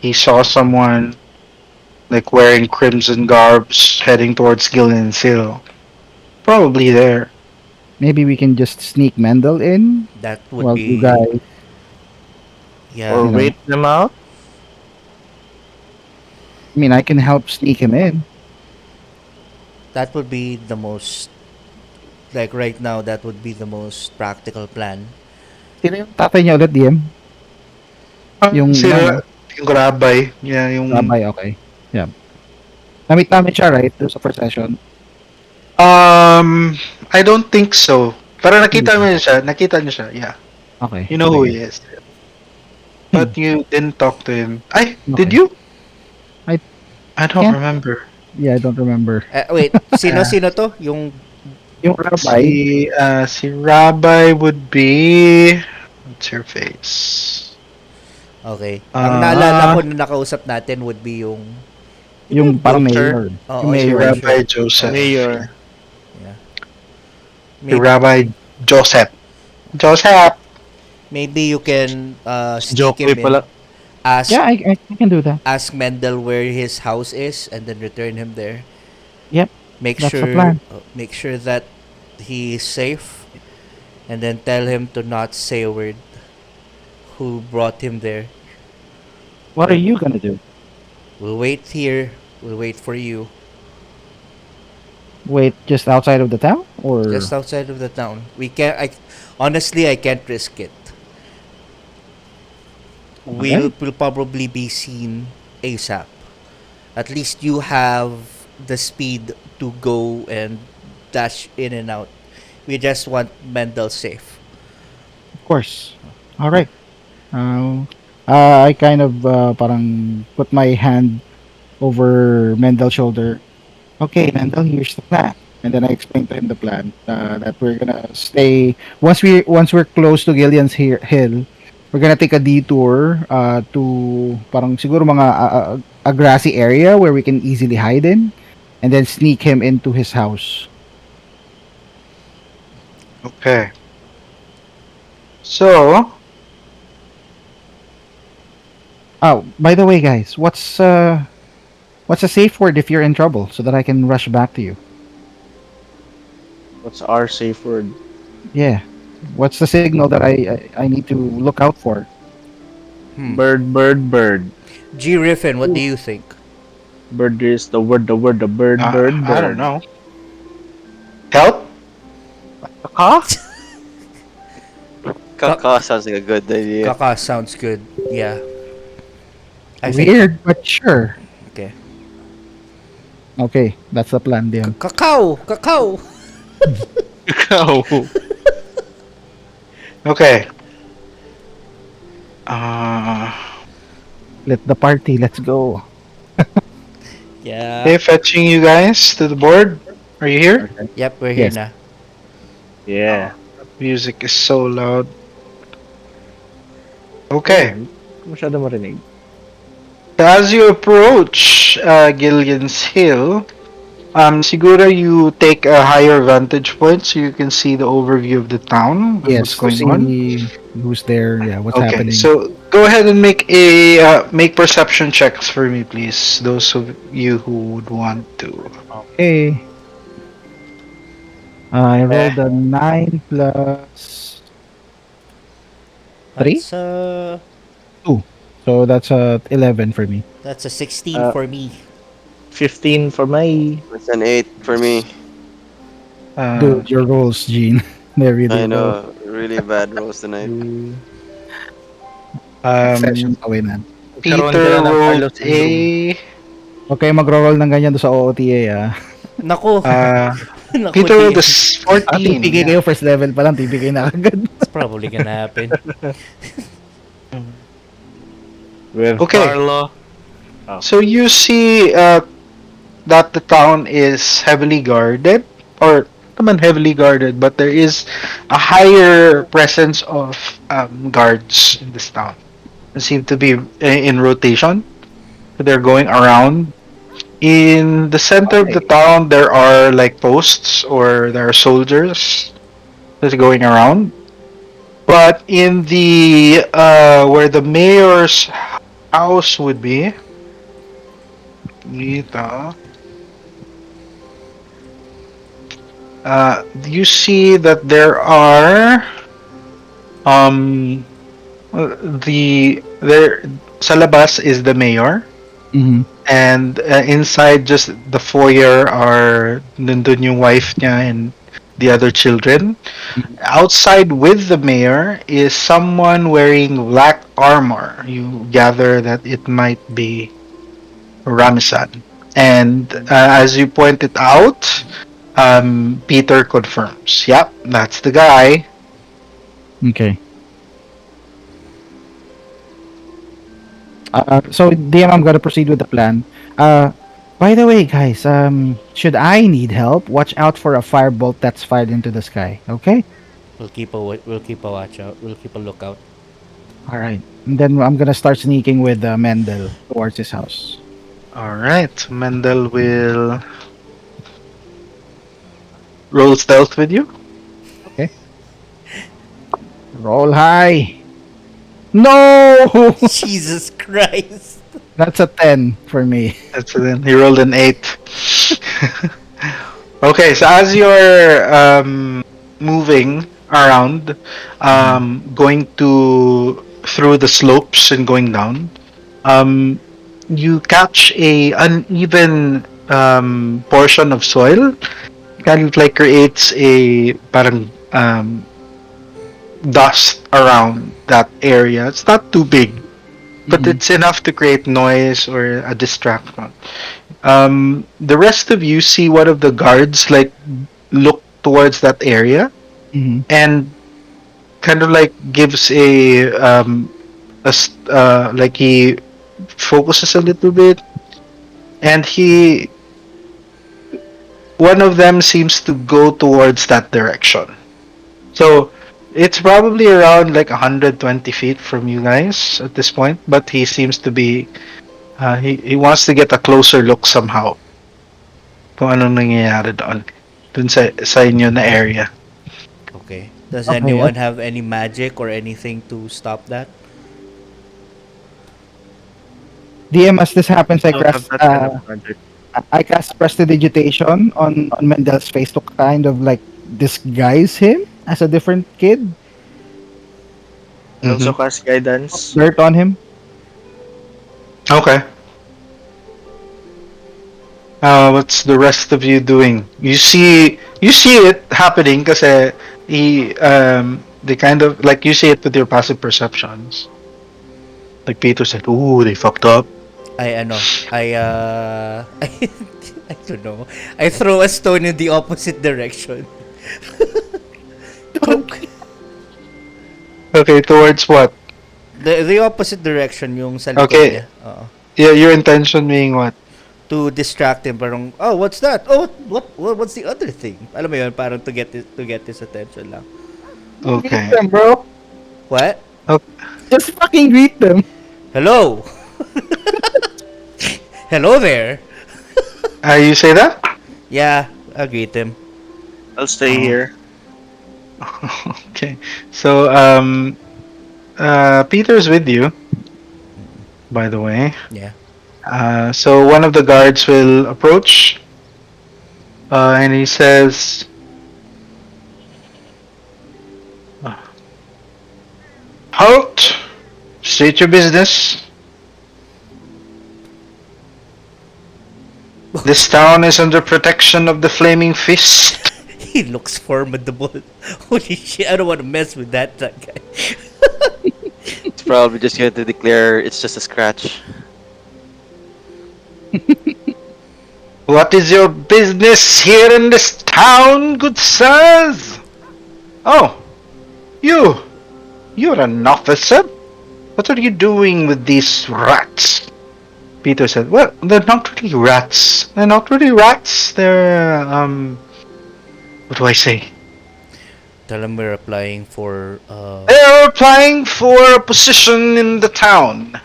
he saw someone like wearing crimson garbs heading towards Gillian's Hill, probably there. Maybe we can just sneak Mendel in That would while be you guys. yeah. Or You know. wait them out. I mean, I can help sneak him in. That would be the most like right now. That would be the most practical plan. Sino yung tatay niya ulit, DM? Yung Sila, yung Rabay. Yeah, yung... Rabay, okay. Yeah. Namit namin siya, right? Doon sa first session. I don't think so. Pero nakita mo siya. Nakita niyo siya, yeah. Okay. You know who he Sige. is. But you didn't talk to him. Ay, Okay. did you? I I don't can't- remember. Yeah, I don't remember. Wait, Uh, sino to? Yung Yung rabbi, si Rabbi would be, what's your face? okay. Ang naalala Uh, ko na nakausap natin would be yung di ba yung parang Butcher, mayor. Yung Oo, si yung mayor. Rabbi butcher. Oo, Joseph. Yeah. mayor. yeah. Si Maybe Rabbi Joseph. Joseph. maybe you can Si sneak Jokeway him in. pala. Ask Yeah, I can do that. ask Mendel where his house is and then return him there. Yep, that's the plan. Make sure that he is safe and then tell him to not say a word who brought him there. What are We'll, you gonna do? we'll wait here. We'll wait for you Wait just outside of the town, or just outside of the town. We can I honestly I can't risk it. all right? We'll probably be seen ASAP. At least you have the speed to go and dash in and out. We just want Mendel safe. Of course. All right. Uh, I kind of parang put my hand over Mendel's shoulder. Okay, Mendel, here's the plan. And then I explained to him the plan that we're gonna stay once we're close to Gillian's hill. We're gonna take a detour to parang siguro mga a grassy area where we can easily hide in, and then sneak him into his house. Okay. So, Oh, by the way, guys, what's a safe word if you're in trouble so that I can rush back to you? What's our safe word? Yeah. What's the signal that I need to look out for? Hmm. Bird, bird, bird. G Riffin, what do you think? Bird is the word, the word, the bird, bird, I don't bird. know. Help? Ka? Ka- Kaka sounds like a good idea. Kaka sounds good. Yeah. I think Weird, but sure. okay. Okay, that's the plan, Dion. Kakao. Ikaw. Okay. Uh, Let the party. Let's go. Yeah. okay, fetching you guys to the board. Are you here? Okay. Yep, we're here Yes. na. Yeah. Music is so loud. Ayun, Okay. hindi ko masyado marinig. As you approach Gillian's Hill, siguro you take a higher vantage point so you can see the overview of the town and what's Yes, to going on. see who's there. Yeah, what's Okay, happening. so go ahead and make perception checks for me, please. Those of you who would want to. Okay. I Eh, rolled a 9 plus 3? That's 2. So that's a 11 for me. that's a 16 Uh, for me. 15 for my... It's an 8 for me. uh, Dude, your rolls, Gene. They're really I low. know, really bad rolls tonight. Sessions um, away na. Karoon ka Peter na ng rolled Carlos syndrome. Okay, magro-roll ng ganyan doon sa OOTA, ah. Nako. uh, Nako, Peter rolled a Gian. 14. TPK Yeah. kayo, first level pa lang, TPK na agad. It's probably gonna happen. With Okay. Carlo. So you see that the town is heavily guarded, or naman heavily guarded, but there is a higher presence of guards in this town. They seem to be in rotation. They're going around. In the center of the Okay. town, there are like posts or there are soldiers that's going around. But in the where the mayor's house would be, dito, you see that there are um there sa labas is the mayor, Mm-hmm. and inside just the foyer are nandun yung wife niya and the other children. Outside with the mayor is someone wearing black armor. You gather that it might be Ramisan. And as you pointed out, Peter confirms. Yep, that's the guy. Okay. So DM, I'm gonna proceed with the plan. By the way, guys, should I need help, watch out for a firebolt that's fired into the sky. Okay. We'll keep a watch out. We'll keep a lookout. All right. And then I'm gonna start sneaking with Mendel towards his house. All right. Mendel will roll stealth with you. Okay. Roll high. No, Jesus Christ. that's a 10 for me. That's then he rolled an 8. Okay, so as you're moving around, Mhm. going to through the slopes and going down, you catch a uneven portion of soil. Kind of like creates a parang dust around that area. It's not too big, but Mhm. it's enough to create noise or a distraction. The rest of you see one of the guards like look towards that area Mhm. and kind of like gives like he focuses a little bit, and he one of them seems to go towards that direction. So it's probably around like 120 feet from you guys at this point, but he seems to be he wants to get a closer look somehow kung anong nangyayari doon dun sa inyo na area. Okay. Does Okay. anyone have any magic or anything to stop that? DM, as this happens, I don't have that kind of magic. I cast prestidigitation on Mendel's face to kind of like disguise him as a different kid. I also Mm-hmm. cast guidance. Alert on him. Okay. What's the rest of you doing? You see it happening kasi they kind of like you see it with your passive perceptions. Like Peter said, "Ooh, they fucked up." I don't know. I throw a stone in the opposite direction. Don't. Okay, towards what? The opposite direction yung sa likod Okay, niya. Oo. yeah, your intention being what? To distract him, parang, oh, what's that? Oh, what's the other thing? Alam mo yun, parang to get his attention lang. Greet Okay. them, bro. What? Okay. Just fucking greet them. Hello? Hello there? You say that? Yeah, I'll greet him. I'll stay Oh. here. Okay. So Peter's with you, by the way. Yeah. So one of the guards will approach, and he says, "Halt! State your business. This town is under protection of the Flaming Fist." He looks formidable. Holy shit, I don't want to mess with that guy. It's probably just going to declare it's just a scratch. "What is your business here in this town, good sirs?" "Oh, you. You're an officer. What are you doing with these rats?" Peter said, "Well, they're not really rats. They're not really rats. They're, what do I say? Tell him we're applying for, They're applying for a position in the town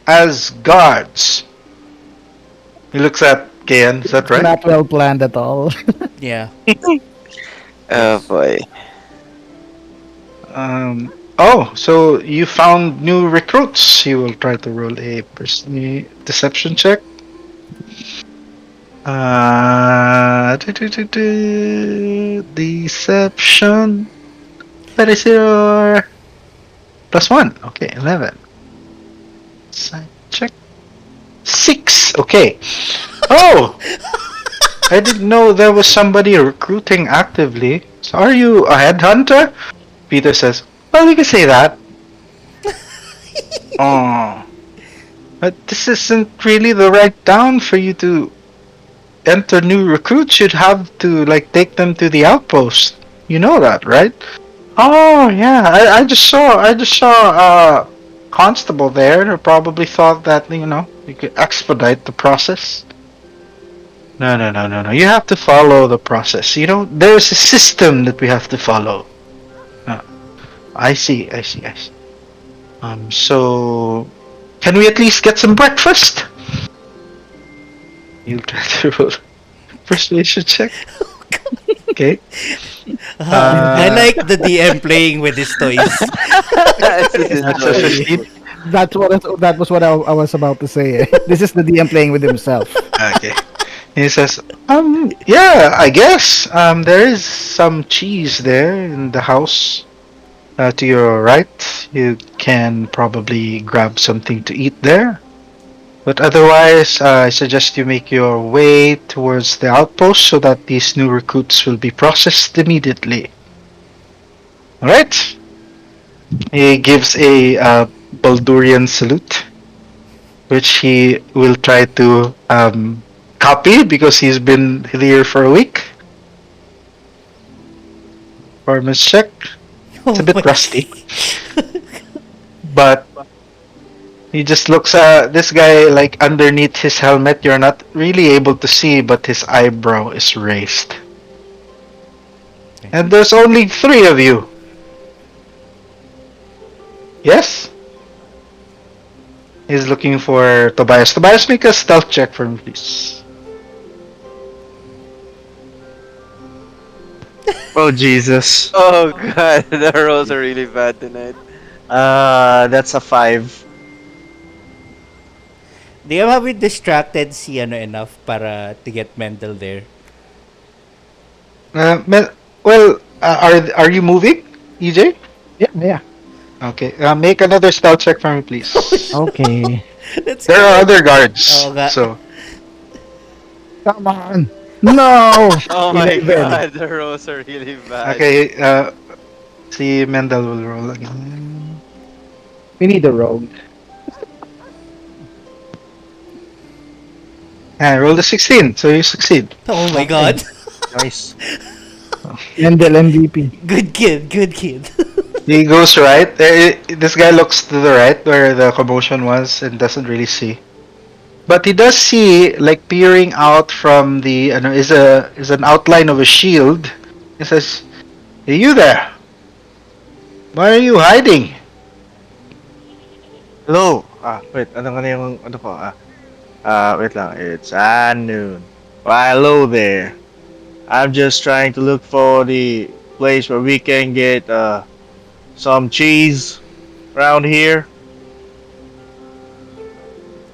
as guards." He looks at Kian, is that right? Not well planned at all. yeah. Oh boy. Oh, so you found new recruits. He will try to roll a deception check. Deception. That is your +1. Okay, 11. Side check. 6. Okay. Oh, I didn't know there was somebody recruiting actively. So are you a headhunter? Peter says, "Well, you can say that." Oh, but this isn't really the right town for you to enter new recruits. You'd have to like take them to the outpost. You know that, right? Oh yeah, I just saw constable there who probably thought that, you could expedite the process. No, no, no, no, no. You have to follow the process. There's a system that we have to follow. Uh, I see, I see, I see. So can we at least get some breakfast? You try to roll persuasion check. Okay. I like the DM playing with his toys. This is That's a enjoyable. 15. That was what I was about to say. This is the DM playing with himself. Okay. He says, yeah, I guess. There is some cheese there in the house. To your right, you can probably grab something to eat there. But otherwise, I suggest you make your way towards the outpost so that these new recruits will be processed immediately. Alright? He gives a Baldurian salute, which he will try to copy because he's been here for a week. Performance check. It's a Oh bit my- rusty. But he just looks at this guy like underneath his helmet. You're not really able to see, but his eyebrow is raised. And there's only 3 of you. Yes? He's looking for Tobias. Tobias, make a stealth check for me, please. Oh Jesus. Oh god, the rolls are really bad tonight. That's a 5. DM, have we distracted si ano enough para to get Mendel there? Well, are you moving, EJ? Yeah, yeah. Okay. Make another stealth check for me, please. Okay. Let's There are go. other guards, Oo nga. so Come on. No. Oh my 11. god, the rolls are really bad. okay. See, Mendel will roll again. We need a rogue. And roll the 16, so you succeed. Oh my god. Nice. Mendel MVP. Good kid, good kid. He goes right. This guy looks to the right where the commotion was and doesn't really see. But he does see, like peering out from the is an outline of a shield. He says, "Hey, you there? Why are you hiding?" Hello. Wait. Ano yung ano ko? Wait lang. It's noon. Why, hello there. I'm just trying to look for the place where we can get some cheese around here.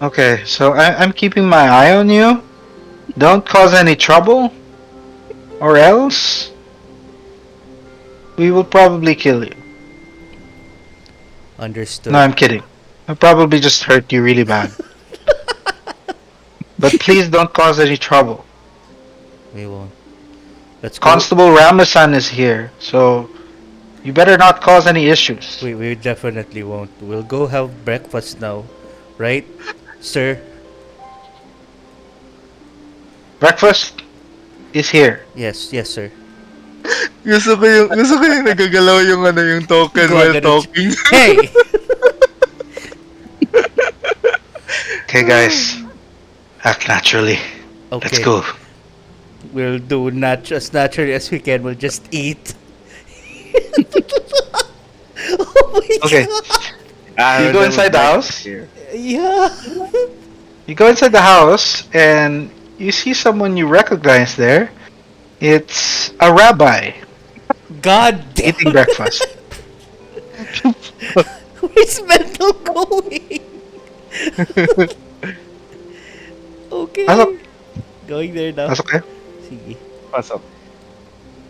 Okay, so I'm keeping my eye on you. Don't cause any trouble, or else we will probably kill you. Understood. No, I'm kidding. I'll probably just hurt you really bad. But please don't cause any trouble. We won't. Let's go. Constable Ramasan is here, so you better not cause any issues. We definitely won't. We'll go have breakfast now. Right, sir? Breakfast is here. Yes, yes, sir. Gusto ko yung nagagalaw yung token Go while agad. talking. Hey! Okay, guys. Act naturally. Okay. Let's go. We'll do as naturally as we can. We'll just eat. Oh my Okay. god. You go inside the house. Yeah. You go inside the house and you see someone you recognize there. It's a rabbi God damn. eating breakfast. Where's Mental going? Okay. Pasok. Going there now. That's okay. Sige. What's up?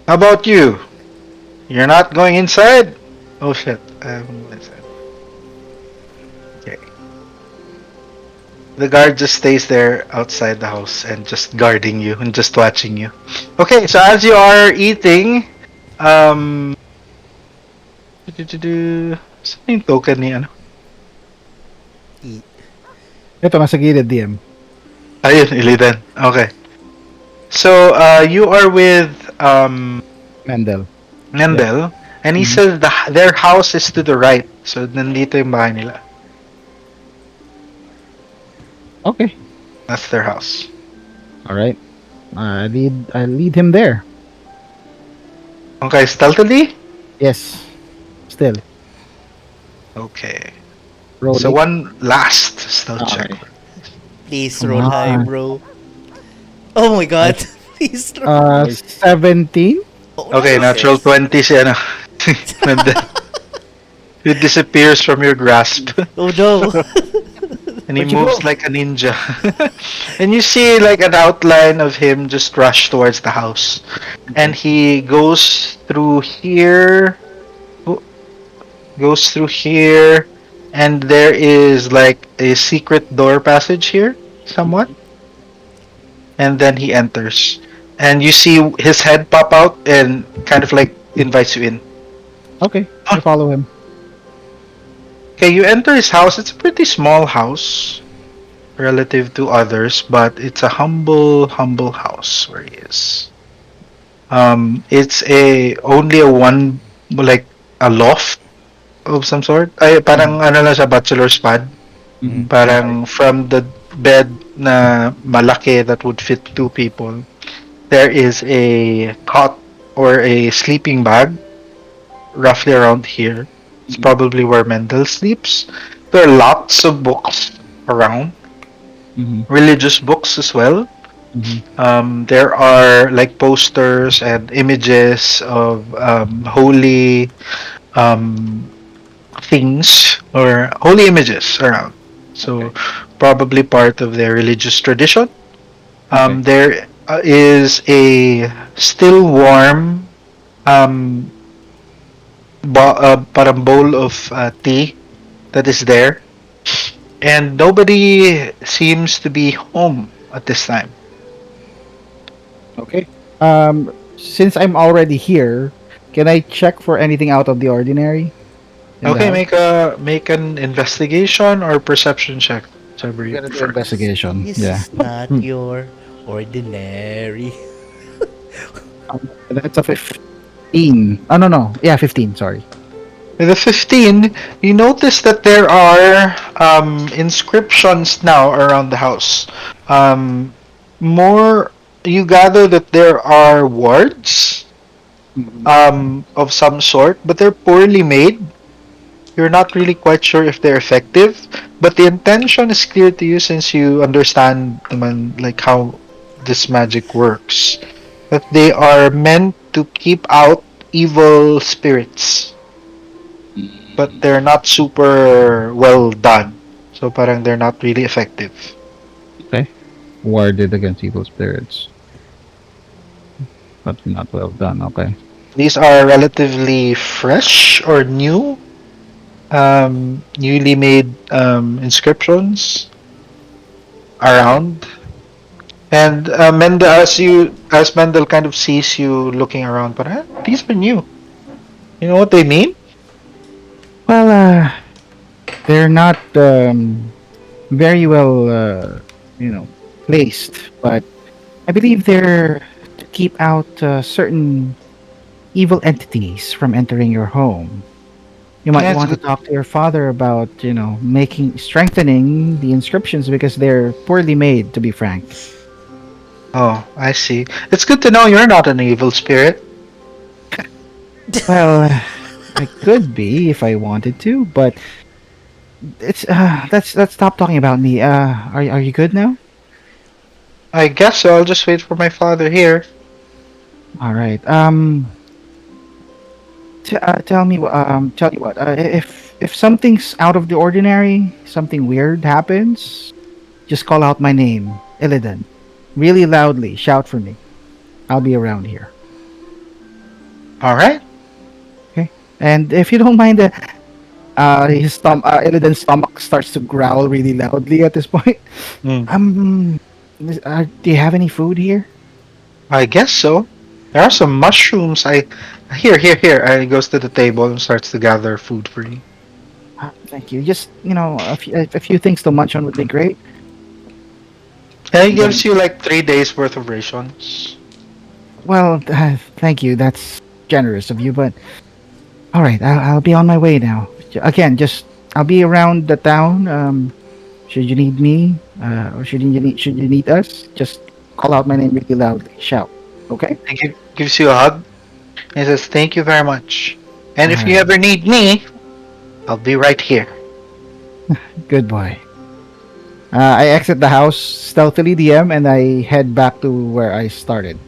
How about you? You're not going inside? Oh shit. I haven't gone inside. Okay. The guard just stays there outside the house and just guarding you and just watching you. Okay, so as you are eating, saan yung token ni ano? Eat. Ito, nasa gilid, DM. Ayun, ilitan. Okay. So, you are with Mendel. Nendel, and he says their house is to the right. So, nandito yung bahay nila. Okay. That's their house. All right. I lead him there. Okay, stealthily. Yes. Still Okay. So rolling. one last stealth check. Okay. Please Come roll high, on. bro. Oh my I, god. Please roll high. 17. Oh, Okay, natural nice. 20 si ano. When it disappears from your grasp. Oh no. And he Where'd you go? moves like a ninja. And you see like an outline of him just rush towards the house. And Okay. he go- goes through here, and there is like a secret door passage here, somewhat. And then he enters. And you see his head pop out and kind of like invites you in. Okay. I Ah, follow him. okay, you enter his house. It's a pretty small house relative to others, but it's a humble house where he is. It's a only a one like a loft of some sort. Ay, Mm-hmm. parang ano lang siya, bachelor's pad. Mm. Mm-hmm. Okay. Parang from the bed na malaki that would fit two people, there is a cot or a sleeping bag roughly around here. It's Mm-hmm. probably where Mendel sleeps. There are lots of books around, Mm-hmm. religious books as well. Mm-hmm. There are like posters and images of holy um, things or holy images around. So Okay. probably part of their religious tradition. Okay. There is a still warm um, parang bowl of tea that is there, and nobody seems to be home at this time. Okay. Since I'm already here, can I check for anything out of the ordinary in the Okay, house? make an investigation or perception check, whichever I'm you gonna do prefer. investigation. This Yeah. is not Hmm. your ordinary. That's a 15. Oh, no, no. Yeah, 15. Sorry. With a 15, you notice that there are inscriptions now around the house. Um, more, you gather that there are words Mhm. of some sort, but they're poorly made. You're not really quite sure if they're effective, but the intention is clear to you since you understand naman, like how this magic works. That they are meant to keep out evil spirits, but Mm. they're not super well done. So parang they're not really effective. Okay. Warded against evil spirits, but not well done. Okay. These are relatively fresh or new, newly made inscriptions around. And Mendel, as Mendel kind of sees you looking around, but these are new. You know what they mean? Well, they're not very well, placed, but I believe they're to keep out certain evil entities from entering your home. You might Yeah, it's want to good. talk to your father about, strengthening the inscriptions because they're poorly made, to be frank. Oh, I see. It's good to know you're not an evil spirit. Well, I could be if I wanted to, but it's let's stop talking about me. Are you good now? I guess so. I'll just wait for my father here. All right. Tell you what. If something's out of the ordinary, something weird happens, just call out my name, Illidan, really loudly. Shout for me. I'll be around here. All right. Okay. And if you don't mind, Illidan's stomach starts to growl really loudly at this point. Hmm. Um, do you have any food here? I guess so. There are some mushrooms. Here. And he goes to the table and starts to gather food for you. Thank you. Just a few things to munch on would be great. And he And then, gives you like 3 days worth of rations. well, thank you. That's generous of you, but all right, I'll be on my way now. Again, just I'll be around the town. Should you need me, or should you need us, just call out my name really loudly. Shout. Okay. Gives you a hug. He says, "Thank you very much. And All if you right. ever need me, I'll be right here." Good boy. I exit the house stealthily, DM, and I head back to where I started.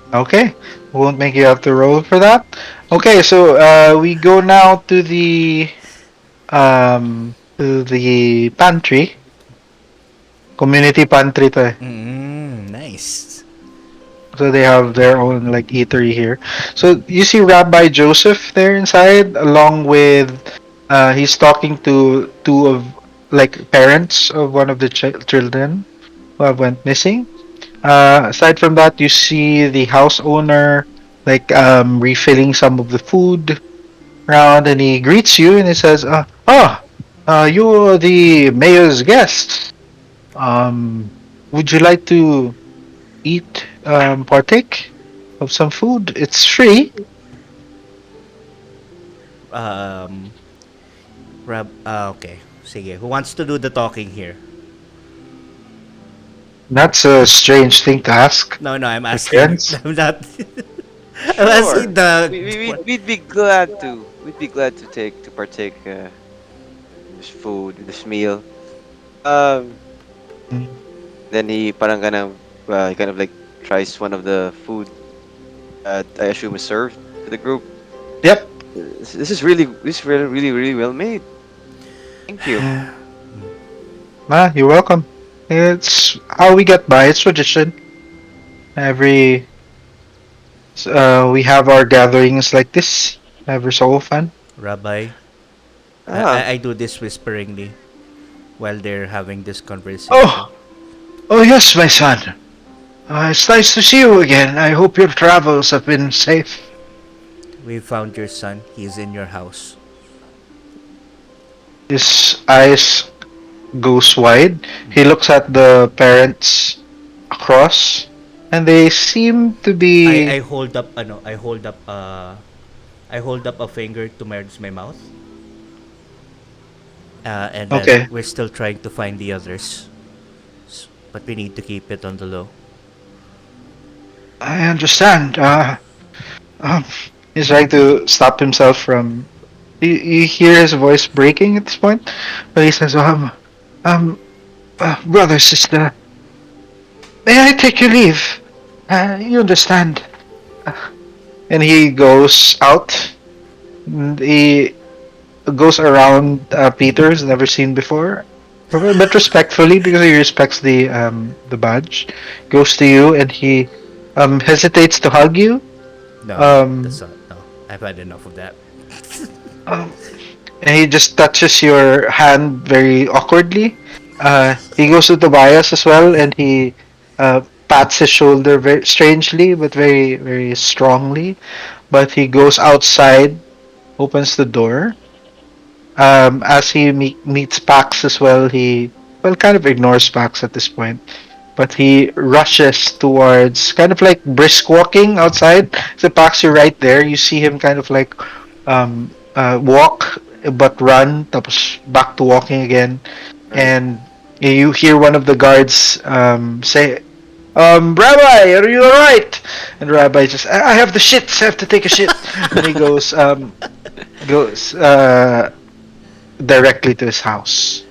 Okay, won't make you have to roll for that. Okay, so we go now to the pantry, community pantry. To, Nice. so they have their own like eatery here. So you see Rabbi Joseph there inside, along with he's talking to two of like parents of one of the children who have went missing. Aside from that, you see the house owner like refilling some of the food around, and he greets you and he says, you're the mayor's guests. Would you like to eat, partake of some food? It's free." Um, okay. Sige. Who wants to do the talking here? That's a strange thing to ask No, no, I'm your asking. parents. I'm not. I'm Sure. asking the. We'd be glad to. We'd be glad to partake in this food, in this meal. Um, Mm. then he kind of like tries one of the food that I assume is served to the group. Yep. This is really really well made. Thank you. You're welcome. It's how we get by. It's tradition. Every we have our gatherings like this ever so often. Rabbi, Ah, I do this whisperingly while they're having this conversation. Oh, oh yes, my son. It's nice to see you again. I hope your travels have been safe. We found your son. He's in your house. His eyes goes wide. He looks at the parents across, and they seem to I be hold up ano, I hold up a finger towards my mouth. And then okay. we're still trying to find the others. But we need to keep it on the low. I understand. Um, he's trying to stop himself from. You hear his voice breaking at this point, but he says, brother, sister, may I take your leave? You understand." And he goes out. And he goes around Peter's never seen before, but respectfully because he respects the badge. Goes to you and he hesitates to hug you. No, no, that's Um, not. No, I've had enough of that. um, and he just touches your hand very awkwardly. He goes to Tobias as well, and he pats his shoulder very strangely, but very very strongly. But he goes outside, opens the door. As he meets Pax as well, he well kind of ignores Pax at this point, but he rushes towards kind of like brisk walking outside. So Pax, you're right there. You see him kind of like walk but run, tapos back to walking again, right. and you hear one of the guards say, Rabbi, are you alright? And Rabbi just, I have the shits, I have to take a shit. And he goes directly to his house.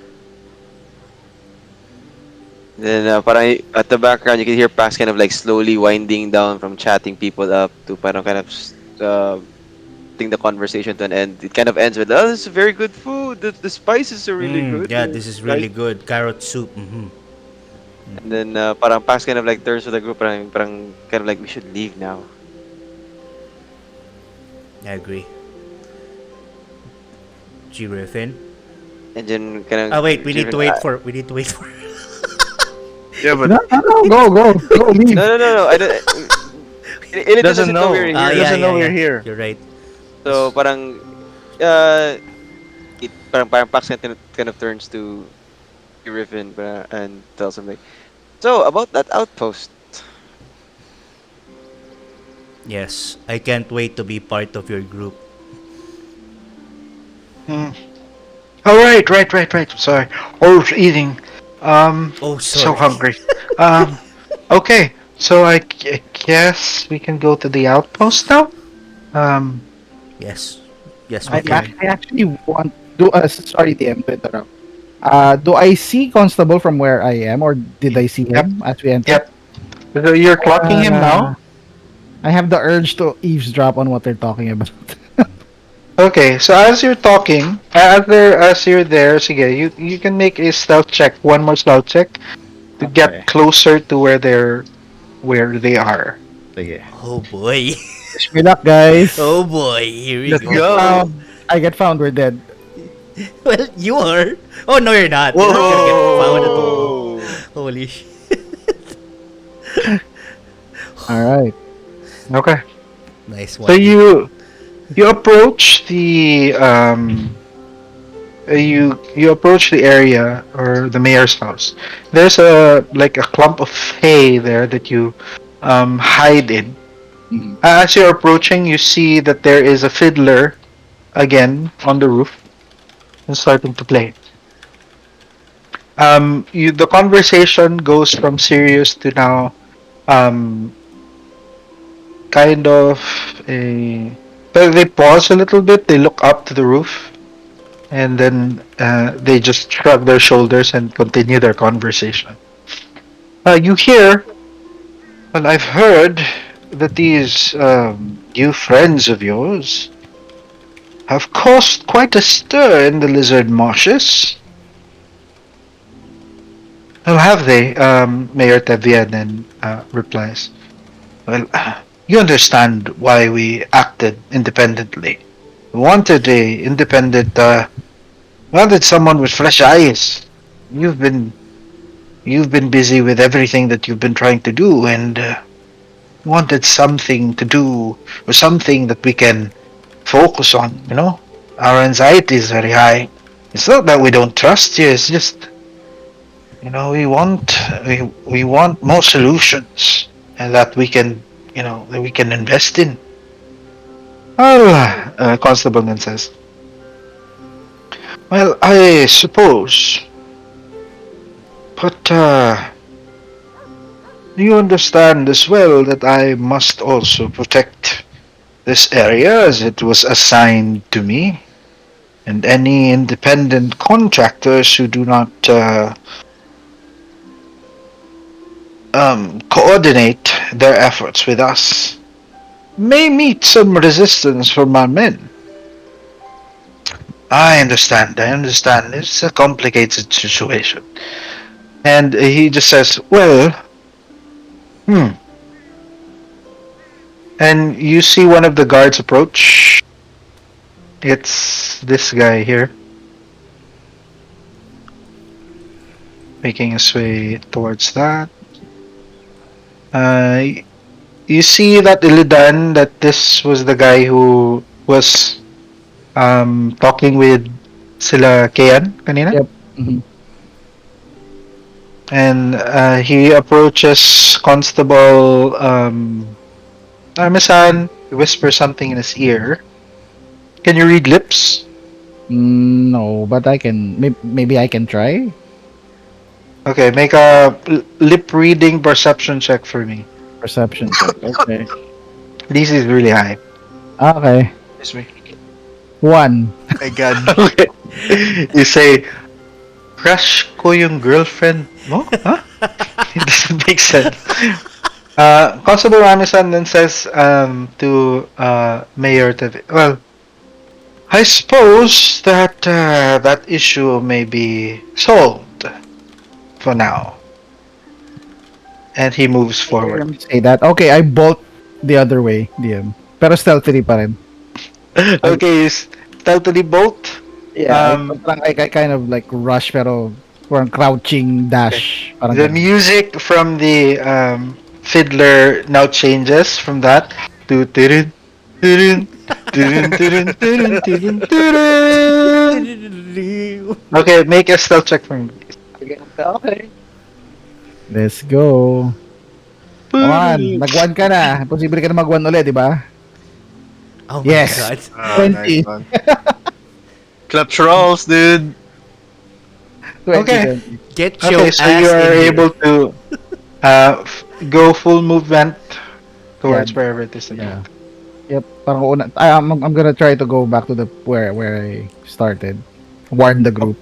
Then parang at the background you can hear Pax kind of like slowly winding down from chatting people up to parang kind of putting the conversation to an end. It kind of ends with, "Oh, this is very good food. The spices are really good. Yeah, this is Guys." really good. Carrot soup. And then parang Pax kind of like turns to the group, parang kind of like we should leave now. I agree. G Griffin. And then kind Oh wait, of we need to wait for. Yeah, but No, no, no, go, leave. no, I don't. It doesn't know we're Ah, here. yeah, doesn't know yeah, we're yeah. here. You're right. So parang uh parang Pax kind of turns to Griffin and tells him like, "So about that outpost." Yes, I can't wait to be part of your group. Hmm. Oh, right. Sorry. Oh, eating. Oh, So sorry. hungry. Um, okay. So I guess we can go to the outpost now. Um, Yes. Yes, we I, can. okay. I actually want do sorry DM to interrupt. Do I see Constable from where I am, or did I see Yep. him as we enter? Yep. So you're clocking him Uh, now. I have the urge to eavesdrop on what they're talking about. Okay. So as you're talking, as you're there, sige, you can make a stealth check. One more stealth check to get Okay. closer to where they are. Sige. Oh boy. Wish me luck, guys. Oh boy. Here we Let's go. go. I get found, we're dead. Well, you are. Oh no, you're not. You're not gonna get found at all. Whoa! Holy sh! All right. Okay. Nice So one. you approach the you approach the area or the mayor's house. There's a like a clump of hay there that you hide in. Mhm. As you're approaching, you see that there is a fiddler again on the roof and starting to play. The conversation goes from serious to now um, kind of a. So they pause a little bit. They look up to the roof, and then they just shrug their shoulders and continue their conversation. You hear, well, I've heard that these new friends of yours have caused quite a stir in the lizard marshes. Well, have they? Mayor Tevian then replies. Well, you understand why we acted independently. We wanted a independent, wanted someone with fresh eyes. You've been, you've been busy with everything that you've been trying to do, and wanted something to do or something that we can focus on. You know, our anxiety is very high. It's not that we don't trust you. It's just we want more solutions and that we can that we can invest in. Oh, Constable then says, well, I suppose, but you understand as well that I must also protect this area as it was assigned to me, and any independent contractors who do not coordinate their efforts with us may meet some resistance from our men. I understand. It's a complicated situation. And he just says, well, hmm. And you see one of the guards approach. It's this guy here, making his way towards that. Uh, you see that Illidan, that this was the guy who was talking with sila Kian kanina. Yep. Mhm. And he approaches Constable Armisan, whispers something in his ear. Can you read lips? No, but I can. Maybe I can try. Okay, make a lip reading perception check for me. Perception check. Okay. This is really high. Okay. Excuse me. 1. My God. Okay. You say, crush ko yung girlfriend mo? Huh? It doesn't make sense. Constable Ramison then says to Mayor Tevi, well, I suppose that that issue may be solved for now. And he moves forward. Say that. Okay, I bolt the other way, DM. Pero stealthily pa rin. Okay, stealthily bolt. Yeah, Um, I kind of like rush pero parang crouching dash. Parang the ganun. music from the fiddler now changes from that to turun, turun, turun, turun, turun, turun, turun. Okay, make a stealth check for me. Okay. Let's go. Come on, nag-1 ka na. Posible ka na mag-1 ulit, di ba? Oh my Yes. god. Oh, nice 20. one. Clutch rolls, dude. 20, Okay. 20. Get Okay, your so you ass are in here. able to go full movement Yeah, towards wherever it is that you yeah. want. Yep. Parang I'm gonna try to go back to the where I started. Warn the group.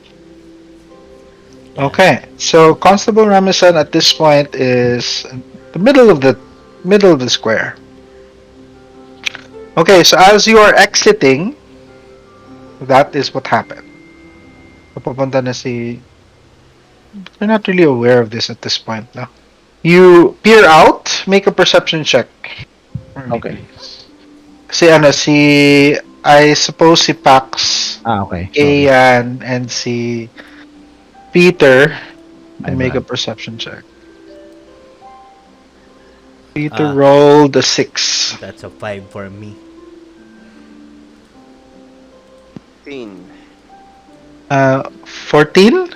Yeah. Okay, so Constable Ramazan at this point is in the middle of the square. Okay, so as you are exiting, that is what happened. So papunta na si. You're not really aware of this at this point, no? You peer out, make a perception check for me, Okay. please. I suppose si Pax, Okay. Sorry. Ayan, and si Peter My can make a bad. perception check. Peter Ah, rolled a 6. that's a 5 for me. 15. 14?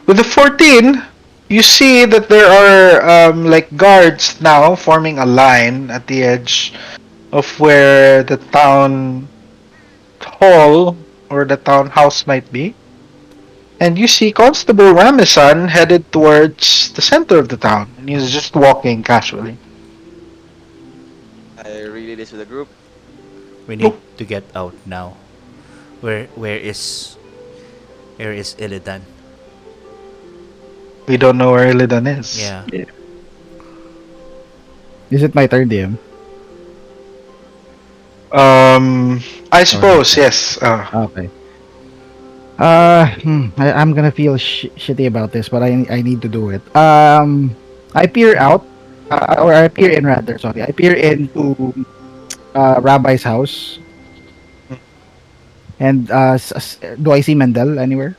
With the 14, you see that there are like guards now forming a line at the edge of where the town hall or the townhouse might be. And you see Constable Ramazan headed towards the center of the town, and he's just walking casually. I relay this to the group. We need Look, to get out now. Where is Illidan? we don't know where Illidan is. Yeah. Yeah. Is it my turn, DM? Um, I Or not suppose yet? yes. Okay. I'm gonna feel shitty about this, but I need to do it. I peer out, or I peer in rather. Sorry, I peer into Rabbi's house, and do I see Mendel anywhere?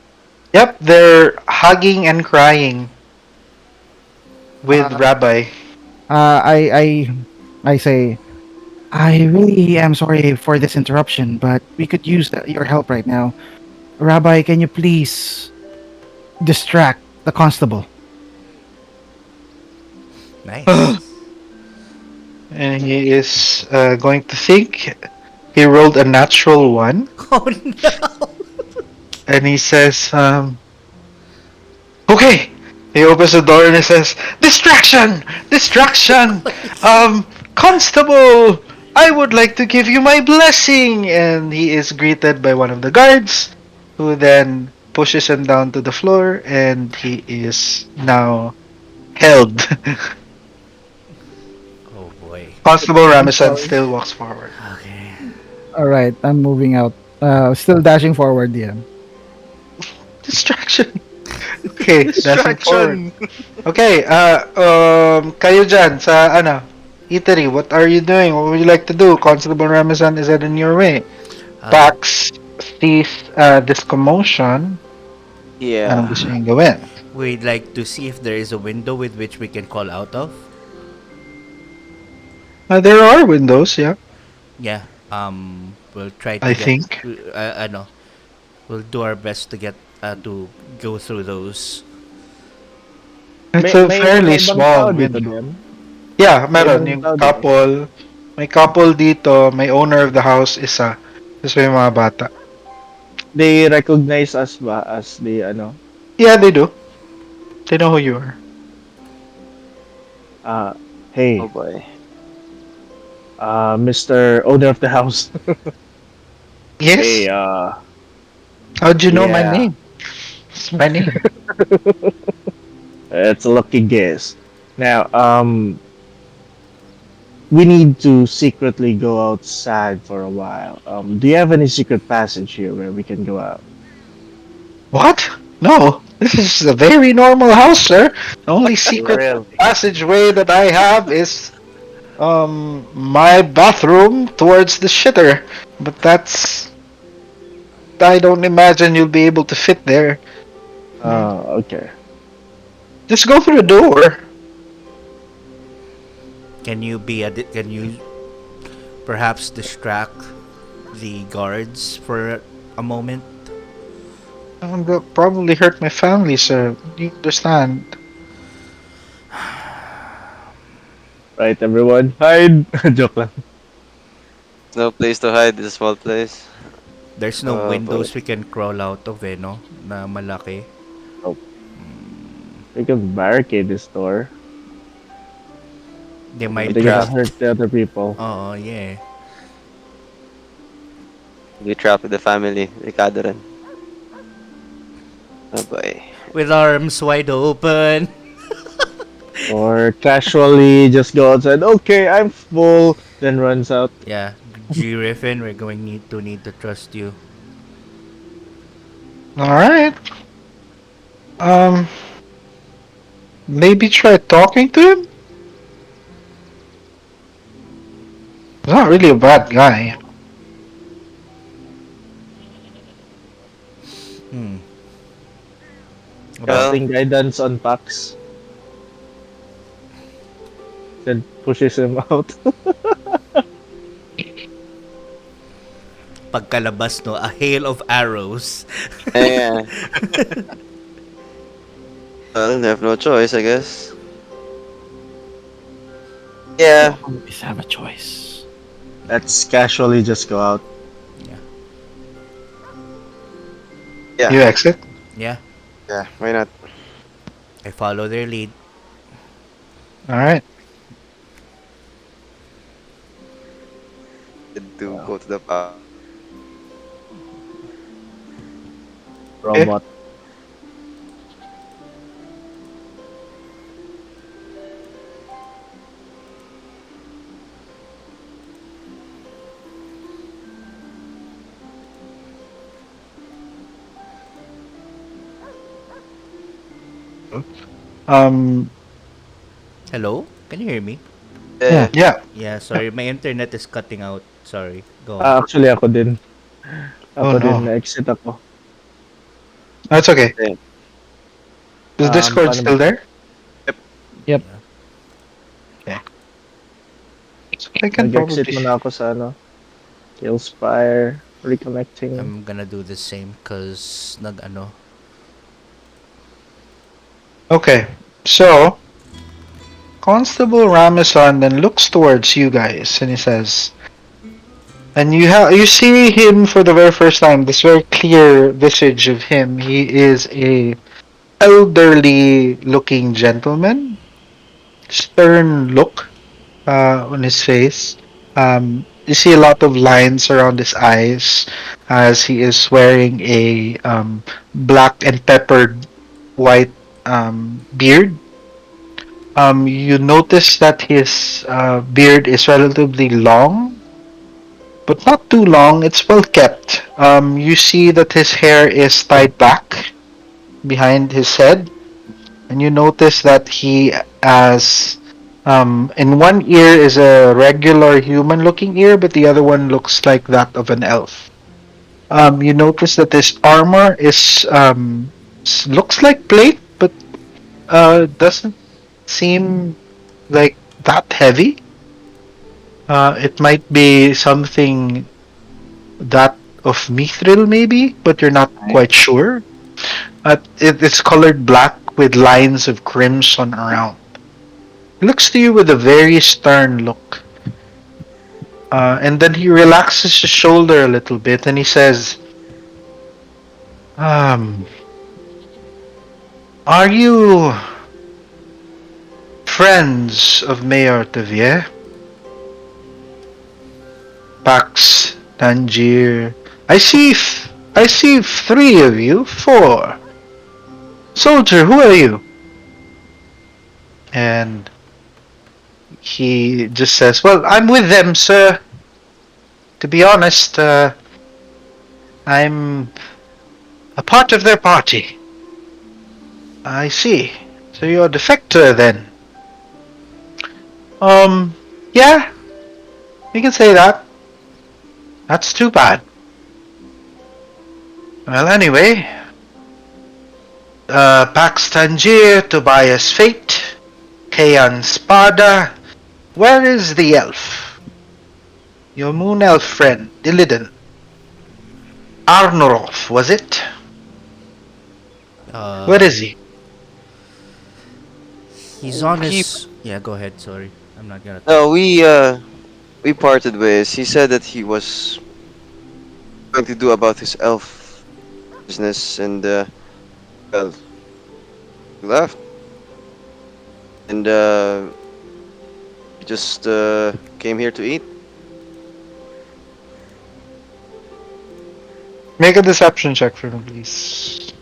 Yep, they're hugging and crying with Uh, Rabbi. I say, I really am sorry for this interruption, but we could use your help right now. Rabbi, can you please distract the constable? Nice. And he is going to think. He rolled a natural one, Oh no! and he says, "Okay." He opens the door and he says, "Distraction! Distraction! Constable, I would like to give you my blessing." And he is greeted by one of the guards, who then pushes him down to the floor, and he is now held. Oh boy. Constable I'm Ramazan sorry. still walks forward. Okay. All right, I'm moving out. Still dashing forward, DM. Distraction. Okay, dashing forward. Distraction. Okay, kayo dyan sa, eatery, what are you doing? What would you like to do? Constable Ramazan is heading your way. Uh, Pax sees this commotion. Anong Yeah. gusto niyang gawin? we'd like to see if there is a window with which we can call out of. There are windows, yeah, Yeah. We'll try to I get. think. Ano. We'll do our best to get to go through those. It's a fairly May ibang tao small dito, window. DM. Yeah, May meron. ibang Yung tao dito. couple. May couple dito. May owner of the house, isa. Tapos may mga bata. They recognize us ba as the ano? Yeah, they do. They know who you are. Uh, Oh hey, boy. Mr. Owner of the house. Yes? Hey, How'd you know my yeah, name? It's my name. it's a lucky guess. Now, we need to secretly go outside for a while. Do you have any secret passage here where we can go out? What? No. This is a very normal house, sir. The only secret Really? passageway that I have is my bathroom towards the shitter. But that's I don't imagine you'll be able to fit there. Okay. Just go through the door. Can you perhaps distract the guards for a moment? That'll probably hurt my family, sir. You understand? Right, everyone, hide. Joke lang. No place to hide. This is a small place. There's no Oh boy. windows we can crawl out of eh, no? Na malaki. Oh, we can barricade this door. They We'll might be They're gonna trapped. just... hurt the other people. Oo, yeah. We'll be trapped with the family. Ricardo rin. Oh boy. With arms wide open. Or casually just go outside. Okay, I'm full. Then runs out. Yeah, G Riffin, we're going need to trust you. All right. Um, maybe try talking to him. He's not really a bad guy. Hmm. About Well, Casting guidance on Pax. Then pushes him out. pagkalabas, no? A hail of arrows. yeah. Well, they have no choice, I guess. Yeah. Always have a choice. Let's casually just go out. Yeah. Yeah. You exit. Yeah. Yeah. Why not? I follow their lead. All right. To go to the power. Okay. Robot. Um. Hello? Can you hear me? Yeah. Yeah. Yeah, sorry. My internet is cutting out. Sorry. Go on. Actually, ako din. Oh Ako din, no. na-exit ako. That's okay. Yeah. Is Discord Paano ba? still there? Yep. Yeah. I can Nag-exit probably. muna ako sa ano, Killspire, reconnecting. I'm gonna do the same cause nag ano. Okay. So Constable Ramazan then looks towards you guys and he says, and you see him for the very first time. This very clear visage of him. He is a elderly looking gentleman, stern look on his face. You see a lot of lines around his eyes as he is wearing a black and peppered white beard. You notice that his beard is relatively long, but not too long. It's well kept. You see that his hair is tied back behind his head, and you notice that he has in one ear is a regular human-looking ear, but the other one looks like that of an elf. You notice that his armor is looks like plate, but doesn't seem like that heavy. It might be something that of mithril, maybe, but you're not quite sure. It's colored black with lines of crimson around. He looks to you with a very stern look. And then he relaxes his shoulder a little bit and he says, um, are you friends of Mayor Tevier? Pax, Tangier. I see three of you. Four. Soldier, who are you? And he just says, well, I'm with them, sir. To be honest, I'm a part of their party. I see. So you're a defector then? Yeah, you can say that. That's too bad. Well, anyway, Pax Tangier, Tobias Fate, Kayan Spada. Where is the elf? Your moon elf friend, Illidan. Arnorov, was it? Where Uh is he? he's on He. his... Yeah, go ahead, sorry. I'm not gonna talk. No, we parted ways. He said that he was going to do about his elf business, and well, he left, and he just came here to eat. Make a deception check for me, please.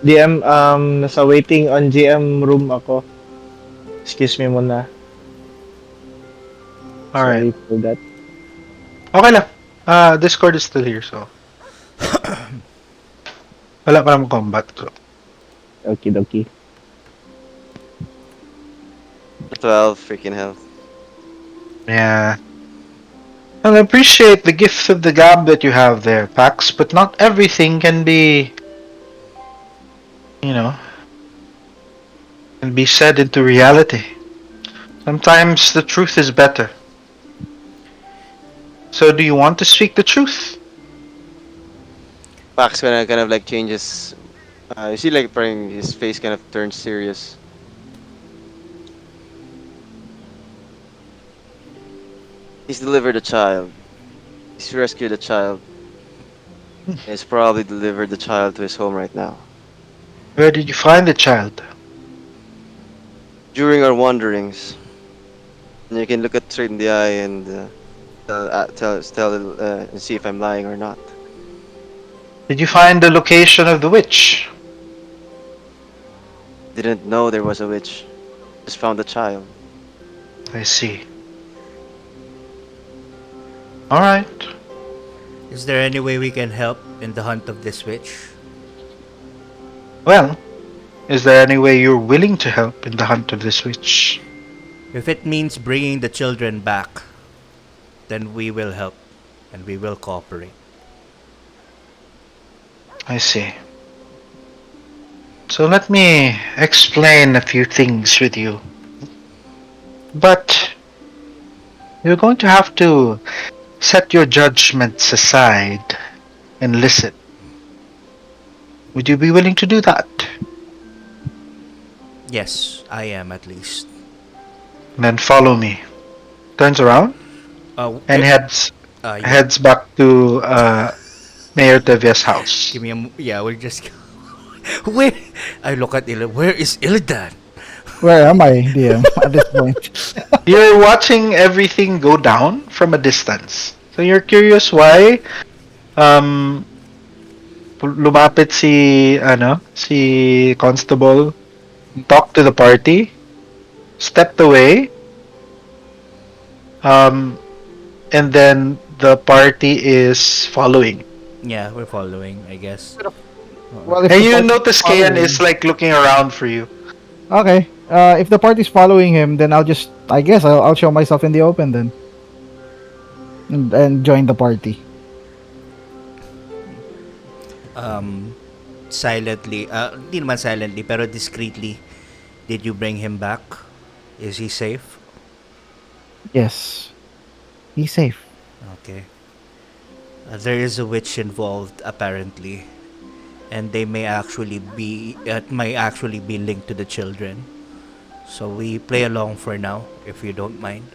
DM, nasa waiting on GM room ako. Excuse me muna. Alright. Sorry for that. Okay lang. Discord is still here, so. Wala pa namang combat, so. Okie dokie. 12, freaking hell. Yeah. And I appreciate the gift of the gab that you have there, Pax, but not everything can be, you know, can be said into reality. Sometimes the truth is better. So do you want to speak the truth? Pax kind of like changes. You see, like, probably his face kind of turns serious. He's delivered a child. He's rescued a child. And he's probably delivered the child to his home right now. Where did you find the child? During our wanderings, and you can look it straight in the eye and and see if I'm lying or not. Did you find the location of the witch? Didn't know there was a witch. Just found the child. I see. Alright. Is there any way we can help in the hunt of this witch? Well, is there any way you're willing to help in the hunt of this witch? If it means bringing the children back, then we will help and we will cooperate. I see. So let me explain a few things with you. But you're going to have to set your judgments aside and listen. Would you be willing to do that? Yes, I am at least. Then follow me. Turns around and yeah. heads back to Mayor Tevia's house. Give me yeah, we're just where I look at Illidan. Where is Illidan? Where am I, DM, at this point? You're watching everything go down from a distance. So you're curious why lumapit si Constable, talked to the party, stepped away, and then the party is following. Yeah, we're following, I guess. Well, if And the you party's notice Kayan following- is like looking around for you. Okay. If the party's following him, then I guess I'll show myself in the open then. And join the party. Silently, hindi naman silently, pero discreetly, did you bring him back? Is he safe? Yes. He's safe. Okay. There is a witch involved, apparently. And they may actually be, it might actually be linked to the children. So we play along for now, if you don't mind.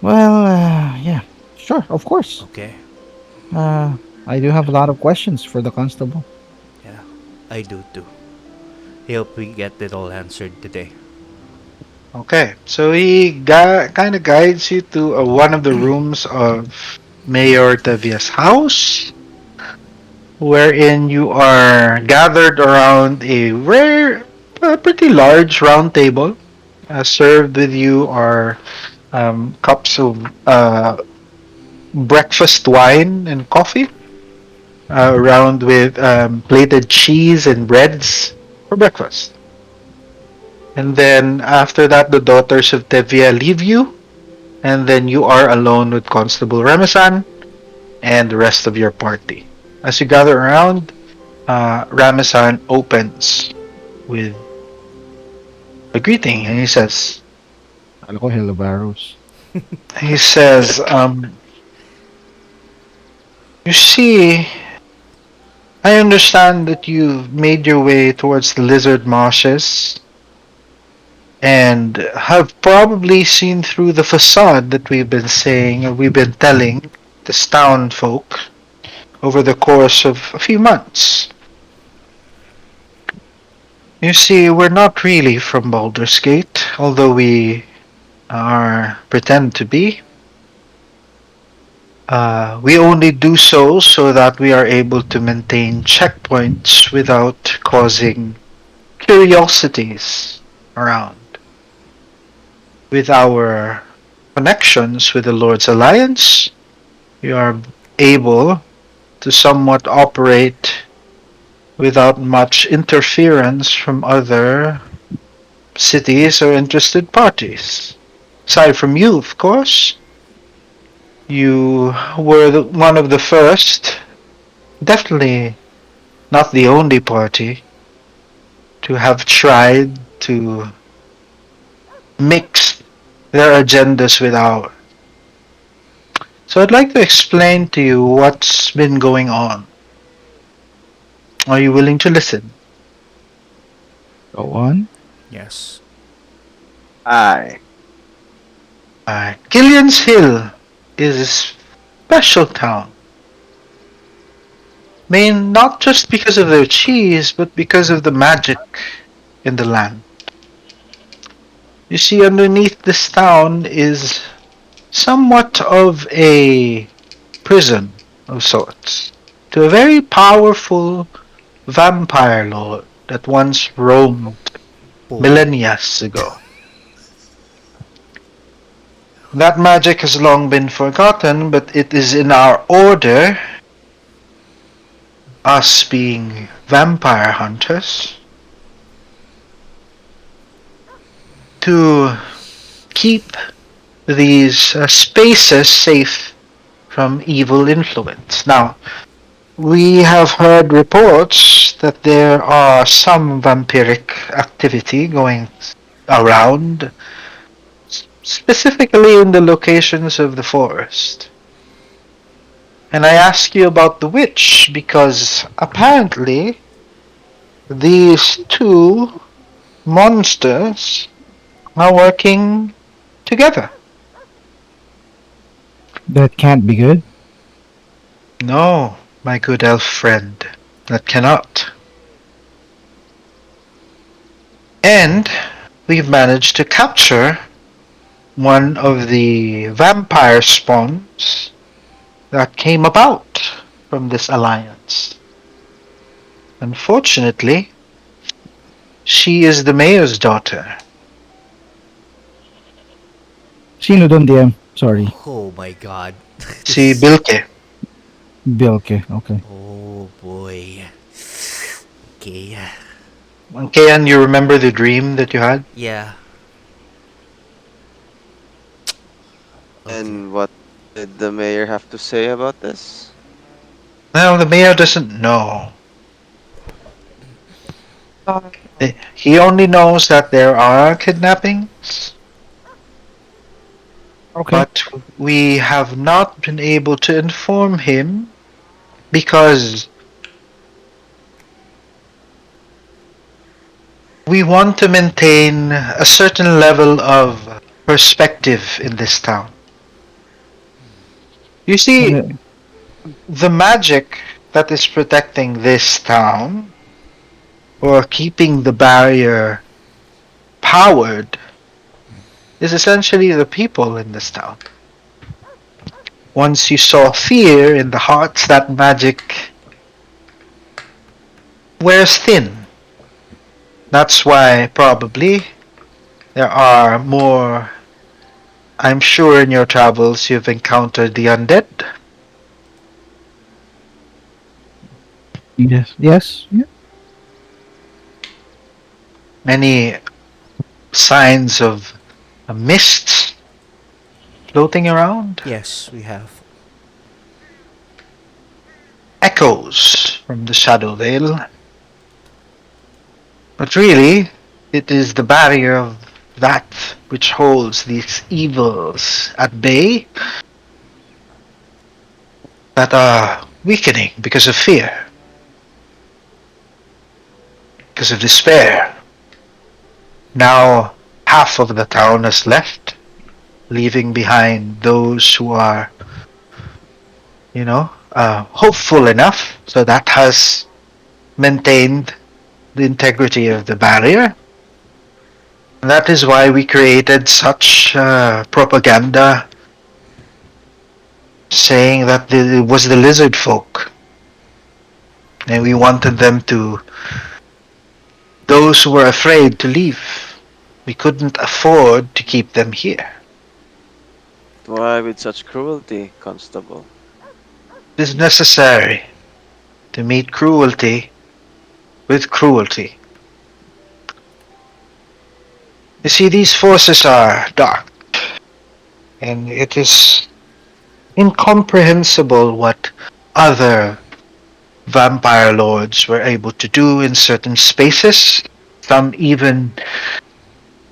Well, yeah. Sure, of course. Okay. I do have a lot of questions for the constable. Yeah, I do too. Hope we get it all answered today. Okay, so he kind of guides you to one of the rooms of Mayor Tevia's house, wherein you are gathered around a pretty large round table. Served with you are cups of breakfast wine and coffee, around with plated cheese and breads for breakfast. And then after that, the daughters of Tevia leave you, and then you are alone with Constable Ramasan and the rest of your party. As you gather around, Ramasan opens with a greeting, and he says, Ano ko, Hello Barrows. You see, I understand that you've made your way towards the lizard marshes, and have probably seen through the facade that we've been saying or we've been telling this town folk over the course of a few months. You see, we're not really from Baldur's Gate, although we are pretend to be. We only do so that we are able to maintain checkpoints without causing curiosities around. With our connections with the Lord's Alliance, we are able to somewhat operate without much interference from other cities or interested parties. Aside from you, of course, you were one of the first, definitely not the only party, to have tried to mix their agendas with ours. So I'd like to explain to you what's been going on. Are you willing to listen? Go on. Yes. Aye. Gillian's Hill is a special town. Main not just because of their cheese, but because of the magic in the land. You see, underneath this town is somewhat of a prison of sorts to a very powerful vampire lord that once roamed Boy. millennia ago. That magic has long been forgotten, but it is in our order, us being vampire hunters, to keep these spaces safe from evil influence. Now, we have heard reports that there are some vampiric activity going around, specifically in the locations of the forest. And I ask you about the witch because apparently these two monsters are working together. That can't be good. No, my good elf friend, that cannot. And we've managed to capture one of the vampire spawns that came about from this alliance. Unfortunately, she is the mayor's daughter. Sino doon, DM? Sorry. Oh my god. Si This. Bilke. Bilke. Okay. Oh boy. Okay. Kayan, you remember the dream that you had? Yeah. Okay. And what did the mayor have to say about this? No, the mayor doesn't know. He only knows that there are kidnappings, Okay. but we have not been able to inform him because we want to maintain a certain level of perspective in this town. You see, Uh, the magic that is protecting this town or keeping the barrier powered is essentially the people in this town. Once you saw fear in the hearts, that magic wears thin. That's why probably there are more. I'm sure in your travels you've encountered the undead. yes. Yes. Yeah. Many signs of a mist floating around. Yes, we have. Echoes from the Shadow Vale. But really, it is the barrier of that which holds these evils at bay that are weakening because of fear, because of despair. Now half of the town has left, leaving behind those who are, hopeful enough. So that has maintained the integrity of the barrier. And that is why we created such propaganda saying that it was the lizard folk. And we wanted them to, those who were afraid to leave. We couldn't afford to keep them here. Why with such cruelty, Constable? It is necessary to meet cruelty with cruelty. You see, these forces are dark, and it is incomprehensible what other vampire lords were able to do in certain spaces. Some even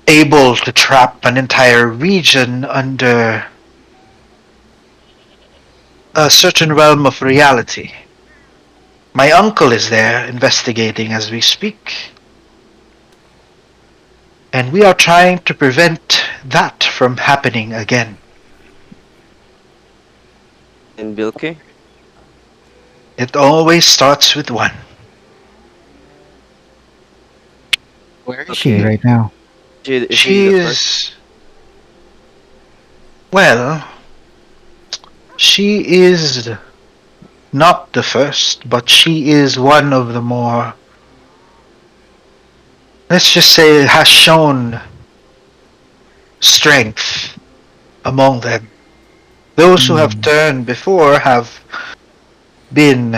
able to trap an entire region under a certain realm of reality. My uncle is there investigating as we speak. And we are trying to prevent that from happening again. And Bilky? It always starts with one. Where is she Okay. right now? Is she She the first? is, well, she is not the first, but she is one of the more, let's just say, has shown strength among them. Those who have Hmm, turned before have been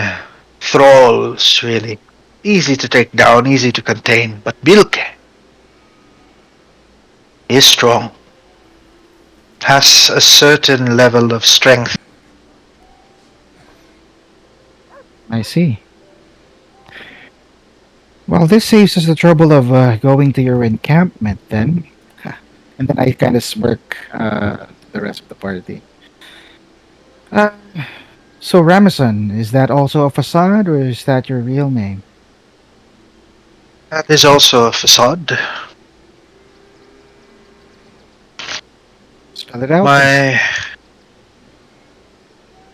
thralls, really. Easy to take down, easy to contain, but Bilke is strong, has a certain level of strength. I see. Well, this saves us the trouble of going to your encampment then. And then I kind of smirk to the rest of the party. Uh, so, Ramazan, is that also a facade or is that your real name? That is also a facade. Spell it out then. My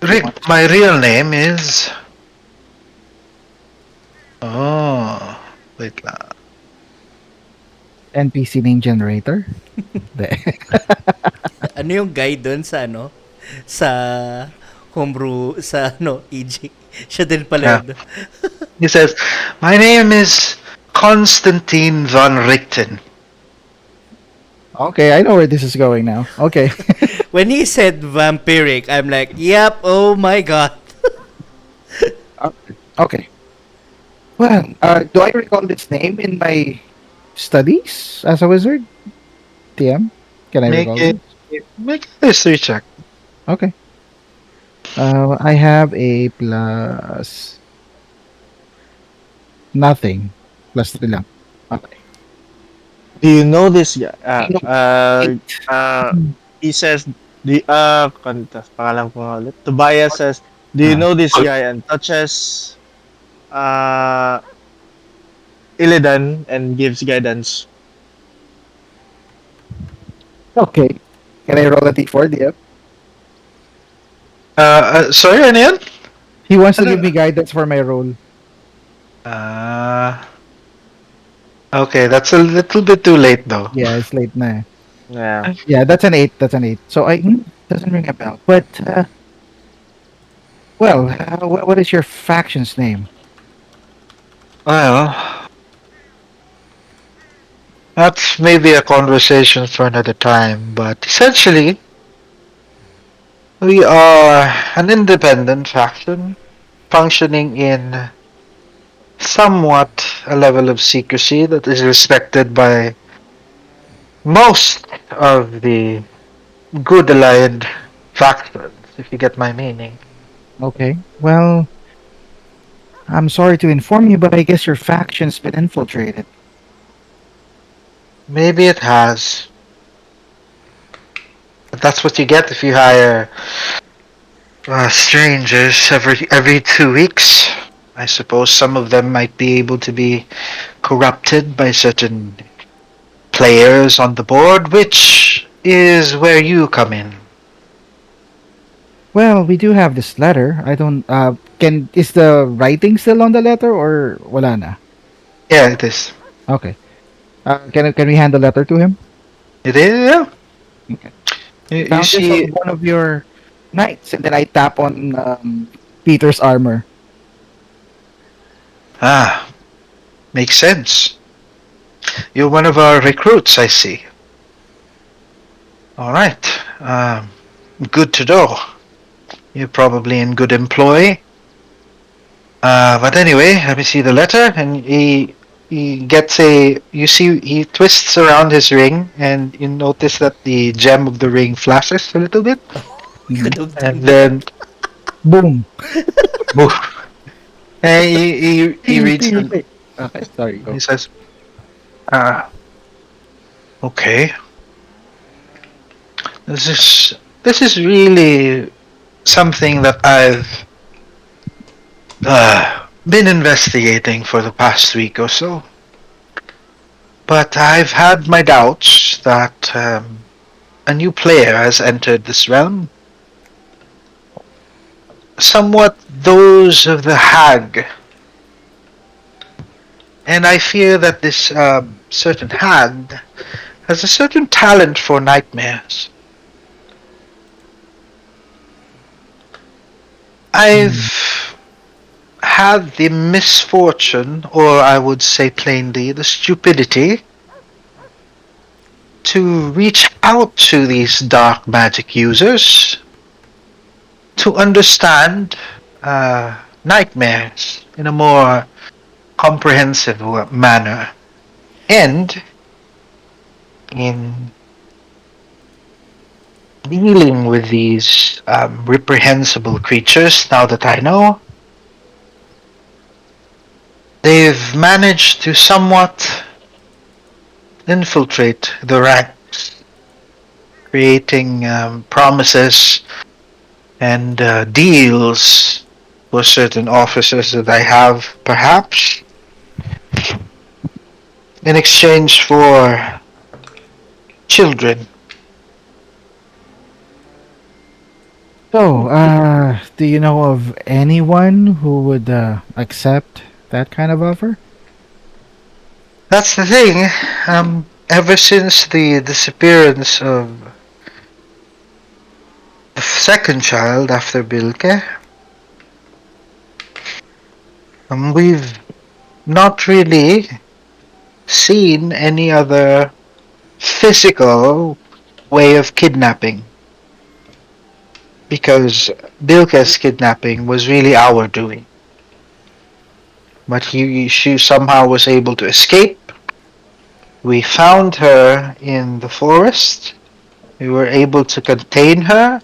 Do you want my real name is. Oh, wait lang. NPC name generator? De- Ano yung guide dun sa ano? Sa homebrew, sa ano, EG. Siya din pala Yeah. yun. He says, "My name is Konstantin von Richten." okay, I know where this is going now. Okay. When he said vampiric, I'm like, yep, oh my god. Okay. Well, do I recall this name in my studies as a wizard? TM? Can I Make recall it this? make a history check. Okay. I have a plus nothing. Plus 3 lang. Okay. Do you know this guy? No, 8. He says, pangalan ko nga ulit. Tobias says, do you Ah, know this guy? And touches uh, Illidan and gives guidance. okay. Can I roll a d4, DM? Sorry, ano yan? He wants to Ano? give me guidance for my roll. Uh, okay, that's a little bit too late though. Yeah, it's late na. Yeah. Yeah, that's an 8. That's an 8. So doesn't ring a bell. But well, what is your faction's name? Well, that's maybe a conversation for another time, but essentially, we are an independent faction functioning in somewhat a level of secrecy that is respected by most of the good allied factions, if you get my meaning. Okay. Well, I'm sorry to inform you, but I guess your faction's been infiltrated. Maybe it has, but that's what you get if you hire strangers every 2 weeks. I suppose some of them might be able to be corrupted by certain players on the board, which is where you come in. Well, we do have this letter. I don't. Can is the writing still on the letter or wala na? Yeah, it is. Okay. Can we hand the letter to him? It is. Yeah. Okay. You Found this on see, one of your knights, and then I tap on Peter's armor. ah, makes sense. You're one of our recruits, I see. All right. Good to know. You're probably in good employ. But anyway, let me see the letter, and he gets a. You see, he twists around his ring, and you notice that the gem of the ring flashes a little bit, Could Mhm. have and done that. then Boom. move. And he Ting, reads ting, the. ting. Okay, sorry. He Go. says, "Okay, this is really something that I've been investigating for the past week or so. But I've had my doubts that a new player has entered this realm. Somewhat those of the hag. And I fear that this certain hag has a certain talent for nightmares. Hmm. I've had the misfortune, or I would say plainly, the stupidity to reach out to these dark magic users to understand nightmares in a more comprehensive manner. And in dealing with these reprehensible creatures, now that I know, they've managed to somewhat infiltrate the ranks, creating promises and deals for certain officers that I have, perhaps in exchange for children. So, do you know of anyone who would accept that kind of offer? That's the thing. Ever since the disappearance of the second child after Bilke, we've not really seen any other physical way of kidnapping. Because Bilke's kidnapping was really our doing. But she somehow was able to escape. We found her in the forest. We were able to contain her.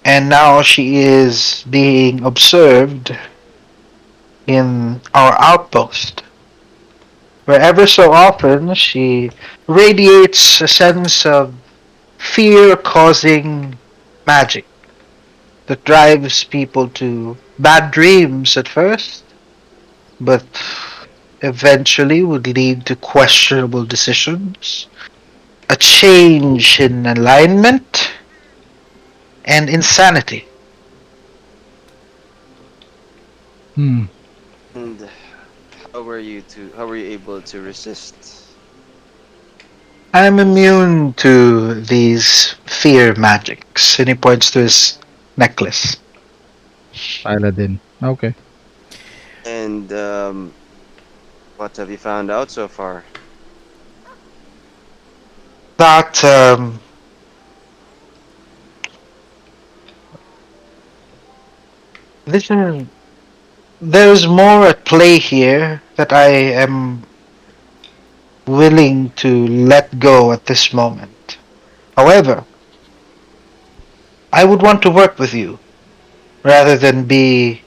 And now she is being observed in our outpost, where ever so often she radiates a sense of fear causing magic that drives people to bad dreams at first, but eventually would lead to questionable decisions, a change in alignment, and insanity. Hmm. And how were you able to resist? I'm immune to these fear magics, and he points to his necklace. Paladin. Okay. And what have you found out so far? That this is there's more at play here that I am willing to let go at this moment. However, I would want to work with you rather than be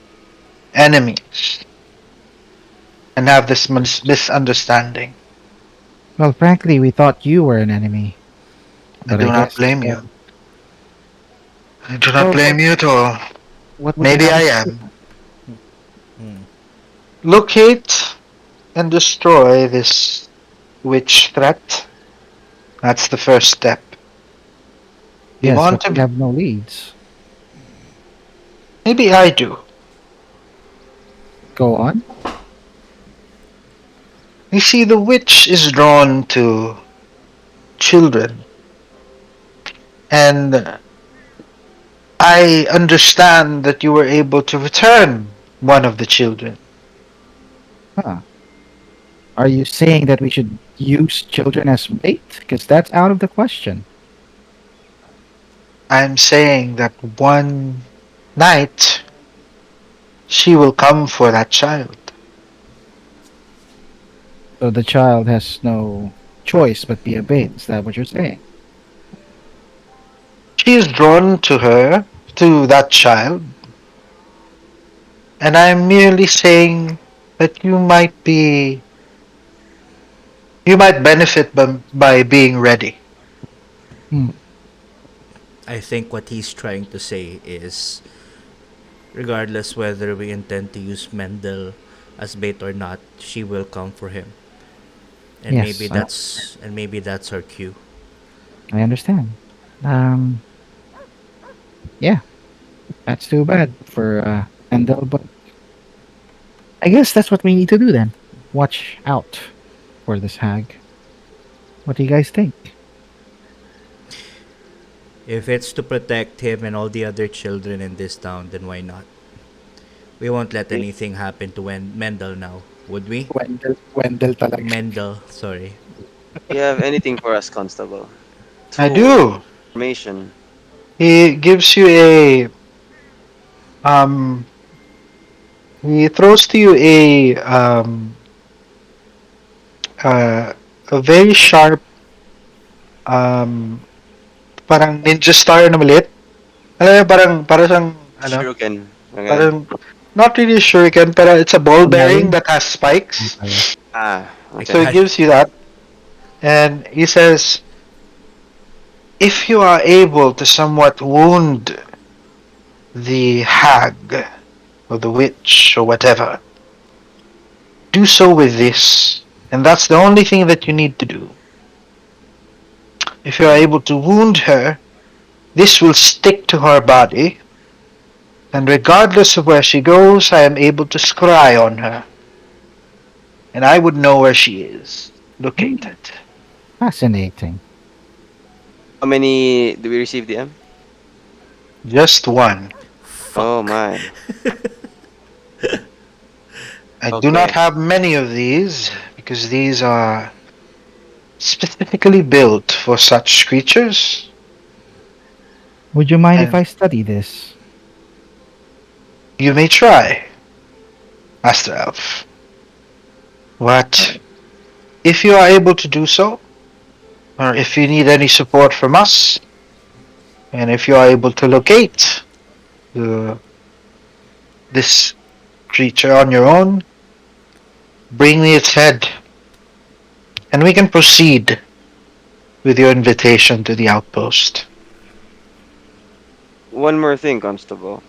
enemies and have this misunderstanding. Well, frankly, we thought you were an enemy, I but I do not guess. blame you. I do not Well, blame you at all. what would you Maybe have I us do? am. Hmm. Locate and destroy this witch threat. That's the first step. You Yes, but want we to. have no leads. Maybe I do. Go on. You see, the witch is drawn to children, and I understand that you were able to return one of the children. Huh. Are you saying that we should use children as bait? Because that's out of the question. I'm saying that one night she will come for that child. So the child has no choice but be a bait. Is that what you're saying? She is drawn to her, to that child, and I'm merely saying that you might benefit by being ready. Hmm. I think what he's trying to say is, regardless whether we intend to use Mendel as bait or not, she will come for him. And maybe Yes, that's our cue. I understand. Um, yeah, that's too bad for Endel, but I guess that's what we need to do then. Watch out for this hag. What do you guys think? If it's to protect him and all the other children in this town, then why not? We won't let Do anything happen to Mendel now, would we? Wendell talaga. Mendel, sorry. you have anything for us, Constable? I Tool, do. information. He gives you a um he throws to you uh, a very sharp um parang ninja star na maliit. Alam mo, parang siyang ano, Shuriken. Okay. parang not really a shuriken, pero it's a ball bearing Kunwari, that has spikes. okay. Ah, Like So okay. he gives you that, and he says, if you are able to somewhat wound the hag or the witch or whatever, do so with this, and that's the only thing that you need to do. If you are able to wound her, this will stick to her body, and regardless of where she goes, I am able to scry on her, and I would know where she is Hmm, located. fascinating. How many do we receive, DM? Just one. Oh fuck. my. I do not Okay. have many of these because these are specifically built for such creatures. Would you mind if And I study this? you may try, Master Elf. But if you are able to do so, or if you need any support from us, and if you are able to locate the, this creature on your own, bring me its head, and we can proceed with your invitation to the outpost. One more thing, Constable.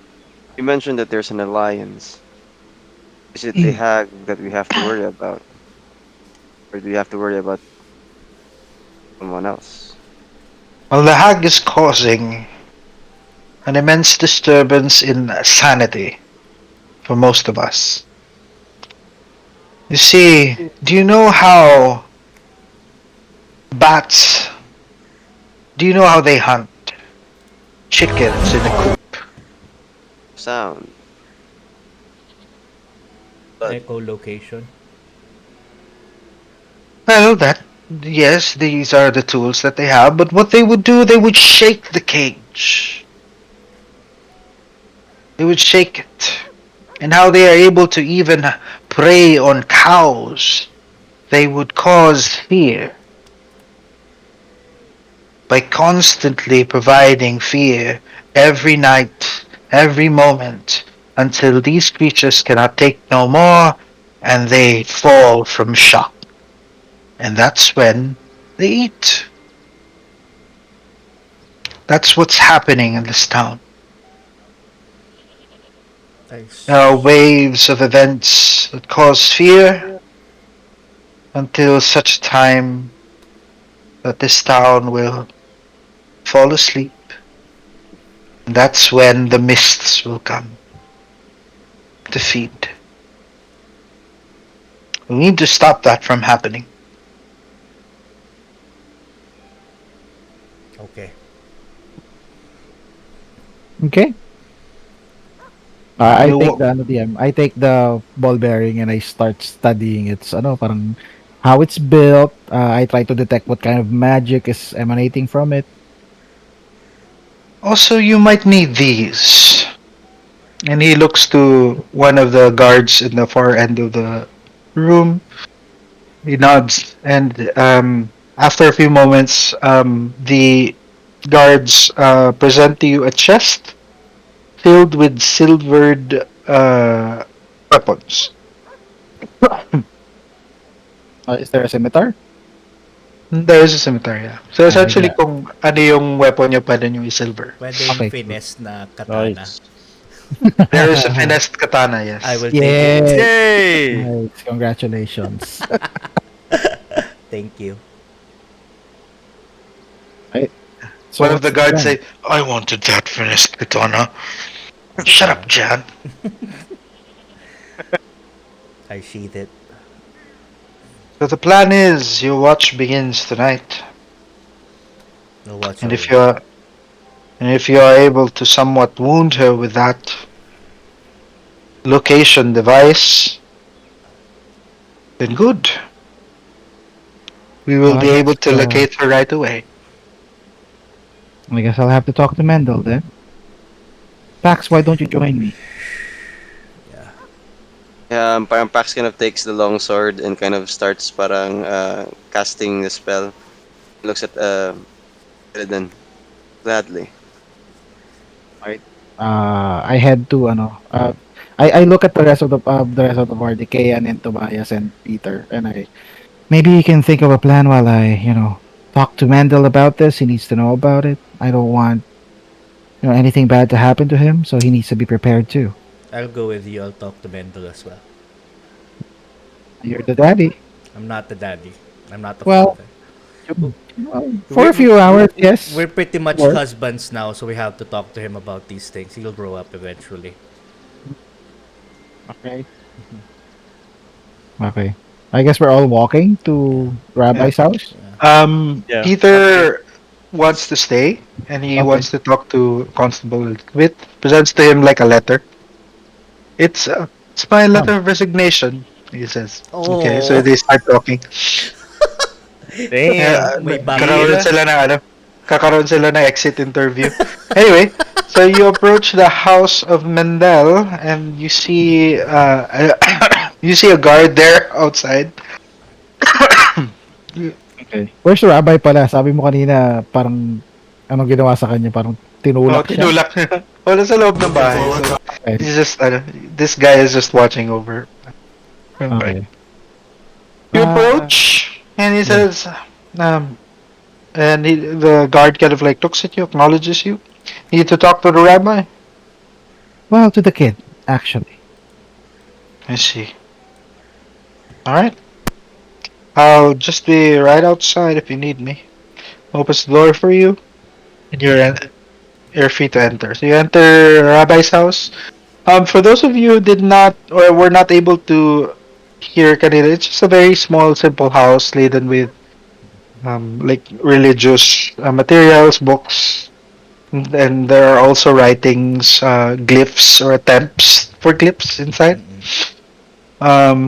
You mentioned that there's an alliance. Is it the hag that we have to worry about? Or do we have to worry about someone else? Well, the hag is causing an immense disturbance in sanity for most of us. You see, do you know how bats, do you know how they hunt chickens in a coop? Sound. But Echolocation. Well, yes, these are the tools that they have, but what they would do, they would shake the cage. They would shake it. And how they are able to even prey on cows, they would cause fear by constantly providing fear every night, every moment, until these creatures cannot take no more and they fall from shock. And that's when they eat. That's what's happening in this town. There are Nice. waves of events that cause fear, until such time that this town will fall asleep. And that's when the mists will come to feed. We need to stop that from happening. Okay. Okay. I You take wa- the ano DM. I take the ball bearing and I start studying its ano parang how it's built. I try to detect what kind of magic is emanating from it. Also, you might need these. And he looks to one of the guards in the far end of the room. He nods, and after a few moments, the guards present to you a chest filled with silvered weapons. Is there a scimitar? There is a cemetery, yeah. So I essentially, got kung ano yung weapon nyo, pwede nyo i-silver. Pwede yung okay. Cool. finesse na katana. Nice. There is a finessed katana, I yes. will take it. Yeah. Yay! Nice. Congratulations. Thank you. Right. So One of what's the the guards plan? say, I wanted that finessed katana. Shut up, Jan. I sheath it. So the plan is your watch begins tonight. No watch And if over. you're and if you are able to somewhat wound her with that location device, then good. We will Well, be able to locate her right away. I guess I'll have to talk to Mendel then. Pax, why don't you join me? Yeah. Parang Pax kind of takes the long sword and kind of starts parang casting the spell. Looks at Illidan gladly. I head to ano. I look at the rest of the party, Kayan and Tobias and Peter, and I maybe you can think of a plan while I talk to Mendel about this. He needs to know about it. I don't want anything bad to happen to him, so he needs to be prepared too. I'll go with you. I'll talk to Mendel as well. You're the daddy. I'm not the daddy. I'm not the Well, father. for a few hours, yes. We're pretty much Or husbands now, so we have to talk to him about these things. He'll grow up eventually. okay. Okay. I guess we're all walking to Yeah. Rabbi's house. Yeah. Peter wants to stay and he Okay. wants to talk to Constable Wit. Presents to him like a letter. It's my Oh. letter of resignation, he says. Okay, so Oh, they start talking. Damn. may Kakaroon Tira. background. sila ng ano, kakaroon sila ng exit interview. Anyway, so you approach the house of Mendel and you see you see a guard there outside. Okay. Where's the rabbi pala? Sabi mo kanina parang anong ginawa sa kanya? Parang Oh, tinulak siya. tinulak. Wala sa loob ng bahay. So, Okay. he's just, this guy is just watching over. Right. Okay. You Uh, approach, and he yeah. says, um, the guard kind of like looks at you, acknowledges you. You need to talk to the rabbi? Well, to the kid, actually. I see. Alright. I'll just be right outside if you need me. Opens the door for you, and you're free to enter. So you enter Rabbi's house. For those of you who did not or were not able to hear kanina, it's just a very small, simple house laden with like religious materials, books, and there are also writings, glyphs or attempts for glyphs inside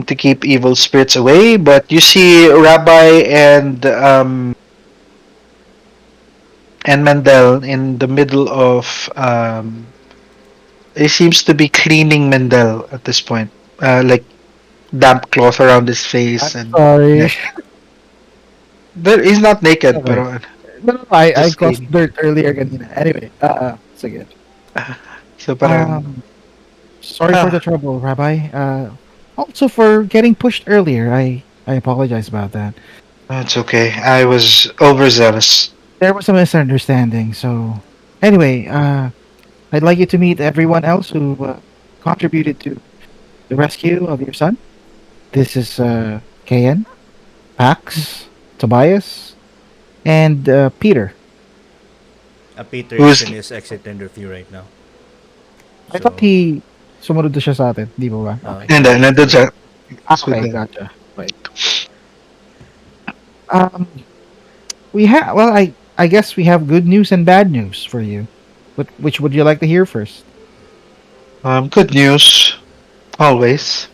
to keep evil spirits away. But you see Rabbi and Mendel in the middle of he seems to be cleaning Mendel at this point, like damp cloth around his face I'm and sorry. neck. He's not naked, Okay. pero No, I just crossed cleaning. dirt earlier kanina. Anyway, sige. So parang Sorry for the ah, trouble, Rabbi. Also for getting pushed earlier. I apologize about that. it's okay. I was overzealous. There was a misunderstanding. So, anyway, I'd like you to meet everyone else who contributed to the rescue of your son. This is Kayan. Pax, Tobias, and Peter. Peter is Who's in his exit interview right now. I thought So, he sumunod na siya sa atin, di ba ba? Okay. and he then left nandun already. siya. It's with Okay, them. gotcha. Right. Um, we have. Well, I guess we have good news and bad news for you. Which would you like to hear first? Good news always.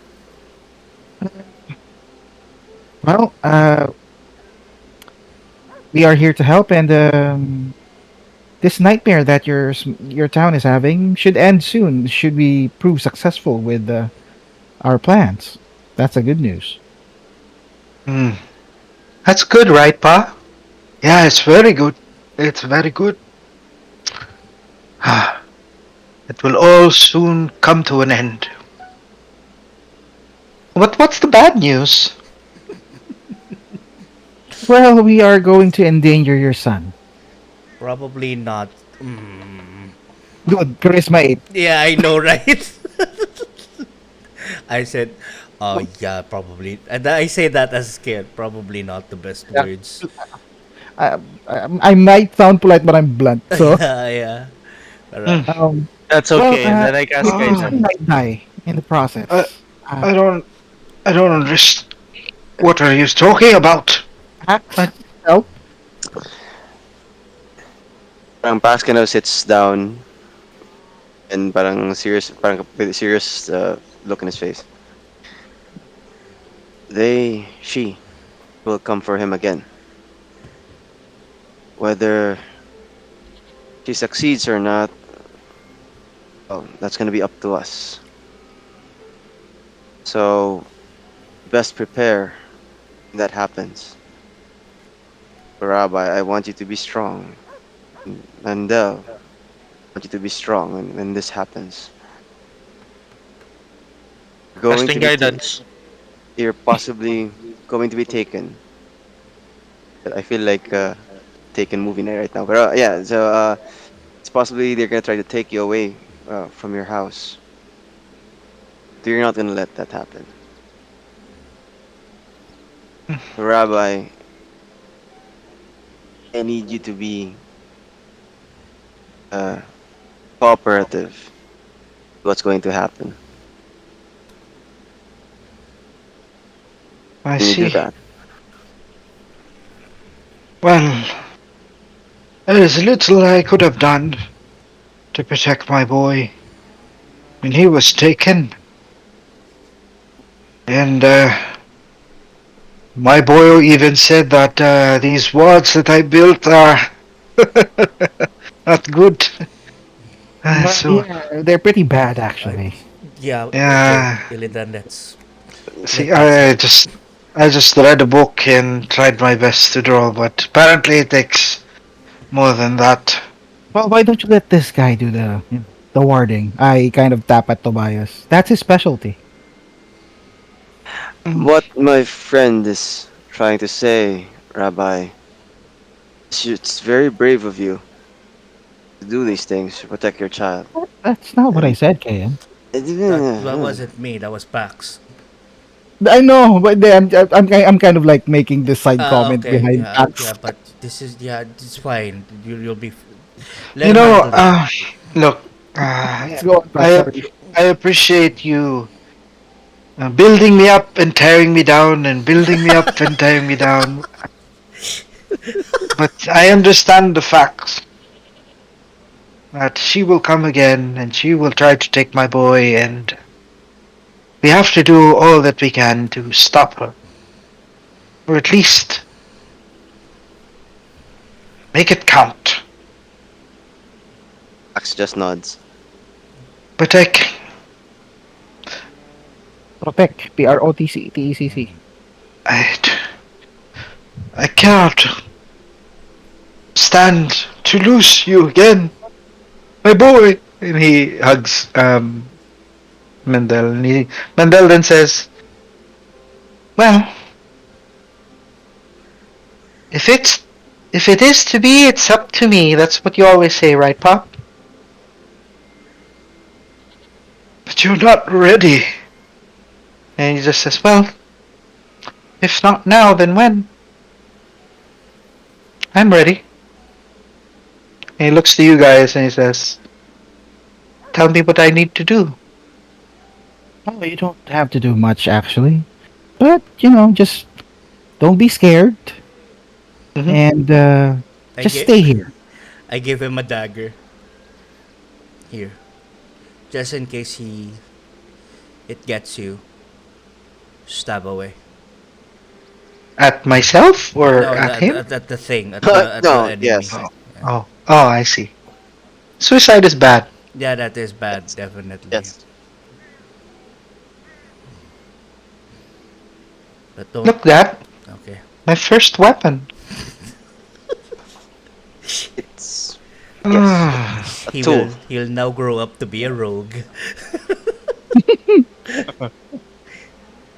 Well, we are here to help, and this nightmare that your town is having should end soon. Should we prove successful with our plans? That's the good news. Hmm. That's good, right, Pa? Yeah, it's very good. It's very good. It will all soon come to an end. But what's the bad news? Well, we are going to endanger your son. Probably not. Mm. Good, charisma 8. Yeah, I know, right? I said, oh yeah, probably. And I say that as scared. Probably not the best Yeah. words. I might sound polite, but I'm blunt. So, Yeah, yeah. Hmm. Right. um, That's well, okay. And then I ask your Oh, son Kaizen. might die in the I, process. I don't, I don't understand. What are you talking about? Axe I, help. Parang Pascano sits down and parang with a serious look in his face. She will come for him again. Whether she succeeds or not, well, that's gonna be up to us. So best prepare when that happens. Rabbi, I want you to be strong. Mandel, I want you to be strong when this happens. You're going to Testing be guidance. you're possibly going to be taken. I feel like taken movie night right now. But yeah, so it's possibly they're gonna try to take you away from your house. So you're not gonna let that happen. So Rabbi, I need you to be uh, cooperative. What's going to happen? I Can you do see. that? Well, there is little I could have done to protect my boy when he was taken, and my boy even said that these walls that I built are not good. Well, So yeah, they're pretty bad I, actually. yeah, they're yeah, Illidan, that's see, let that slide. I just read a book and tried my best to draw, but apparently it takes more than that. Well, why don't you let this guy do the warding? I kind of tap at Tobias. That's his specialty. Mm, What my friend is trying to say, Rabbi, is it's very brave of you to do these things to protect your child. That's not what I And said, KM. That wasn't me. That was Pax. I know, but then I'm kind of like making this side comment Okay, behind yeah, that. yeah, but this is yeah, it's fine. You'll be. Let You him know, handle that. look, Let's go on, Pat. I Sorry. I appreciate you building me up and tearing me down and building me up and tearing me down. But I understand the facts that she will come again and she will try to take my boy, and we have to do all that we can to stop her, or at least make it count. Max just nods. But Protect. PROTC. I, I cannot stand to lose you again, my boy. And he hugs Mendel, and Mendel then says, "Well, if it's if it is to be, it's up to me. That's what you always say, right, Pop? But you're not ready." And he just says, "Well, If not now, then when? I'm ready. And he looks to you guys and he says, "Tell me what I need to do." Oh, you don't have to do much actually, but just don't be scared Hmm. and I just get stay here. I give him a dagger. Here. Just in case it gets you, stab away. At myself or No, at him? at the thing, at the No, enemy. yes. Oh, Yeah. oh, I see. Suicide is bad. Yeah, that is bad, Yes. definitely. Yes. But don't. Look, that Okay. my first weapon. It's yes. Ah, It's a He tool. will now grow up to be a rogue.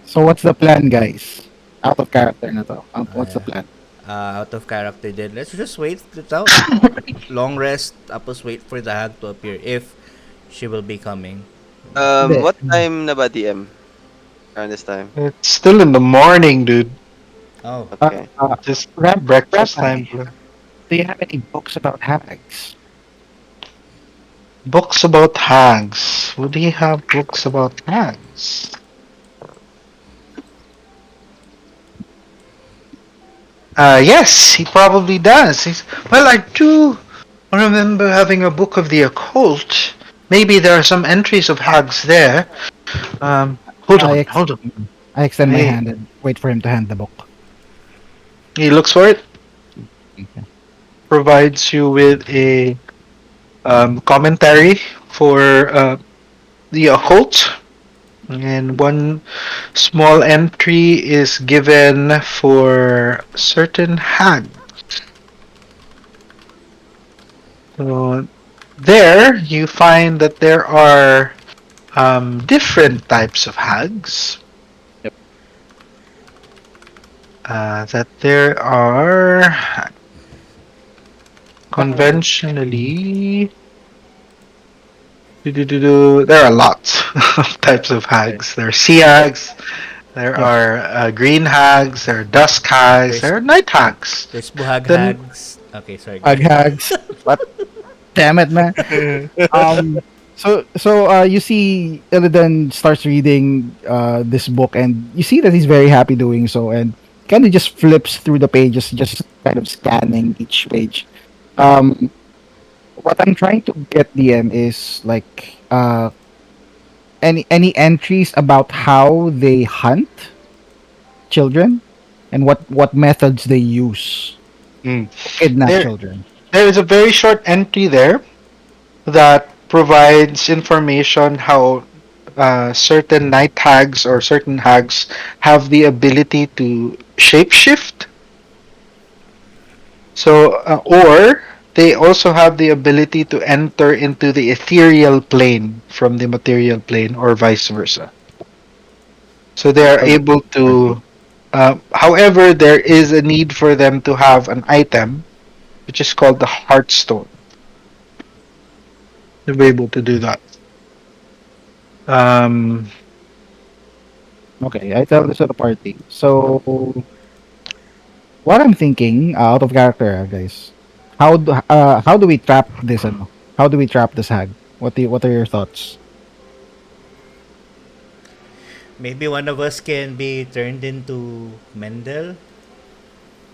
So what's the plan, guys? Out of character na to. What's the Uh, plan? Out of character then. Let's just wait it out. Long rest, tapos wait for the hag to appear if she will be coming. Hindi. What time na ba DM around this time? it's still in the morning, dude. Oh, Uh, Okay. uh, Just breakfast Rabbi, time. Bro. do you have any books about hags? Books about hags. Would he have books about hags? Yes, he probably does. Well, I do remember having a book of the occult. Maybe there are some entries of hags there. Hold I on, ex- hold on. I extend my Hey, hand and wait for him to hand the book. he looks for it, Okay. provides you with a commentary for the occult, and one small entry is given for certain hag. So there you find that there are different types of hags. Yep. That there are Uh, conventionally. There are lots of types of okay. hags. There are sea hags, there Yep. are green hags, there are dusk hags, there's there are night hags. there's buhag Then, hags. Okay, sorry, go Hag ahead. hags. What? Damn it, man. So you see Illidan starts reading this book and you see that he's very happy doing so and kind of just flips through the pages, just kind of scanning each page. Um what I'm trying to get DM is like any entries about how they hunt children and what methods they use mm, to kidnap there, children. there is a very short entry there that provides information how certain night hags or certain hags have the ability to shapeshift. So, or they also have the ability to enter into the ethereal plane from the material plane, or vice versa. So they I are tell this able party. to. However, there is a need for them to have an item, which is called the Heartstone, to be able to do that. Um, Okay, I tell this at the party. So what I'm thinking, out of character, guys. How do we trap this? Ano? How do we trap this hag? What are your thoughts? Maybe one of us can be turned into Mendel.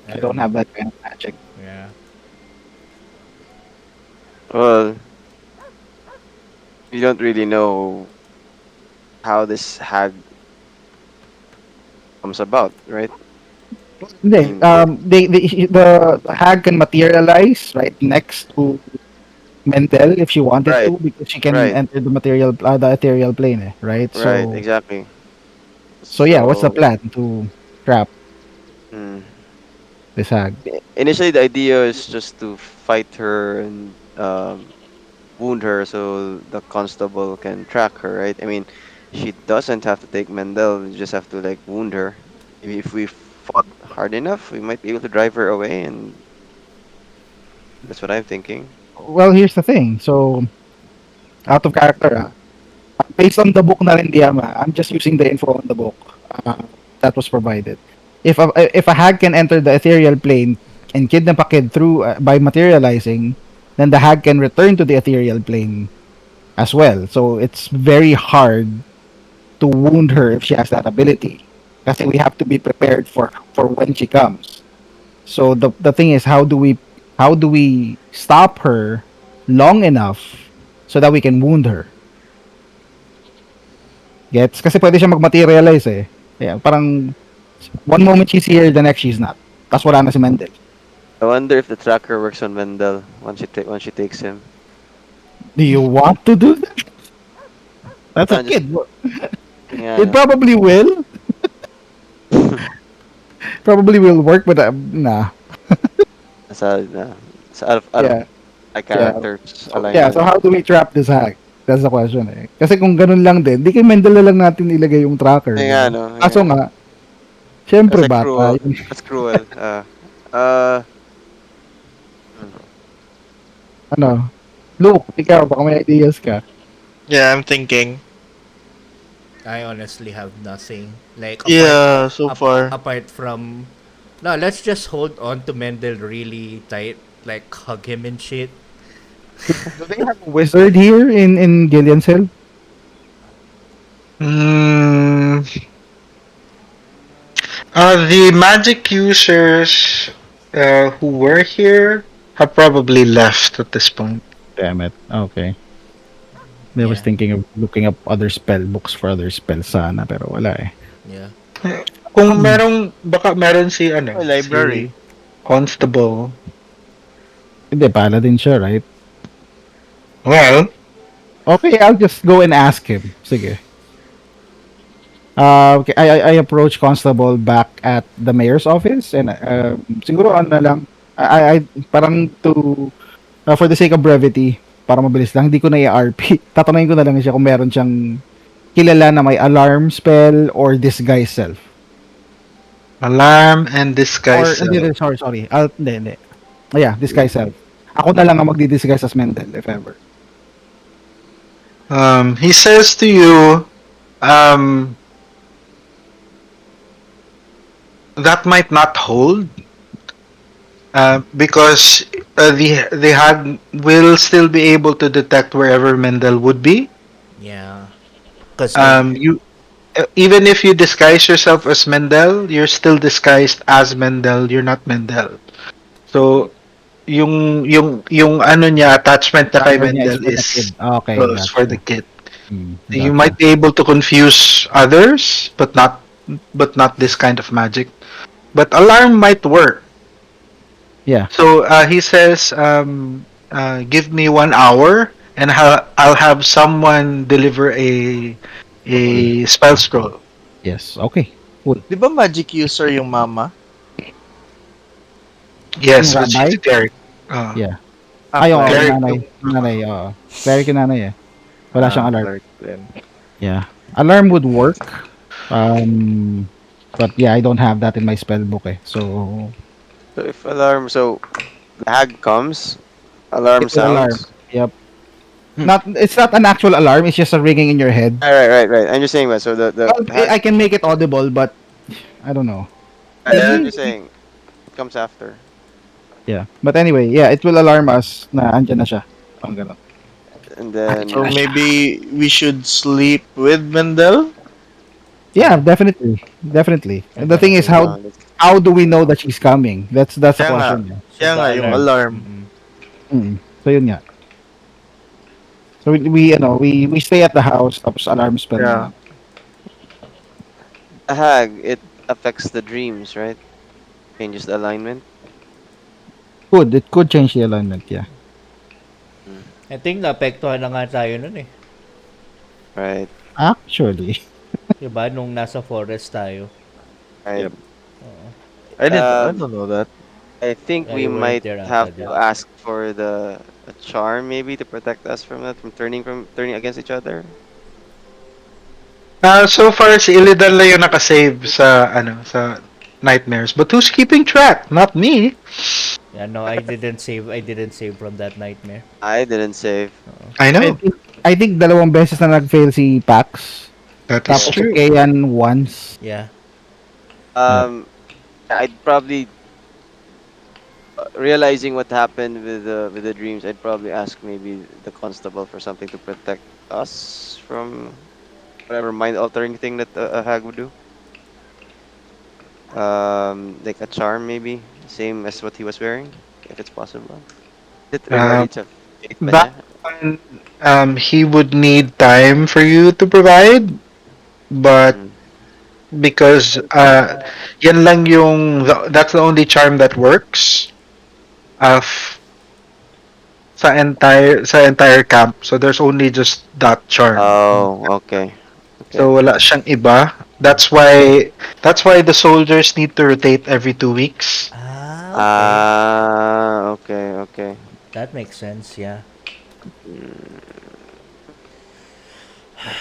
I I don't don't have know. that kind of magic. Yeah. Well, you don't really know how this hag comes about, right? I Hindi, mean, we're the hag can materialize right next to Mentel if she wanted right, to because she can right, enter the ethereal plane, right? right, So exactly. yeah, what's the So, plan to trap mm, this hag? initially the idea is just to fight her and wound her so the constable can track her, right? I mean, she doesn't have to take Mendel, you just have to like wound her. Maybe if we fought hard enough, we might be able to drive her away, and that's what I'm thinking. Well, here's the thing. So out of character, based on the book na rin, Diama, I'm just using the info on the book that was provided. if a hag can enter the ethereal plane and kidnap a kid through by materializing, then the hag can return to the ethereal plane as well. So it's very hard to wound her if she has that ability. Kasi we have to be prepared for when she comes. So the thing is, how do we stop her long enough so that we can wound her? Gets? Kasi pwede siya mag-materialize eh. Yeah, parang one moment she's here, the next she's not. Tapos wala na si Mendel. I wonder if the tracker works on Mendel once she takes him. Do you want to do that? That's a No, just kid. yeah, It probably will. Probably will work, but nah. it's out of Yeah. my Yeah. character's Yeah, so alignment. how do we trap this hack? That's the question eh. Kasi kung ganun lang din, di kay Mendel na lang natin ilagay yung tracker, Kaya di nga, ba? no? Kaso Yeah. nga, syempre That's like bata. cruel. That's cruel. Uh, hmm. Ano? Luke, ikaw, baka may ideas ka. Yeah, I'm thinking. I honestly have nothing. Like Yeah, so far. apart from no, let's just hold on to Mendel really tight, like hug him and shit. Do they have a wizard here in Gillian's Hill? Mm, the magic users who were here have probably left at this point. Damn it. Okay. I was Yeah. thinking of looking up other spell books for other spells sana, pero wala eh. Yeah. Kung baka meron si ano, May si library. Constable. Hindi, paladin siya, right? Well, Okay, I'll just go and ask him. Sige. Okay, I approach Constable back at the mayor's office and siguro ano na lang, I parang to for the sake of brevity, para mabilis lang, hindi ko na i-RP. Tatanungin ko na lang siya kung meron siyang kilala na may alarm spell or disguise self. alarm and Or, disguise hindi, self. sorry. Hindi. Yeah, disguise self. Ako na lang ang magdi-disguise as Mendel, if ever. He says to you, that might not hold because the hag will still be able to detect wherever Mendel would be. Yeah. Cause You even if you disguise yourself as Mendel, you're still disguised as Mendel. You're not Mendel. So yung ano niya attachment niya kay Tracker niya is Mendel for the is kid. Okay, close for the gotcha. kid. You Gotcha. might be able to confuse others, but not this kind of magic. But alarm might work. Yeah. So he says, "Give me 1 hour, and I'll have someone deliver a spell scroll." Yes. Okay. Cool. Di ba magic user yung mama? Yes, Yung but she's rabbi? a cleric. Yeah. Ah, Ay, oo, yung cleric. Cleric nanay. yung Yung nanay, oo. Cleric yung nanay eh. Wala siyang alarm. Cleric din. Yeah. Alarm would work. But yeah, I don't have that in my spell book eh. So, So the hag comes, alarm it will alarm. sounds. Yep. It's not an actual alarm, it's just a ringing in your head. Right. I'm just saying that. So the Well, hag, I can make it audible, but I don't know. I'm just saying, it comes after. Yeah. But anyway, yeah, it will alarm us na andyan na siya. Parang ganun. And then So maybe we should sleep with Mendel? Yeah, definitely. Definitely. And the thing is, how do we know that she's coming? That's the Kaya nga. question. Yeah. Kaya nga, yung alarm. So yun nga. So we stay at the house tapos alarm spell na Yeah. lang. a hag, it affects the dreams, right? Changes the alignment. It could change the alignment, yeah. I think naapektuhan na nga tayo nun eh. Right. Actually. Diba? Nung nasa forest tayo. Right. Yep. I Um, don't know that. I think Yeah, we you weren't might there have after to that. ask for a charm maybe to protect us from that, from turning against each other. So far si Illidan lang yung nakasave sa nightmares. But who's keeping track? Not me. Yeah, no, I didn't save from that nightmare. I didn't save. I know. I think dalawang beses na nag-fail si Pax. That is Tapos si true. Kayan once. Yeah. Um, I'd probably realizing what happened with the dreams. I'd probably ask maybe the constable for something to protect us from whatever mind altering thing that a hag would do. Like a charm maybe, same as what he was wearing, if it's possible. Is it Um, regarding to faith ba that niya? one, he would need time for you to provide, but Mm. because yan lang that's the only charm that works of sa entire camp. So there's only just that charm. Oh, okay. Okay. So wala siyang iba. That's why the soldiers need to rotate every 2 weeks. Ah, okay. Ah, okay, okay. That makes sense, yeah. Mm,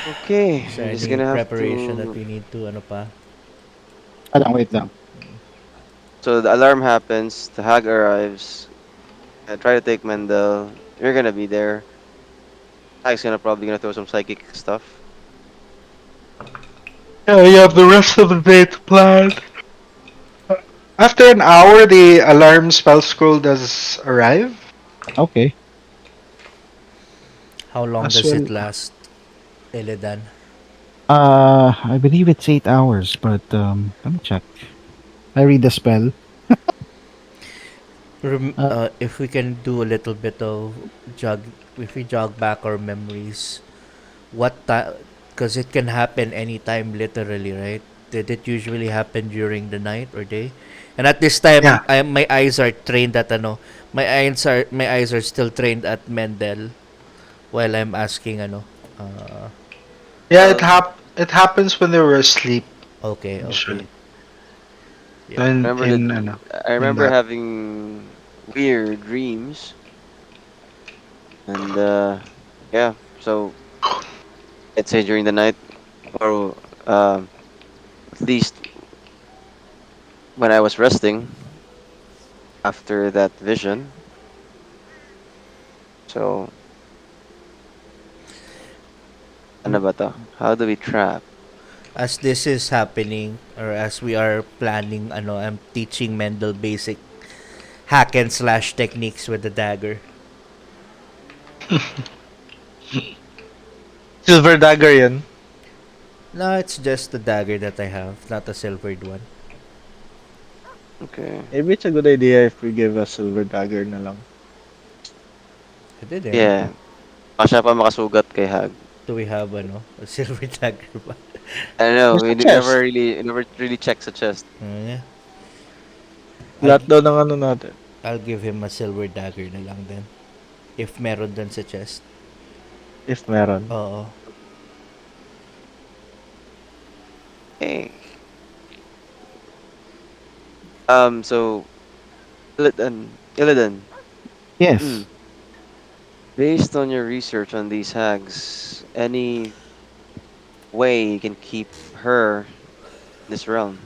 okay, Is there I'm just any gonna have preparation that to. we need to, ano pa? Wait lang. So the alarm happens, the hag arrives, try to take Mendel. You're gonna be there. Hag's gonna probably gonna throw some psychic stuff. Yeah, you have the rest of the day to plan. After an hour, the alarm spell scroll does arrive Okay. How long as does well. it last, Illidan? I believe it's 8 hours, but let me check. I read the spell. Uh, If we can do a little bit of jog, if we jog back our memories, what time? Because it can happen anytime, literally, right? Did it usually happen during the night or day? And at this time, Yeah, my eyes are trained at ano. My eyes are still trained at Mendel while I'm asking ano. yeah. It Well, hap it happens when they were asleep Okay, okay, usually. yeah. In remember that in ano, I in remember that. having weird dreams, and yeah. So I'd say during the night, or at least when I was resting after that vision. So ano ba to? How do we trap? As this is happening, or as we are planning, ano, I'm teaching Mendel basic hack and slash techniques with the dagger. Silver dagger yan. No, it's just the dagger that I have, not a silvered one. Okay. Maybe it's a good idea if we give a silver dagger na lang. I didn't. Yeah. Baka siya pa makasugat kay Hag. Do we have ano, a silver dagger ba? I don't know. There's We a chest. never really checks the chest. Yeah. I'll, Lahat daw ng ano natin. I'll give him a silver dagger na lang din. If meron dun sa chest. If meron. Oo. Hey. So Illidan. yes. Mm. Based on your research on these hags, any way you can keep her in this realm?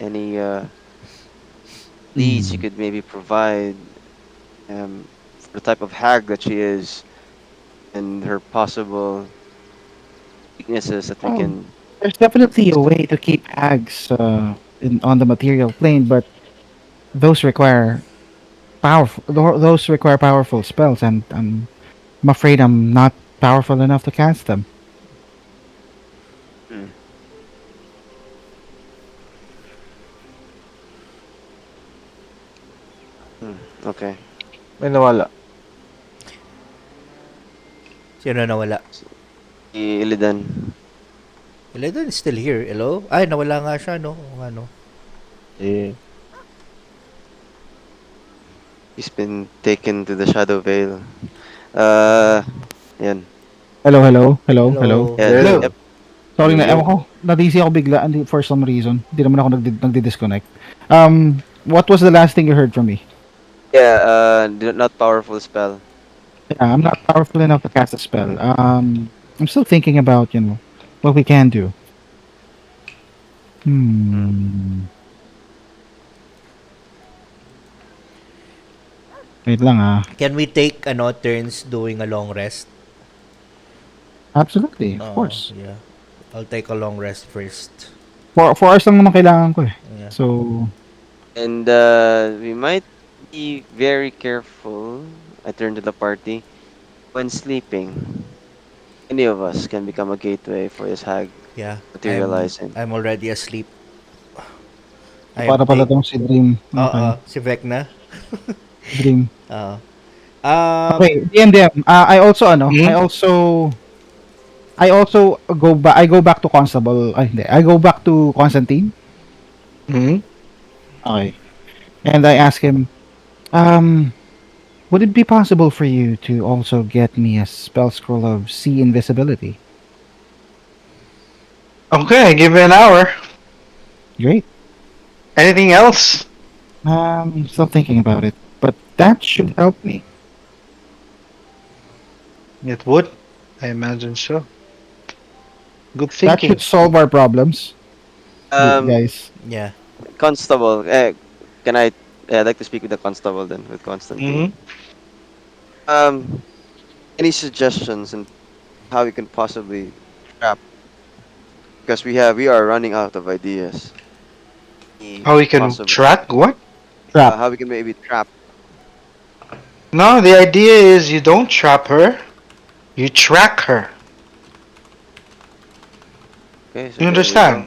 Any leads you Hmm. could maybe provide um for the type of hag that she is and her possible weaknesses that we Oh, can. there's definitely a way to keep hags on the material plane, but those require those require powerful spells, and I'm afraid I'm not powerful enough to cast them. Mm, okay. May nawala. Sino nawala? Si Illidan. Illidan is still here. Hello? Ay, nawala nga siya, no? O ano? Eh, He's been taken to the Shadow Vale. Uh, yan. Hello, hello, hello, hello. Hello. Yes. hello. Hello. Yep. Sorry Yo na, ewan yo. ko. Na-DC ako bigla for some reason. Hindi naman ako nagdi-disconnect. What was the last thing you heard from me? Yeah. Not powerful spell. Yeah, I'm not powerful enough to cast a spell. I'm still thinking about, what we can do. Mm. Hmm. Wait lang Can we take ano turns doing a long rest? Absolutely, of course. Yeah. I'll take a long rest first. 4 hours lang naman kailangan ko eh. Yeah. So, And we might be very careful. I turn to the party. When sleeping, any of us can become a gateway for this hag Yeah. materializing. I'm already asleep. I am para pala take. tong si Dream. Okay, Si Vecna. si Dream. Oo. Um, Okay, DM. Mhm. I also go back to Constable. Ay, hindi. I go back to Constantine. Mhm. Okay. And I ask him, would it be possible for you to also get me a spell scroll of sea invisibility? Okay, give me an hour. Great. Anything else? Still thinking about it, but that should help me. It would. I imagine so. Good That should thinking. solve our problems, Um, guys. yeah. Constable, can I? I'd like to speak with the constable then, with Constantine. Mhm. Um, any suggestions on how we can possibly trap? Because we are running out of ideas. Any How we can possible? track what? Trap. How we can maybe trap? No, the idea is you don't trap her, you track her. Okay, so You there we go. understand?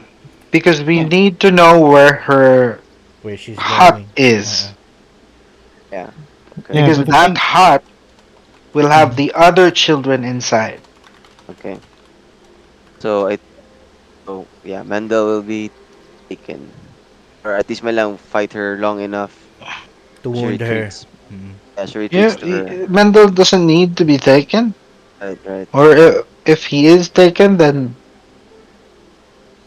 Because we Yeah. need to know where her Where she's hut going. is. Yeah. Okay. Yeah, Because but the that thing. hut will have Mhm. the other children inside. Okay. So I. So yeah, Mendel will be taken, or at least man lang fight her long enough. To She wound her. retreats. Mm. Yeah, she retreats Yeah, to her. Mendel doesn't need to be taken. Right, right. Or if he is taken, then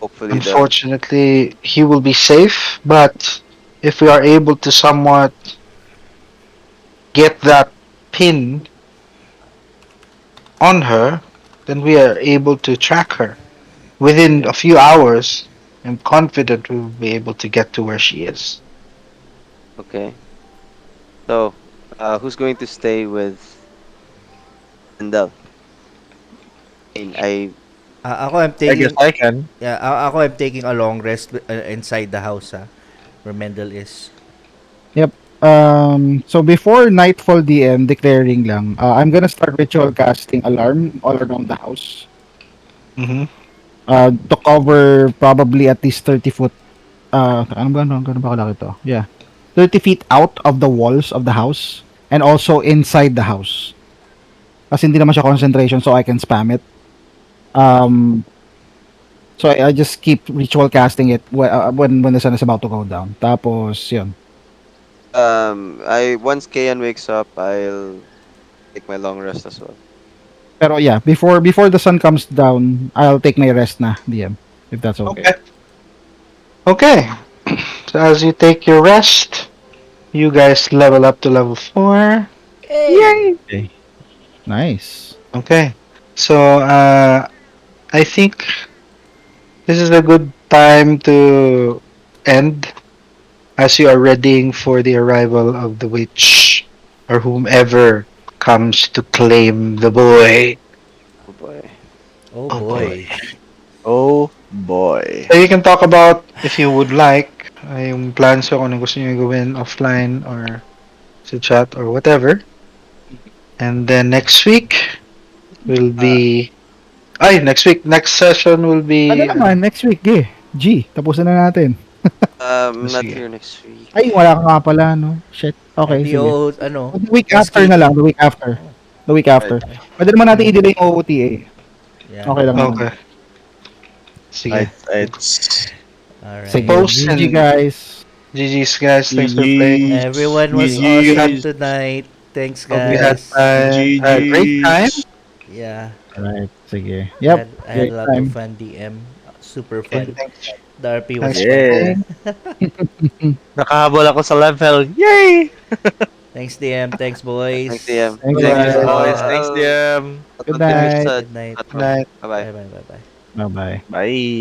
Hopefully the unfortunately he will be safe. But if we are able to somewhat get that pin on her, then we are able to track her. Within okay, a few hours, I'm confident we will be able to get to where she is. okay. So, who's going to stay with Mendel? I Ako I'm I guess taking I can. yeah, ako I'm taking a long rest inside the house where Mendel is. Yep. So before nightfall DM declaring lang, I'm gonna start ritual casting alarm all around the house. Mm-hmm. To cover probably at least 30 foot. Ano ba kalaki to? Yeah. 30 feet out of the walls of the house and also inside the house. Kasi hindi naman siya concentration so I can spam it. Um, so I just keep ritual casting it when the sun is about to go down. Tapos, yun. I once Kayan wakes up, I'll take my long rest as well. Pero yeah, before the sun comes down, I'll take my rest na, DM, if that's okay. Okay. Okay. So as you take your rest, you guys level up to level 4. Hey. Yay! Okay. Nice. Okay. So I think this is a good time to end as you are readying for the arrival of the witch or whomever comes to claim the boy. Oh boy. Oh Oh boy. boy. Oh boy. So you can talk about if you would like yung plans ko kung ano gusto niyo gawin offline or sa chat or whatever. And then next week will Uh, be next session will Ano be naman, next week, G, tapusin na natin. Not sige. here next week. Ay, wala ka nga pala, no? Shit. Okay, sige. IPO ano, The week after na lang, SKT. the week after. Oh, The week Right. after. Pwede naman natin Mhm. i-delay yung OOTA. yeah. Okay lang naman. Okay. Sige. right, right. All Sige, right. Post GG and guys. GG's guys. Thanks for playing. GG's. Everyone was Hope you awesome had GG's. tonight. Thanks hope you had guys. a great time. GG's. Yeah. Alright, sige. I Yep, had I had great a lot of time. fun DM. Super Okay, fun. thanks. The RP was Thanks for fun too. Yeah. playing. Nakahabol ako sa level. Yay! Thanks DM. Thanks Thanks, boys. DM. Thanks, Thank you, Thanks. guys. boys. Thanks, DM. I'll Good continue Alright. sa night. Good night. chat Good room. night. Bye bye. Bye bye bye bye. Bye-bye. Bye.